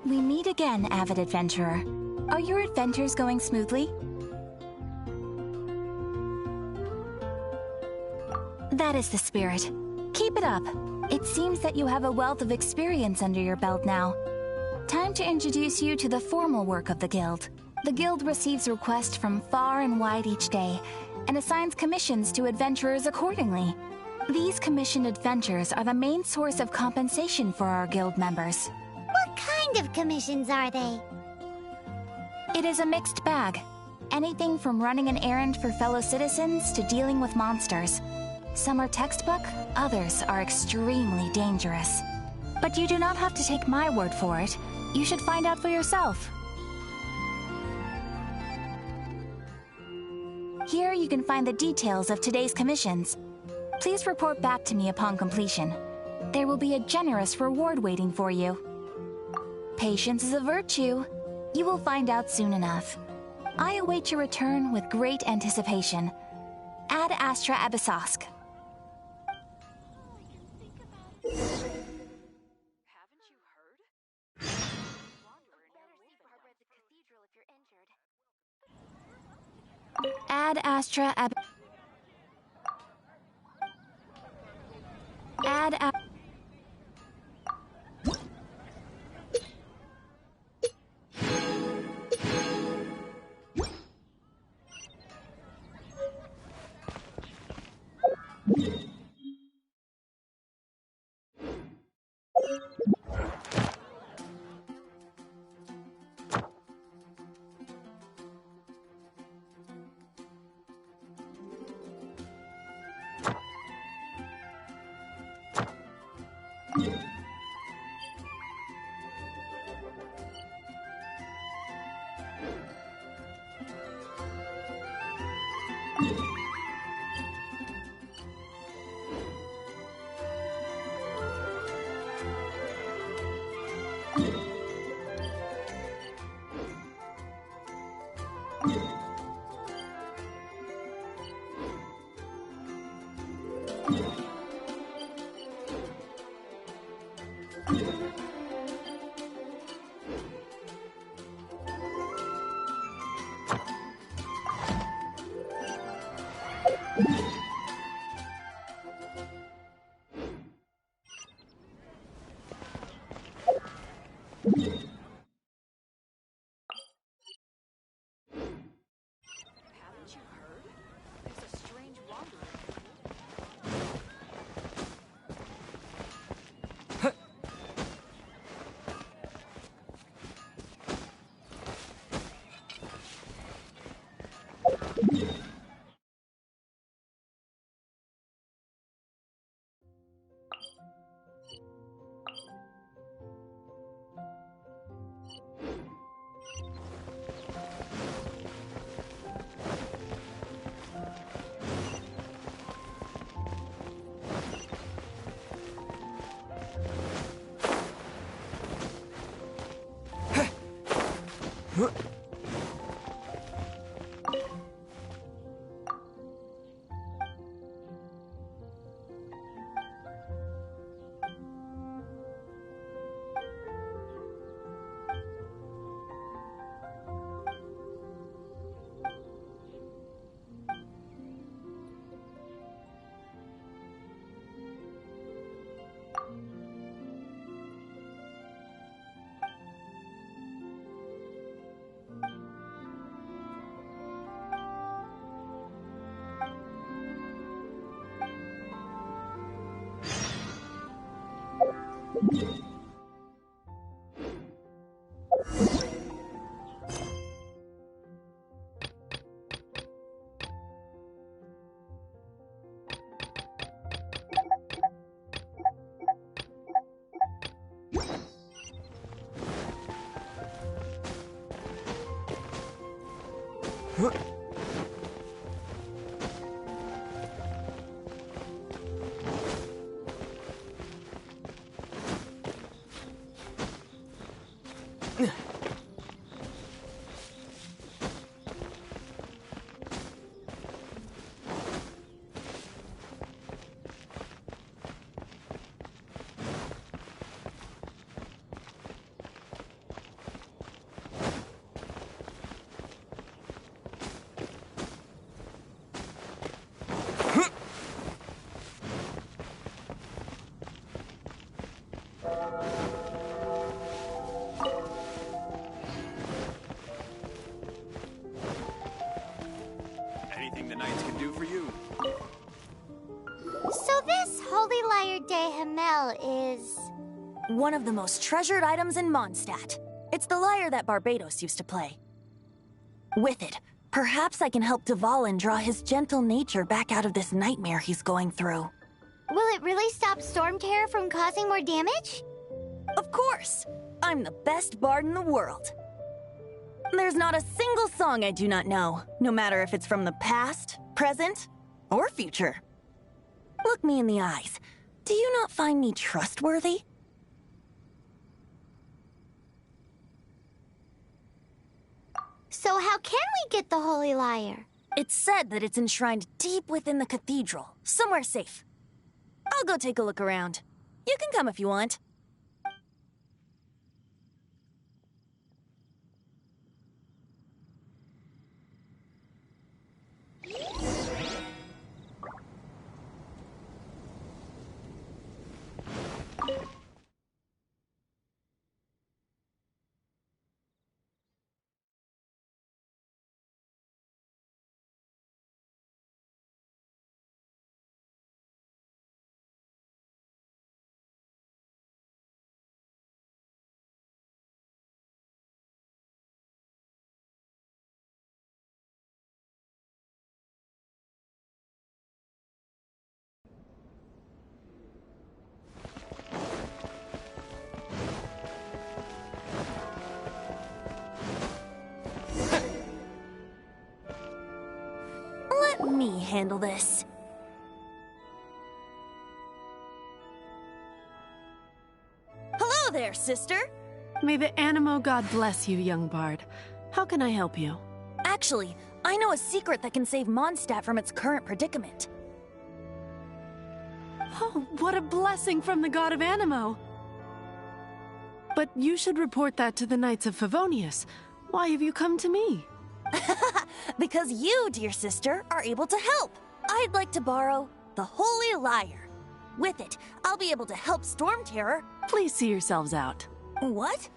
We meet again, avid adventurer. Are your adventures going smoothly? That is the spirit. Keep it up. It seems that you have a wealth of experience under your belt now. Time to introduce you to the formal work of the Guild. The Guild receives requests from far and wide each day, and assigns commissions to adventurers accordingly. These commissioned adventures are the main source of compensation for our Guild members. What kind of commissions are they? It is a mixed bag. Anything from running an errand for fellow citizens to dealing with monsters. Some are textbook, others are extremely dangerous. But you do not have to take my word for it. You should find out for yourself. Here you can find the details of today's commissions. Please report back to me upon completion. There will be a generous reward waiting for you. Patience is a virtue. You will find out soon enough. I await your return with great anticipation. Ad Astra Abyssosk. Ad Astra Ab... Ad A... Anything the Knights can do for you. So this Holy Lyre de Himmel is... one of the most treasured items in Mondstadt. It's the lyre that Barbados used to play. With it, perhaps I can help Dvalin draw his gentle nature back out of this nightmare he's going through. Will it really stop Storm Terror from causing more damage? Of course! I'm the best bard in the world. There's not a single song I do not know, no matter if it's from the past, present, or future. Look me in the eyes. Do you not find me trustworthy? So how can we get the Holy Lyre? It's said that it's enshrined deep within the cathedral, somewhere safe. I'll go take a look around. You can come if you want. Let me handle this. Hello there, sister! May the Animo God bless you, young bard. How can I help you? Actually, I know a secret that can save Mondstadt from its current predicament. Oh, what a blessing from the god of Animo! But you should report that to the Knights of Favonius. Why have you come to me? Because you, dear sister, are able to help. I'd like to borrow the Holy Lyre. With it, I'll be able to help Storm Terror. Please see yourselves out. What?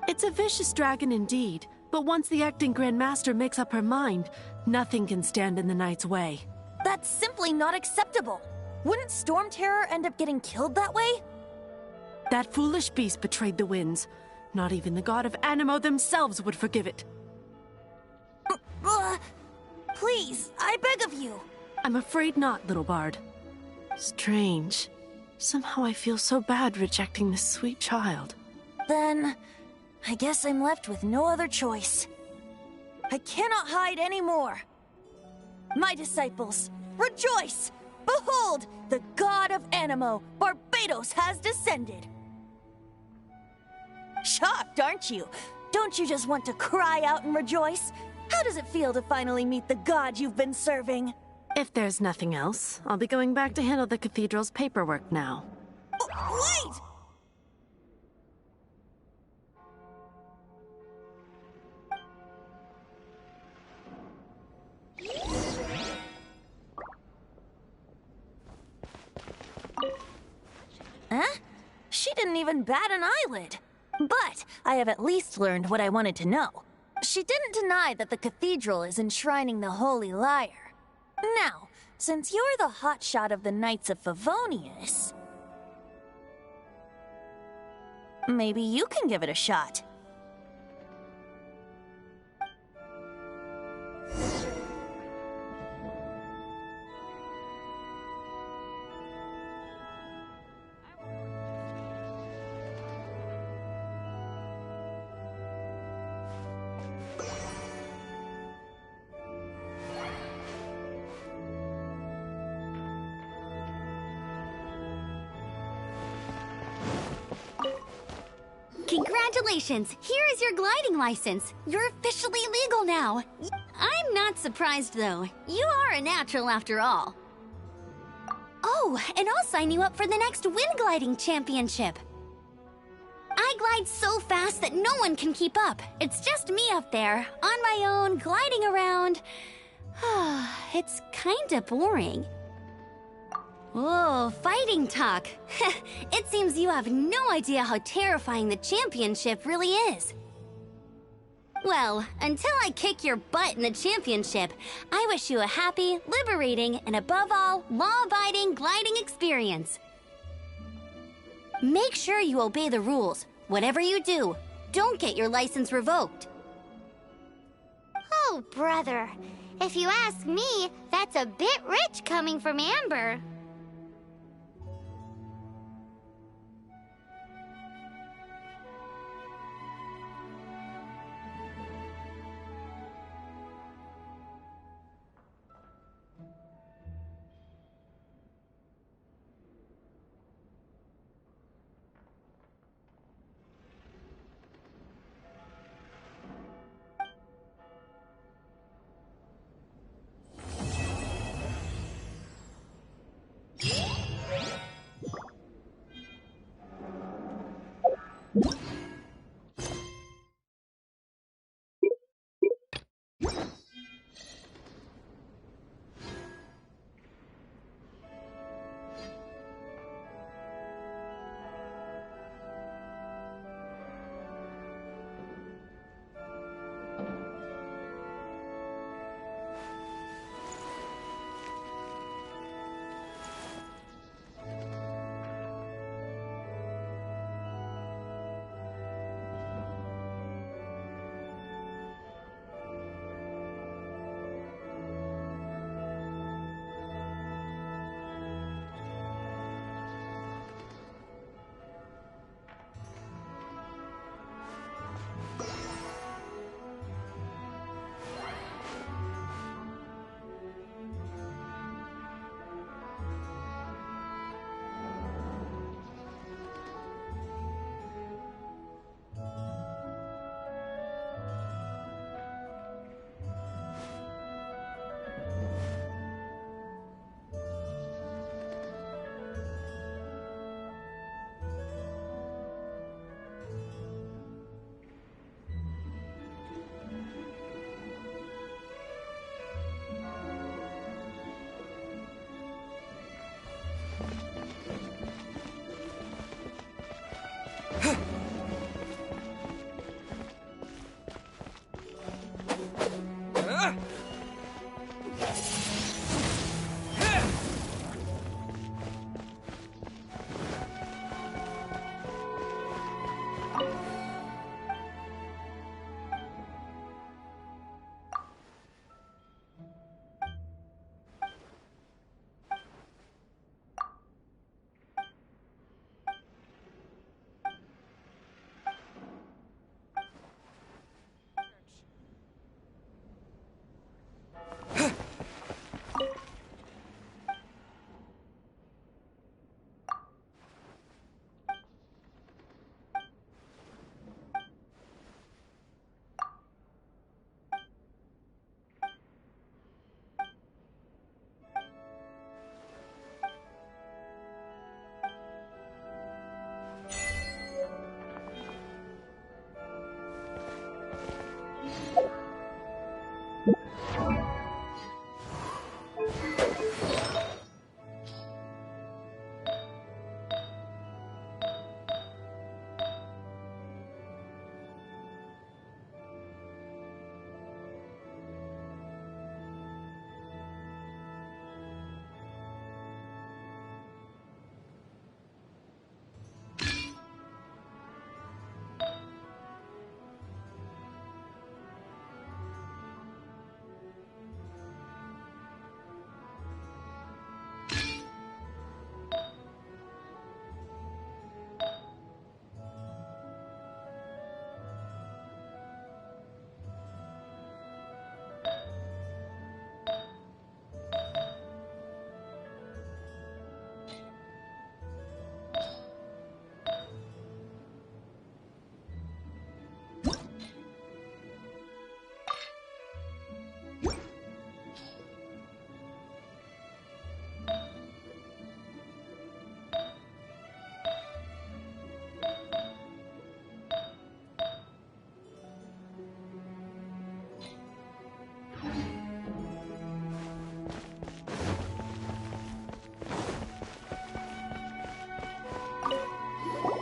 It's a vicious dragon indeed, but once the acting Grand Master makes up her mind, nothing can stand in the Knight's way. That's simply not acceptable. Wouldn't Storm Terror end up getting killed that way? That foolish beast betrayed the winds. Not even the god of Animo themselves would forgive it. Please, I beg of you. I'm afraid not, little bard. Strange. Somehow I feel so bad rejecting this sweet child. Then, I guess I'm left with no other choice. I cannot hide anymore. My disciples, rejoice! Behold, the god of Animo, Barbados, has descended. Shocked, aren't you? Don't you just want to cry out and rejoice? How does it feel to finally meet the god you've been serving? If there's nothing else, I'll be going back to handle the cathedral's paperwork now. Wait! Huh? She didn't even bat an eyelid. But I have at least learned what I wanted to know. She didn't deny that the cathedral is enshrining the Holy Lyre. Now, since you're the hotshot of the Knights of Favonius, maybe you can give it a shot. Congratulations! Here is your gliding license. You're officially legal now. I'm not surprised, though. You are a natural after all. Oh, and I'll sign you up for the next wind gliding championship. I glide so fast that no one can keep up. It's just me up there, on my own, gliding around. It's kinda boring. Whoa, fighting talk. It seems you have no idea how terrifying the championship really is. Well, until I kick your butt in the championship, I wish you a happy, liberating, and above all, law-abiding gliding experience. Make sure you obey the rules. Whatever you do, don't get your license revoked. Oh, brother. If you ask me, that's a bit rich coming from Amber.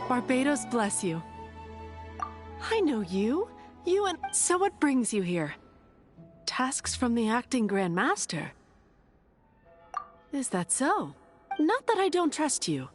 Barbados bless you. I know you. So what brings you here? Tasks from the acting Grand Master. Is that so? Not that I don't trust you.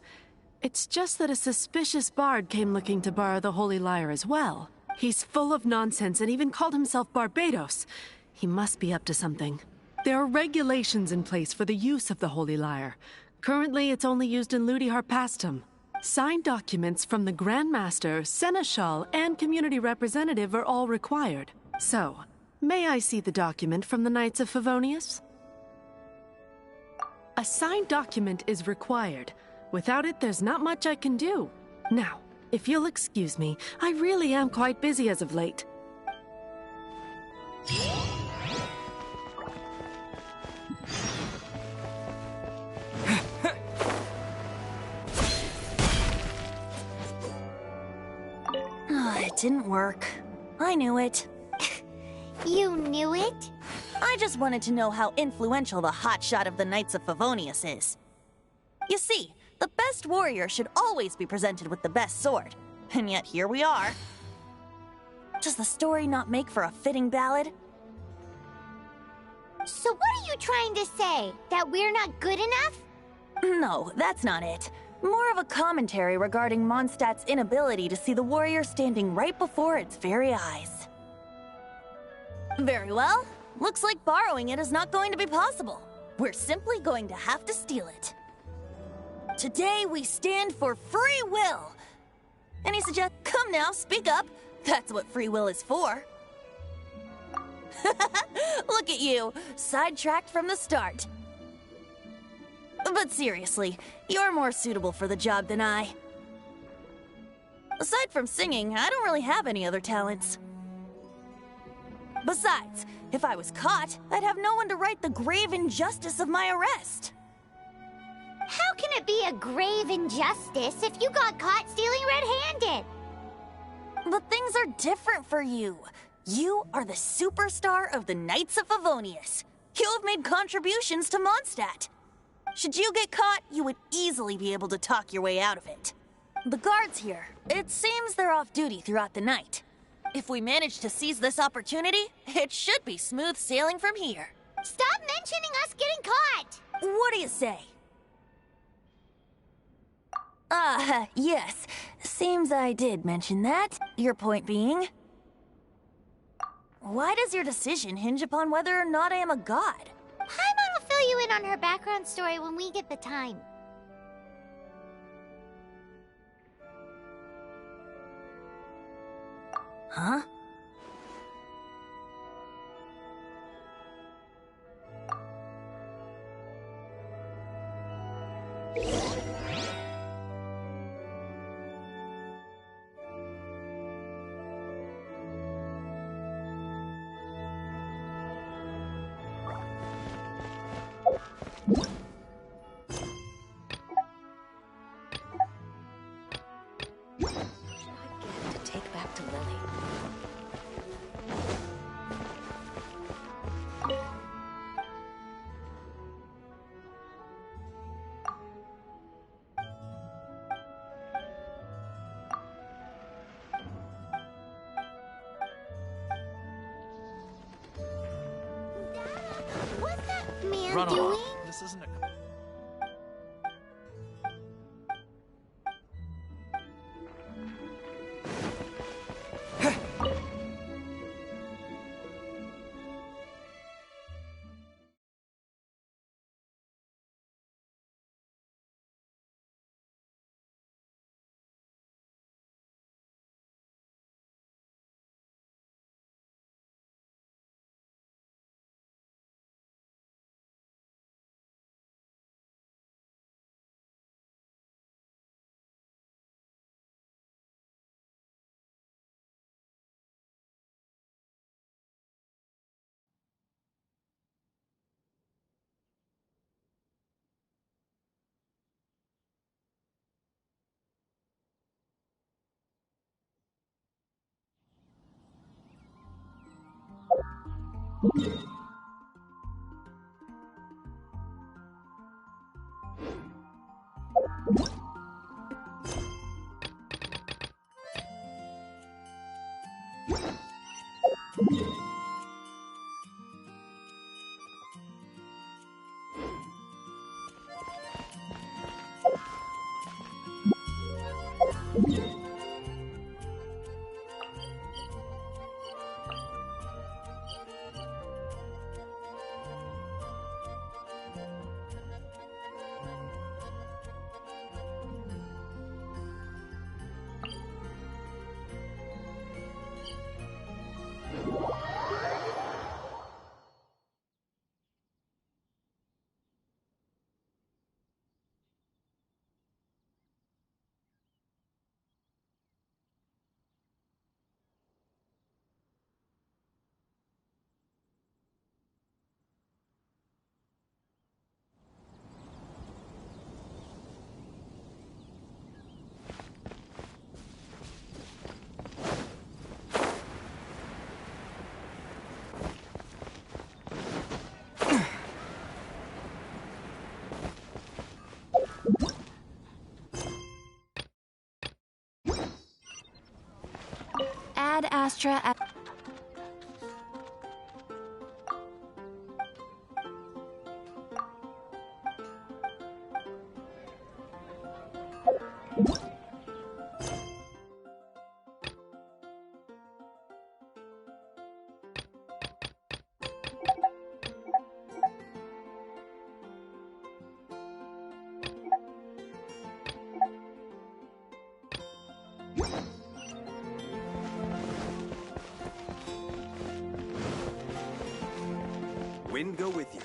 It's just that a suspicious bard came looking to borrow the Holy Lyre as well. He's full of nonsense and even called himself Barbados. He must be up to something. There are regulations in place for the use of the Holy Lyre. Currently, it's only used in Ludi Harpastum. Signed documents from the Grand Master, Seneschal, and community representative are all required. So, may I see the document from the Knights of Favonius? A signed document is required. Without it, there's not much I can do. Now, if you'll excuse me, I really am quite busy as of late. It didn't work. I knew it. You knew it? I just wanted to know how influential the hotshot of the Knights of Favonius is. You see, the best warrior should always be presented with the best sword. And yet here we are. Does the story not make for a fitting ballad? So what are you trying to say? That we're not good enough? No, that's not it. More of a commentary regarding Mondstadt's inability to see the warrior standing right before its very eyes. Very well. Looks like borrowing it is not going to be possible. We're simply going to have to steal it. Today we stand for free will. Any suggest? Come now, speak up. That's what free will is for. Look at you, sidetracked from the start. But seriously, you're more suitable for the job than I. Aside from singing, I don't really have any other talents. Besides, if I was caught, I'd have no one to right the grave injustice of my arrest. How can it be a grave injustice if you got caught stealing red-handed? But things are different for you. You are the superstar of the Knights of Favonius. You have made contributions to Mondstadt. Should you get caught, you would easily be able to talk your way out of it. The guards here, it seems they're off duty throughout the night. If we manage to seize this opportunity, it should be smooth sailing from here. Stop mentioning us getting caught! What do you say? Yes. Seems I did mention that. Your point being? Why does your decision hinge upon whether or not I am a god? Paimon will fill you in on her background story when we get the time. Huh? What's that man Run doing? along. This isn't a... Ad Astra. Wind go with you.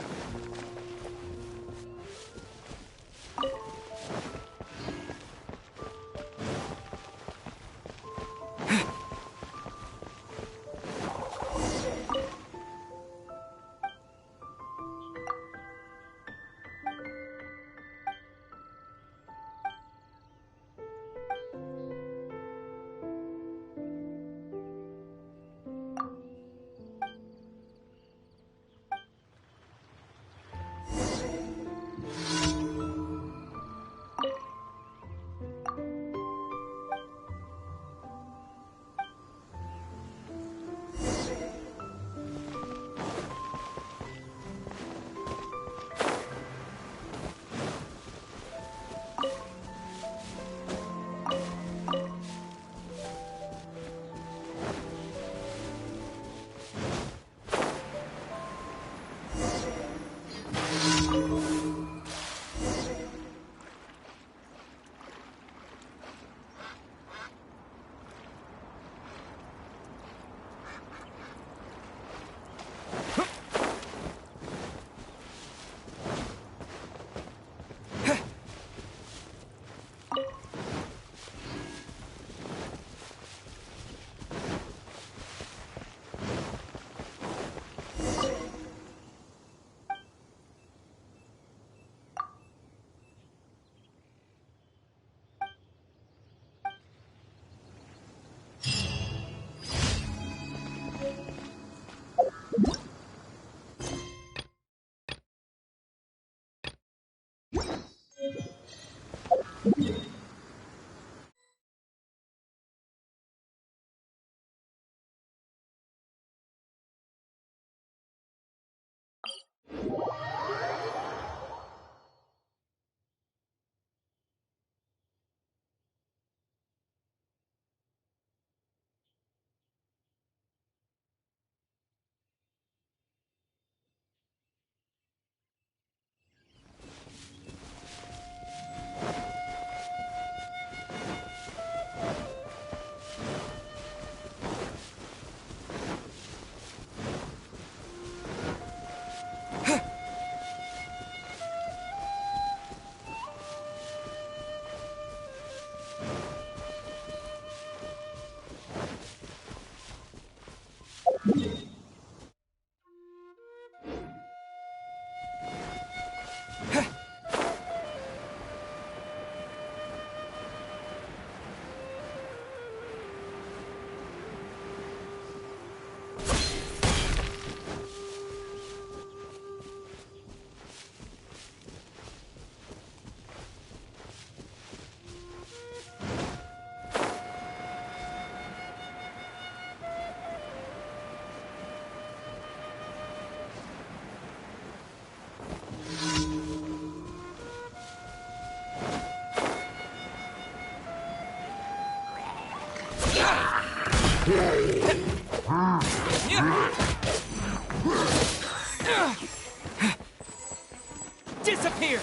Disappear!